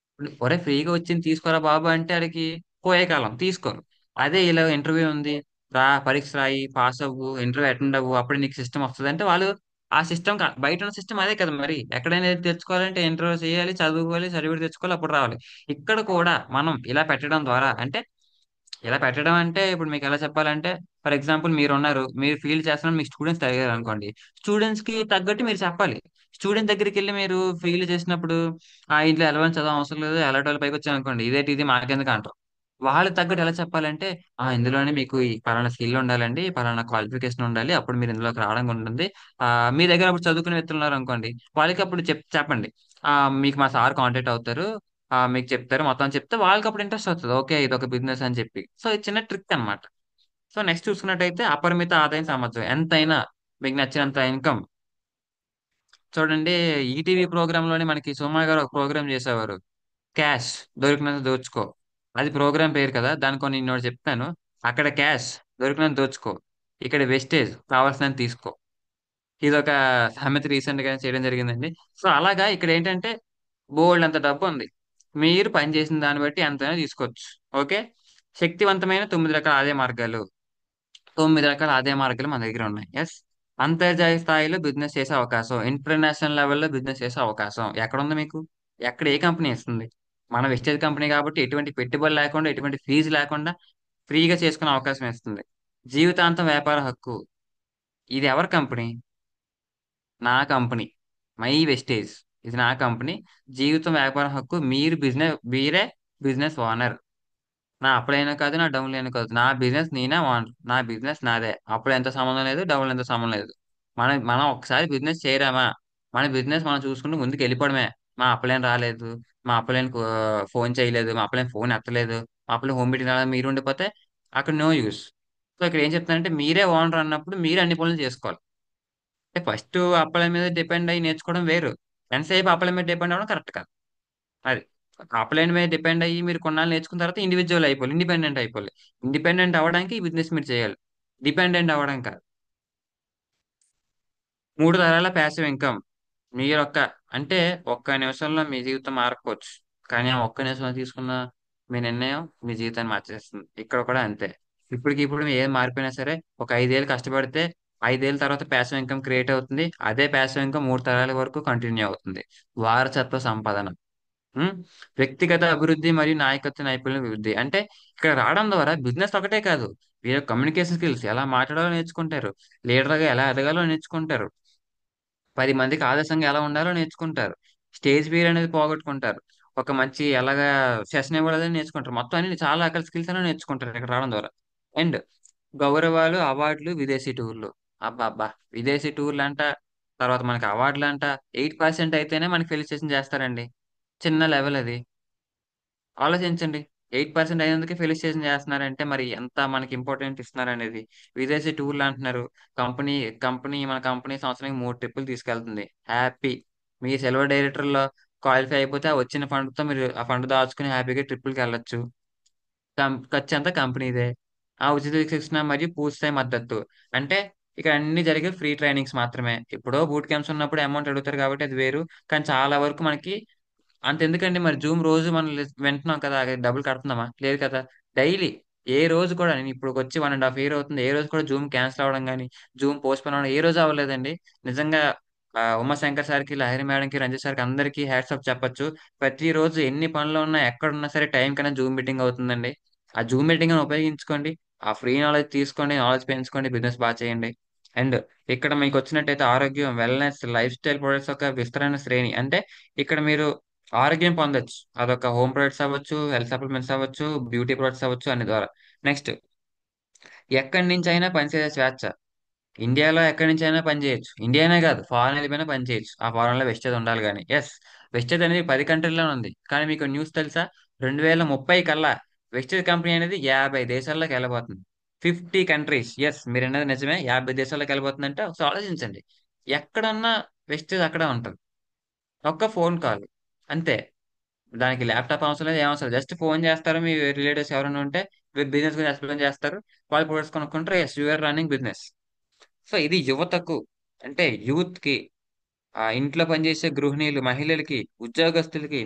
ఒరే ఫ్రీగా వచ్చింది తీసుకోరా బాబు అంటే ఆడికి పోయే కాలం తీసుకోరు. అదే ఇలా ఇంటర్వ్యూ ఉంది, రా పరీక్ష రాయి, పాస్ అవ్వు, ఇంటర్వ్యూ అటెండ్ అవ్వు, అప్పుడు నీకు సిస్టమ్ వస్తుంది అంటే వాళ్ళు ఆ సిస్టమ్, బయట ఉన్న సిస్టమ్ అదే కదా మరి. ఎక్కడైనా ఏది తెచ్చుకోవాలంటే ఇంటర్వ్యూ చేయాలి, చదువుకోవాలి, సర్టిఫికేట్ తెచ్చుకోవాలి, అప్పుడు రావాలి. ఇక్కడ కూడా మనం ఇలా పెట్టడం ద్వారా అంటే, ఇలా పెట్టడం అంటే ఇప్పుడు మీకు ఎలా చెప్పాలంటే, ఫర్ ఎగ్జాంపుల్ మీరు ఉన్నారు, మీరు ఫీల్ చేస్తున్నారు, మీకు స్టూడెంట్స్ తగ్గారు అనుకోండి, స్టూడెంట్స్ కి తగ్గట్టు మీరు చెప్పాలి. స్టూడెంట్ దగ్గరికి వెళ్ళి మీరు ఫీల్ చేసినప్పుడు, ఆ ఇంట్లో ఎలవని చదవ అవసరం లేదు, ఎలాంటి వాళ్ళు పైకి వచ్చారు అనుకోండి, ఇదేంటి ఇది మాకెందుకు అంటారు. వాళ్ళకి తగ్గట్టు ఎలా చెప్పాలంటే, ఇందులోనే మీకు ఈ పలానా స్కిల్ ఉండాలండి, పలానా క్వాలిఫికేషన్ ఉండాలి, అప్పుడు మీరు ఇందులోకి రావడం ఉంటుంది. ఆ మీ దగ్గర అప్పుడు చదువుకునే వ్యక్తులు ఉన్నారు అనుకోండి, వాళ్ళకి అప్పుడు చెప్పండి. ఆ మీకు మా సార్ కాంటాక్ట్ అవుతారు, మీకు చెప్తారు, మొత్తం చెప్తే వాళ్ళకి అప్పుడు ఇంట్రెస్ట్ వస్తుంది. ఓకే, ఇది ఒక బిజినెస్ అని చెప్పి. సో ఇది చిన్న ట్రిక్ అన్నమాట. సో నెక్స్ట్ చూసుకున్నట్టయితే అపరిమిత ఆదాయం సామర్థ్యం, ఎంతైనా మీకు నచ్చినంత ఇన్కమ్. చూడండి, ఈటీవీ ప్రోగ్రామ్ లోనే మనకి సుమా గారు ఒక ప్రోగ్రామ్ చేసేవారు, క్యాష్ దొరికినంత దోచుకో. అది ప్రోగ్రామ్ పేరు కదా, దాని కొన్ని నేను చెప్తాను. అక్కడ క్యాష్ దొరికినంత దోచుకో, ఇక్కడ వెస్టేజ్ కావాల్సినంత తీసుకో. ఇది ఒక సామెత రీసెంట్ గా చేయడం జరిగిందండి. సో అలాగా ఇక్కడ ఏంటంటే బోల్డ్ అంత డబ్బు ఉంది, మీరు పని చేసిన దాన్ని బట్టి ఎంతైనా తీసుకోవచ్చు. ఓకే. శక్తివంతమైన 9 రకాల ఆదాయ మార్గాలు. 9 రకాల ఆదాయ మార్గాలు మన దగ్గర ఉన్నాయి. ఎస్. అంతర్జాతీయ స్థాయిలో బిజినెస్ చేసే అవకాశం, ఇంటర్నేషనల్ లెవెల్లో బిజినెస్ చేసే అవకాశం ఎక్కడ ఉంది మీకు? ఎక్కడ ఏ కంపెనీ ఇస్తుంది? మన వెస్టేజ్ కంపెనీ కాబట్టి ఎటువంటి పెట్టుబడి లేకుండా, ఎటువంటి ఫీజు లేకుండా ఫ్రీగా చేసుకునే అవకాశం ఇస్తుంది. జీవితాంతం వ్యాపార హక్కు. ఇది ఎవరి కంపెనీ? నా కంపెనీ. My wastage. ఇది నా కంపెనీ. జీవితం వ్యాపార హక్కు. మీరే బిజినెస్ ఓనర్. నా అప్పుడైనా కాదు, నా డౌన్ అయినా కాదు, నా బిజినెస్ నేనే ఓనర్, నా బిజినెస్ నాదే. అప్పుడు ఎంత సంబంధం లేదు, డౌన్ ఎంత సంబంధం లేదు. మనం ఒకసారి బిజినెస్ చేయరామా, మన బిజినెస్ మనం చూసుకుంటూ ముందుకు వెళ్ళిపోవడమే. మా అప్పులేం రాలేదు, మా అప్పులేం ఫోన్ చేయలేదు, మా అప్పులేం ఫోన్ ఎత్తలేదు, మా అప్పులు హోమ్ మీటింగ్ రాలేదు, మీరు ఉండిపోతే అక్కడ నో యూస్. సో ఇక్కడ ఏం చెప్తానంటే, మీరే ఓనర్ అన్నప్పుడు మీరు అన్ని పనులు చేసుకోవాలి. ఫస్ట్ అప్పల మీద డిపెండ్ అయ్యి నేర్చుకోవడం వేరు, ఎంతసేపు అప్పల మీద డిపెండ్ అవ్వడం కరెక్ట్ కాదు. అది అప్లైన్ మీద డిపెండ్ అయ్యి మీరు కొన్నాళ్ళు నేర్చుకున్న తర్వాత ఇండివిజువల్ అయిపోవాలి, ఇండిపెండెంట్ అయిపోవాలి. ఇండిపెండెంట్ అవ్వడానికి ఈ బిజినెస్ మీరు చేయాలి, డిపెండెంట్ అవ్వడం కాదు. 3 తరాల ప్యాసివ్ ఇన్కమ్. మీరు అంటే ఒక్క నిమిషంలో మీ జీవితం మారకపోవచ్చు, కానీ ఆ ఒక్క నిమిషంలో తీసుకున్న మీ నిర్ణయం మీ జీవితాన్ని మార్చేస్తుంది. ఇక్కడ కూడా అంతే. ఇప్పుడు ఏం మారిపోయినా సరే, ఒక 5 ఏళ్ళు కష్టపడితే 5 ఏళ్ళ తర్వాత ప్యాసివ్ ఇన్కమ్ క్రియేట్ అవుతుంది. అదే ప్యాసివ్ ఇన్కమ్ 3 తరాల వరకు కంటిన్యూ అవుతుంది. వారసత్వ సంపాదన. ఉమ్, వ్యక్తిగత అభివృద్ధి మరియు నాయకత్వ నైపుణ్యం అభివృద్ధి అంటే, ఇక్కడ రావడం ద్వారా బిజినెస్ ఒకటే కాదు, వీళ్ళ కమ్యూనికేషన్ స్కిల్స్ ఎలా మాట్లాడాలో నేర్చుకుంటారు, లీడర్గా ఎలా ఎదగాలో నేర్చుకుంటారు, 10 మందికి ఆదర్శంగా ఎలా ఉండాలో నేర్చుకుంటారు, స్టేజ్ ఫియర్ అనేది పోగొట్టుకుంటారు, ఒక మంచి ఎలాగా సెషన్ ఇవ్వాలని నేర్చుకుంటారు. మొత్తం అన్ని చాలా రకాల స్కిల్స్ అనేవి నేర్చుకుంటారు ఇక్కడ రావడం ద్వారా. అండ్ గౌరవాలు, అవార్డులు, విదేశీ టూర్లు. అబ్బా అబ్బా, విదేశీ టూర్లు అంట, తర్వాత మనకి అవార్డులు అంట. 8% అయితేనే మనకి ఫెలిసిటేషన్ చేస్తారండి. చిన్న లెవెల్ అది. ఆలోచించండి. 8% అయినందుకే ఫెలిసిటేషన్ చేస్తున్నారంటే మరి ఎంత మనకి ఇంపార్టెంట్ ఇస్తున్నారు అనేది. విదేశీ టూర్లు అంటున్నారు. కంపెనీ మన కంపెనీ సంవత్సరానికి 3 ట్రిప్పులు తీసుకెళ్తుంది. హ్యాపీ. మీ సిల్వర్ డైరెక్టర్లో క్వాలిఫై అయిపోతే ఆ వచ్చిన ఫండ్తో మీరు ఆ ఫండ్ దాచుకుని హ్యాపీగా ట్రిప్పులకి వెళ్ళొచ్చు. ఖర్చు అంతా కంపెనీదే. ఆ ఉచిత శిక్షణ మరియు పూర్తి స్థాయి మద్దతు. అంటే ఇక్కడ అన్ని జరిగే ఫ్రీ ట్రైనింగ్స్ మాత్రమే. ఇప్పుడు బూట్ క్యాంప్స్ ఉన్నప్పుడు అమౌంట్ అడుగుతారు కాబట్టి అది వేరు. కానీ చాలా వరకు మనకి అంతెందుకండి మరి జూమ్ రోజు మనం వింటున్నాం కదా! డబ్బులు కడుతున్నామా? లేదు కదా! డైలీ ఏ రోజు కూడా నేను ఇప్పటికొచ్చి 1 ½ ఇయర్ అవుతుంది. ఏ రోజు కూడా జూమ్ క్యాన్సిల్ అవ్వడం గాని, జూమ్ పోస్ట్‌పోన్ అవ్వడం ఏ రోజు అవ్వలేదండి. నిజంగా ఉమాశంకర్ సార్‌కి, లహరి మేడంకి, రంజిత్ సార్‌కి అందరికీ హ్యాట్స్ ఆఫ్ చెప్పొచ్చు. ప్రతిరోజు ఎన్ని పనులు ఉన్నా, ఎక్కడున్నా సరే టైంకనే జూమ్ మీటింగ్ అవుతుందండి. ఆ జూమ్ మీటింగ్‌ని ఉపయోగించుకోండి. ఆ ఫ్రీ నాలెడ్జ్ తీసుకోండి. నాలెడ్జ్ పెంచుకోండి. బిజినెస్ చేయండి. అండ్ ఇక్కడ మీకొచ్చినట్టయితే ఆరోగ్యం, వెల్‌నెస్, లైఫ్ స్టైల్ ప్రొడక్ట్స్ యొక్క విస్తరణ శ్రేణి. అంటే ఇక్కడ మీరు ఆరోగ్యం పొందొచ్చు. అదొక హోమ్ ప్రొడక్ట్స్ అవ్వచ్చు, హెల్త్ సప్లిమెంట్స్ అవ్వచ్చు, బ్యూటీ ప్రొడక్ట్స్ అవ్వచ్చు అన్ని ద్వారా. నెక్స్ట్ ఎక్కడి నుంచైనా పనిచేసే స్వేచ్ఛ. ఇండియాలో ఎక్కడి నుంచైనా పని చేయొచ్చు. ఇండియానే కాదు ఫారెన్ వెళ్ళిపోయినా పని చేయొచ్చు. ఆ ఫారెన్‌లో వెస్టేజ్ ఉండాలి గానీ. యెస్. వెస్టేజ్ అనేది 10 కంట్రీ‌ల్లోనే ఉంది. కానీ మీకు న్యూస్ తెలుసా? 2030 కల్లా వెస్టేజ్ కంపెనీ అనేది 50 దేశాల్లోకి ఎళ్ళబోతుంది. 50 కంట్రీస్. యెస్. మీరన్నది నిజమే. 50 దేశాల్లోకి ఎళ్ళబోతుందంటే ఒకసారి ఆలోచించండి. ఎక్కడున్నా వెస్టేజ్ అక్కడే ఉంటది. ఒక్క ఫోన్ కాల్. అంతే. దానికి ల్యాప్‌టాప్ అవసరం లేదు. ఏం అవసరం లేదు. జస్ట్ ఫోన్ చేస్తారు. మీ రిలేటివ్స్ ఎవరైనా ఉంటే బిజినెస్ గురించి ఎక్స్‌ప్లెయిన్ చేస్తారు. వాళ్ళు ప్రొడక్ట్స్ కొనుక్కుంటారు. Yes. You are running business. So, ఇది యువతకు అంటే యూత్‌కి ఇంట్లో పనిచేసే గృహిణీలు, మహిళలకి, ఉద్యోగస్తులకి,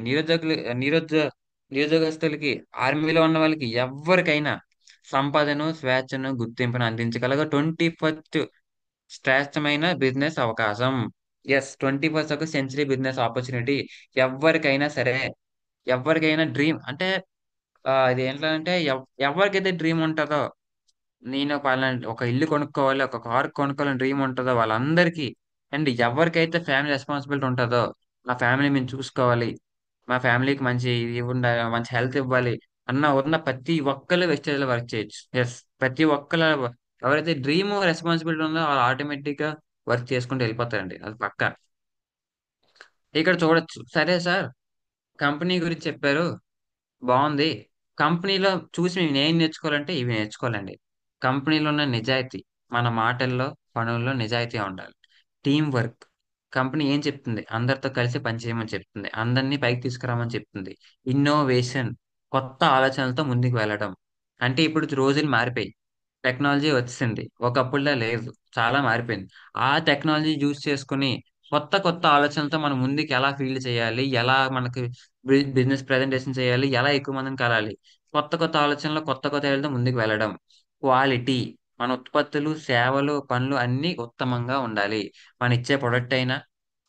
నిరుద్యోగస్తులకి, ఆర్మీలో ఉన్న వాళ్ళకి ఎవ్వరికైనా సంపదను, స్వేచ్ఛను, గుర్తింపును అందించగల 21st శ్రేష్టమైన బిజినెస్ అవకాశం. Yes. 21st century business opportunity ఎవ్వరికైనా సరే, ఎవ్వరికైనా డ్రీమ్ అంటే ఇదేంటంటే ఎవరికైతే డ్రీమ్ ఉంటదో నేను పలానా ఒక ఇల్లు కొనుక్కోవాలి, ఒక కార్ కొనుక్కోవాలని డ్రీమ్ ఉంటదో వాళ్ళందరికీ అండ్ ఎవరికైతే ఫ్యామిలీ రెస్పాన్సిబిలిటీ ఉంటదో, మా ఫ్యామిలీని మేము చూసుకోవాలి. మా ఫ్యామిలీకి మంచి ఇది ఉండాలి, మంచి హెల్త్ ఇవ్వాలి ఉన్న ప్రతి ఒక్కళ్ళు వెస్టేజ్‌లో వర్క్ చేయొచ్చు. యెస్. ప్రతి ఒక్కళ్ళ ఎవరైతే డ్రీమ్, రెస్పాన్సిబిలిటీ ఉందో వాళ్ళు ఆటోమేటిక్‌గా వర్క్ చేసుకుంటూ వెళ్ళిపోతారండి. అది పక్కా. ఇక్కడ చూడొచ్చు. సరే సార్ కంపెనీ గురించి చెప్పారు. బావుంది. కంపెనీలో చూసి నేనేం నేర్చుకోవాలంటే ఇవి నేర్చుకోవాలండి. కంపెనీలో ఉన్న నిజాయితీ. మన మాటల్లో, పనుల్లో నిజాయితీ ఉండాలి. Team work. కంపెనీ ఏం చెప్తుంది? అందరితో కలిసి పని చేయమని చెప్తుంది. అందరిని పైకి తీసుకురామని చెప్తుంది. ఇన్నోవేషన్. కొత్త ఆలోచనలతో ముందుకు వెళ్ళడం. అంటే ఇప్పుడు రోజులు మారిపోయాయి. టెక్నాలజీ వచ్చేసింది. ఒకప్పుడులా లేదు. చాలా మారిపోయింది. ఆ టెక్నాలజీ యూజ్ చేసుకొని కొత్త ఆలోచనలతో మనం ముందుకు ఎలా ఫీల్డ్ చేయాలి? ఎలా మనకి బిజినెస్ ప్రెజెంటేషన్ చేయాలి? ఎలా ఎక్కువ మందిని కలాలి? కొత్త ఆలోచనలు, కొత్త ఐడియాలతో ముందుకు వెళ్ళడం. క్వాలిటీ. మన ఉత్పత్తులు, సేవలు, పనులు అన్నీ ఉత్తమంగా ఉండాలి. మనం ఇచ్చే ప్రొడక్ట్ అయినా,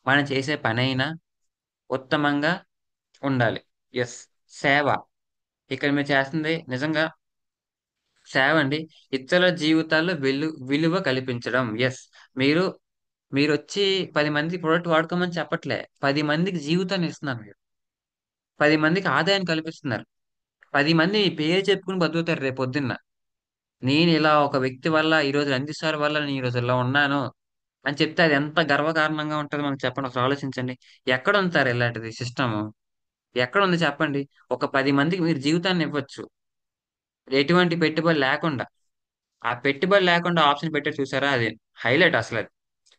మనం చేసే పనైనా ఉత్తమంగా ఉండాలి. యెస్. సేవ. ఇక్కడ మీరు చేస్తుంది నిజంగా సేవండి. ఇతరుల జీవితాల్లో విలువ కల్పించడం. యెస్. మీరు మీరొచ్చి 10 మందికి ప్రొడక్ట్ వాడుకోమని చెప్పట్లే. 10 మందికి జీవితాన్నిస్తున్నారు మీరు. 10 మందికి ఆదాయాన్ని కల్పిస్తున్నారు. 10 మంది మీ పేరు చెప్పుకొని బతుకుతారు రేపొద్దున్న. నేనిలా ఒక వ్యక్తి వల్ల ఈరోజు రంజిత్ సార్ వల్ల నేను ఈరోజు ఇలా ఉన్నాను అని చెప్తే అది ఎంత గర్వకారణంగా ఉంటదో మనకు చెప్పండి. ఒకసారి ఆలోచించండి. ఎక్కడుంది సార్ ఇలాంటిది సిస్టము? ఎక్కడుంది చెప్పండి? ఒక 10 మందికి మీరు జీవితాన్నివ్వచ్చు. ఎటువంటి పెట్టుబడి లేకుండా. ఆ పెట్టుబడి లేకుండా ఆప్షన్ పెట్టారు చూసారా? అది హైలైట్ అసలది.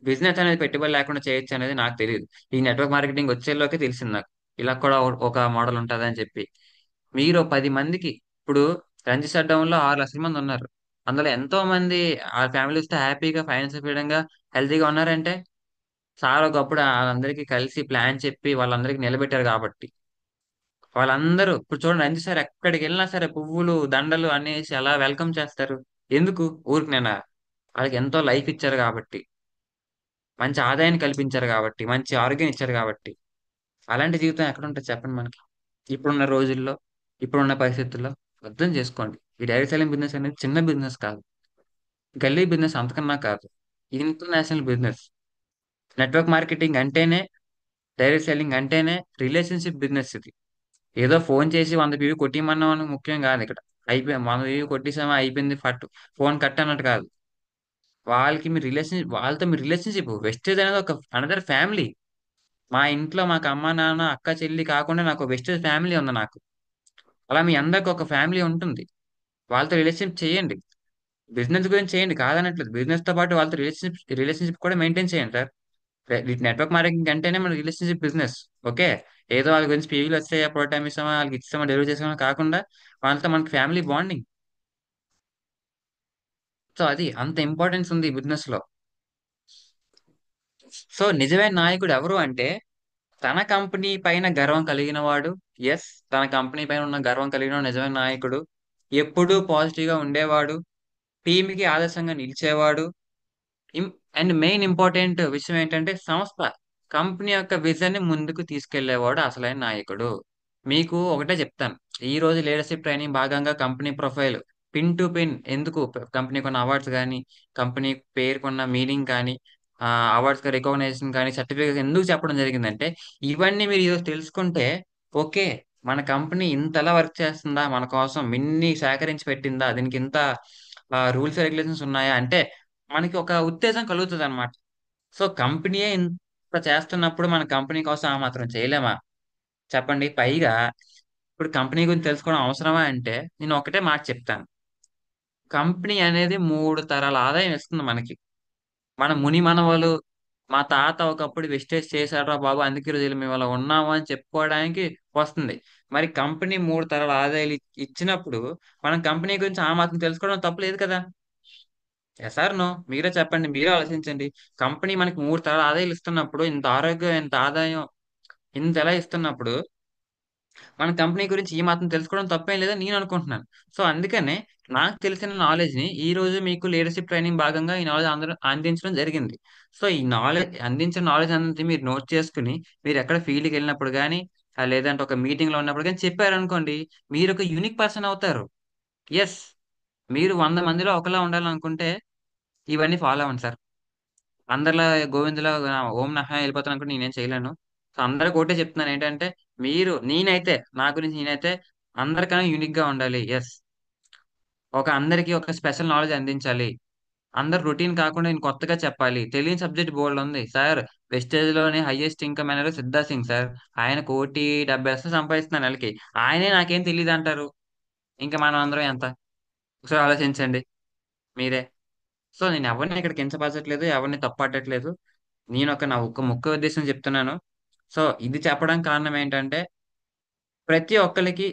బిజినెస్ అనేది పెట్టుబడి లేకుండా చేయొచ్చనేది నాకు తెలీదు. ఈ నెట్వర్క్ మార్కెటింగ్ వచ్చేలోకే తెలిసింది నాకు. ఇలా కూడా ఒక మోడల్ ఉంటదని చెప్పి. మీరు 10 మందికి ఇప్పుడు రంజిత్ షట్‌డౌన్‌లో 6,00,000 మందున్నారు. అందులో ఎంతోమంది ఆళ్ళ ఫ్యామిలీస్‌తో హ్యాపీగా ఫైనాన్షియల్ ఫ్రీడమ్‌గా, హెల్తీగా ఉన్నారంటే, సార్ ఒకప్పుడు ఆళ్ళందరికీ కలిసి ప్లాన్ చెప్పి వాళ్ళందరికి నిలబెట్టారు గాబట్టి. వాళ్ళందరూ ఇప్పుడు చూడండి రంజిత్ సార్ ఎక్కడికెళ్ళినా సరే పువ్వులు, దండలు అన్నేసి ఎలా వెల్కమ్ చేస్తారు. ఎందుకు? ఊరికనేనా? ఆళ్ళకెంతో లైఫ్ ఇచ్చారు గాబట్టి. మంచి ఆదాయాన్ని కల్పించారు గాబట్టి. మంచి ఆరోగ్యం ఇచ్చారు గాబట్టి. అలాంటి జీవితం ఎక్కడుంటది చెప్పండి మనకి? ఇప్పుడున్న రోజుల్లో, ఇప్పుడున్న పరిస్థితుల్లో అర్థం చేసుకోండి. ఈ డైరెక్ట్ సెల్లింగ్ బిజినెస్ అనేది చిన్న బిజినెస్ కాదు. గల్లీ బిజినెస్ అంతకన్నా కాదు. ఇది ఇంటర్నేషనల్ బిజినెస్. నెట్వర్క్ మార్కెటింగ్ అంటేనే, డైరెక్ట్ సెల్లింగ్ అంటేనే రిలేషన్‌షిప్ బిజినెస్ ఇది. ఏదో ఫోను చేసి 100 పీవీ కొట్టియమన్నాం అని ముఖ్యం గాదిక్కడ. 100 పీవీ కొట్టేసామా అయిపోయింది ఫోను కట్ అన్నట్టు కాదు. వాళ్ళతో మీ రిలేషన్‌షిప్ వెస్టేజ్ అనేది ఒక అనదర్ ఫ్యామిలీ. మా ఇంట్లో మాకు అమ్మ, నాన్న, అక్క, చెల్లి కాకుండా నాకు వెస్టేజ్ ఫ్యామిలీ ఉంది నాకు. అలా మీ అందరికి ఒక ఫ్యామిలీ ఉంటుంది. వాళ్ళతో రిలేషన్‌షిప్ చేయండి. బిజినెస్ గురించి చేయండి కాదనట్లేదు. బిజినెస్‌తో పాటు వాళ్ళతో రిలేషన్‌షిప్ కూడా మెయింటైన్ చేయండి సార్. నెట్వర్క్ మార్కెటింగ్ అంటేనే మన రిలేషన్‌షిప్ బిజినెస్. ఓకే. ఏదో వాళ్ళ గురించి పీవీలొచ్చాయా, ప్రోడక్ట్ అమ్మేసామా, ఆళ్ళకి ఇచ్చేసామా, డెలివరీ చేసామా కాకుండా వాళ్ళతో మనకి ఫ్యామిలీ బాండింగ్. సో అది అంత ఇంపార్టెన్స్ ఉంది బిజినెస్ లో. సో నిజమైన నాయకుడు ఎవరు అంటే తన కంపెనీ పైన గర్వం కలిగిన వాడు. ఎస్, తన కంపెనీ పైన ఉన్న గర్వం కలిగిన వాడు నిజమైన నాయకుడు. ఎప్పుడూ పాజిటివ్ గా ఉండేవాడు. టీమ్ కి ఆదర్శంగా నిలిచేవాడు. ఇం- అండ్ మెయిన్ ఇంపార్టెంట్ విషయం ఏంటంటే సంస్థ కంపెనీ యొక్క విజన్ ని ముందుకు తీసుకెళ్లేవాడు అసలైన నాయకుడు. మీకు ఒకటే చెప్తాను. ఈ రోజు లీడర్షిప్ ట్రైనింగ్ భాగంగా company profile pin to pin ఎందుకు కంపెనీకి ఉన్న అవార్డ్స్ కానీ, కంపెనీ పేరుకున్న మీనింగ్ కానీ, అవార్డ్స్ రికగ్నైజేషన్ కానీ, సర్టిఫికేట్ ఎందుకు చెప్పడం జరిగిందంటే ఇవన్నీ మీరు ఈరోజు తెలుసుకుంటే ఓకే, మన కంపెనీ ఇంతలా వర్క్ చేస్తుందా, మన కోసం ఇన్ని సేకరించి పెట్టిందా, దీనికి ఇంత రూల్స్ రెగ్యులేషన్స్ ఉన్నాయా అంటే మనకి ఒక ఉత్తేజం కలుగుతుంది అనమాట. సో కంపెనీయే ఇంత చేస్తున్నప్పుడు మన కంపెనీ కోసం ఆ మాత్రం చేయలేమా చెప్పండి. పైగా ఇప్పుడు కంపెనీ గురించి తెలుసుకోవడం అవసరమా అంటే నేను ఒకటే మాట చెప్తాను. కంపెనీ అనేది 3 తరాల ఆదాయం ఇస్తుంది మనకి. మన ముని మనవలు, మా తాత ఒకప్పుడు వెస్టేజ్ చేశాడ్రా బాబు అందుకే ఈ రోజు మేము అలా ఉన్నాము అని చెప్పుకోవడానికి వస్తుంది. మరి కంపెనీ 3 తరాల ఆదాయాలు ఇచ్చినప్పుడు మనం కంపెనీ గురించి ఆ మాత్రం తెలుసుకోవడం తప్పులేదు కదా. ఎస్ ఆర్ నో మీరే చెప్పండి, మీరే ఆలోచించండి. కంపెనీ మనకి 3 తరాల ఆదాయాలు ఇస్తున్నప్పుడు, ఇంత ఆరోగ్యం, ఇంత ఆదాయం, ఇంత ఎలా ఇస్తున్నప్పుడు మన కంపెనీ గురించి ఈ మాత్రం తెలుసుకోవడం తప్పేం లేదని నేను అనుకుంటున్నాను. సో అందుకనే నాకు తెలిసిన నాలెడ్జ్ ని ఈ రోజు మీకు లీడర్షిప్ ట్రైనింగ్ భాగంగా ఈ నాలెడ్జ్ అందరూ అందించడం జరిగింది. సో ఈ నాలెడ్జ్ అందించిన నాలెడ్జ్ అనేది మీరు నోట్ చేసుకుని మీరు ఎక్కడ ఫీల్డ్కి వెళ్ళినప్పుడు కానీ, లేదంటే ఒక మీటింగ్ లో ఉన్నప్పుడు కానీ చెప్పారనుకోండి, మీరు ఒక యూనిక్ పర్సన్ అవుతారు. ఎస్, మీరు 100 మందిలో ఒకలా ఉండాలనుకుంటే ఇవన్నీ ఫాలో అవ్వండి సార్. అందరిలా గోవిందులా ఓం నమః వెళ్ళిపోతాను అనుకుంటే నేనేం చేయలేను. సో అందరికి ఒకటే చెప్తున్నాను ఏంటంటే నేనైతే నా గురించి నేనైతే అందరికన్నా యూనిక్ గా ఉండాలి. ఎస్, అందరికి ఒక స్పెషల్ నాలెడ్జ్ అందించాలి. అందరు రొటీన్ కాకుండా నేను కొత్తగా చెప్పాలి. తెలియని సబ్జెక్ట్ బోల్డ్ ఉంది సార్. వెస్టేజ్ లోని హైయెస్ట్ ఇన్కమ్ అనేది సిద్ధా సింగ్ సార్. ఆయన 1,70,00,000 సంపాదిస్తున్నారు నెలకి. ఆయనే నాకేం తెలియదు అంటారు. ఇంకా మనం అందరం ఎంత? ఒకసారి ఆలోచించండి మీరే. సో నేను ఎవరిని ఇక్కడ కించపరచట్లేదు, ఎవరిని తప్పట్టట్లేదు. నా ఒక ముఖ్య ఉద్దేశం చెప్తున్నాను. సో ఇది చెప్పడానికి కారణం ఏంటంటే ప్రతి ఒక్కరికి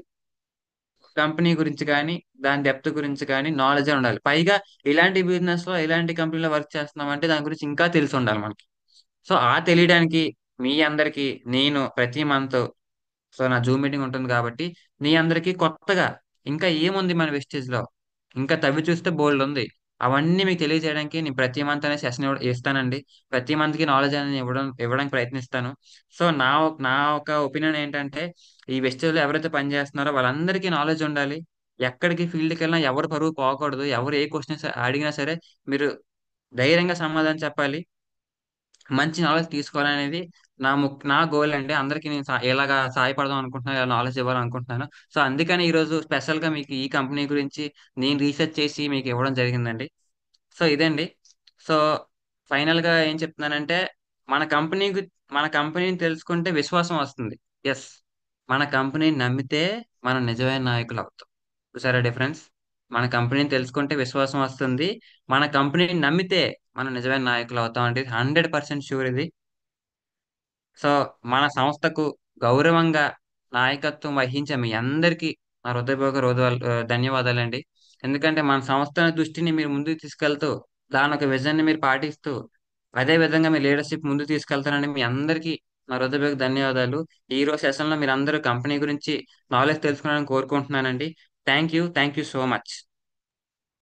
కంపెనీ గురించి కానీ, దాని డెప్త్ గురించి కానీ నాలెడ్జ్ ఉండాలి. పైగా ఇలాంటి బిజినెస్ లో ఇలాంటి కంపెనీలో వర్క్ చేస్తున్నాం అంటే దాని గురించి ఇంకా తెలిసి ఉండాలి మనకి. సో ఆ తెలియడానికి మీ అందరికి నేను ప్రతి మంత్ నా జూమ్ మీటింగ్ ఉంటుంది కాబట్టి మీ అందరికీ కొత్తగా ఇంకా ఏముంది మన వెస్టేజ్ లో, ఇంకా తవ్వి చూస్తే బోల్డ్ ఉంది. అవన్నీ మీకు తెలియజేయడానికి నేను ప్రతి మంత్ అనే సెషన్ ఇస్తానండి. ప్రతి మంత్ కి నాలెడ్జ్ అనేది ఇవ్వడానికి ప్రయత్నిస్తాను. సో నా ఒక ఒపీనియన్ ఏంటంటే ఈ వెస్టేజ్ లో ఎవరైతే పని చేస్తున్నారో వాళ్ళందరికీ నాలెడ్జ్ ఉండాలి. ఎక్కడికి ఫీల్డ్కి వెళ్ళినా ఎవరు పరువు పోకూడదు. ఎవరు ఏ క్వశ్చన్స్ అడిగినా సరే మీరు ధైర్యంగా సమాధానం చెప్పాలి. మంచి నాలెడ్జ్ తీసుకోవాలనేది నా గోల్ అండి. అందరికీ నేను ఎలాగా సహాయపడదాం అనుకుంటున్నాను, ఇలా నాలెడ్జ్ ఇవ్వాలనుకుంటున్నాను. సో అందుకని ఈరోజు స్పెషల్ గా మీకు ఈ కంపెనీ గురించి నేను రీసెర్చ్ చేసి మీకు ఇవ్వడం జరిగిందండి. సో ఇదండి. సో ఫైనల్ గా ఏం చెప్తున్నానంటే మన కంపెనీ మన కంపెనీని తెలుసుకుంటే విశ్వాసం వస్తుంది. ఎస్, మన కంపెనీని నమ్మితే మనం నిజమైన నాయకులు అవుతాం. చూసారా డిఫరెన్స్? మన కంపెనీని తెలుసుకుంటే విశ్వాసం వస్తుంది. మన కంపెనీని నమ్మితే మనం నిజమైన నాయకులు అవుతాం అంటే 100% షూర్ ఇది. సో మన సంస్థకు గౌరవంగా నాయకత్వం వహించే మీ అందరికీ నా హృదయపూర్వక ధన్యవాదాలండి. ఎందుకంటే మన సంస్థ దృష్టిని మీరు ముందుకు తీసుకెళ్తూ దాని ఒక విజన్ ని మీరు పాటిస్తూ అదే విధంగా మీ లీడర్షిప్ ముందుకు తీసుకెళ్తారని మీ అందరికీ నా హృదయపూర్వక ధన్యవాదాలు. ఈ రోజు సెషన్ లో మీరు అందరూ కంపెనీ గురించి నాలెడ్జ్ తెలుసుకోవాలని కోరుకుంటున్నానండి. Thank you so much.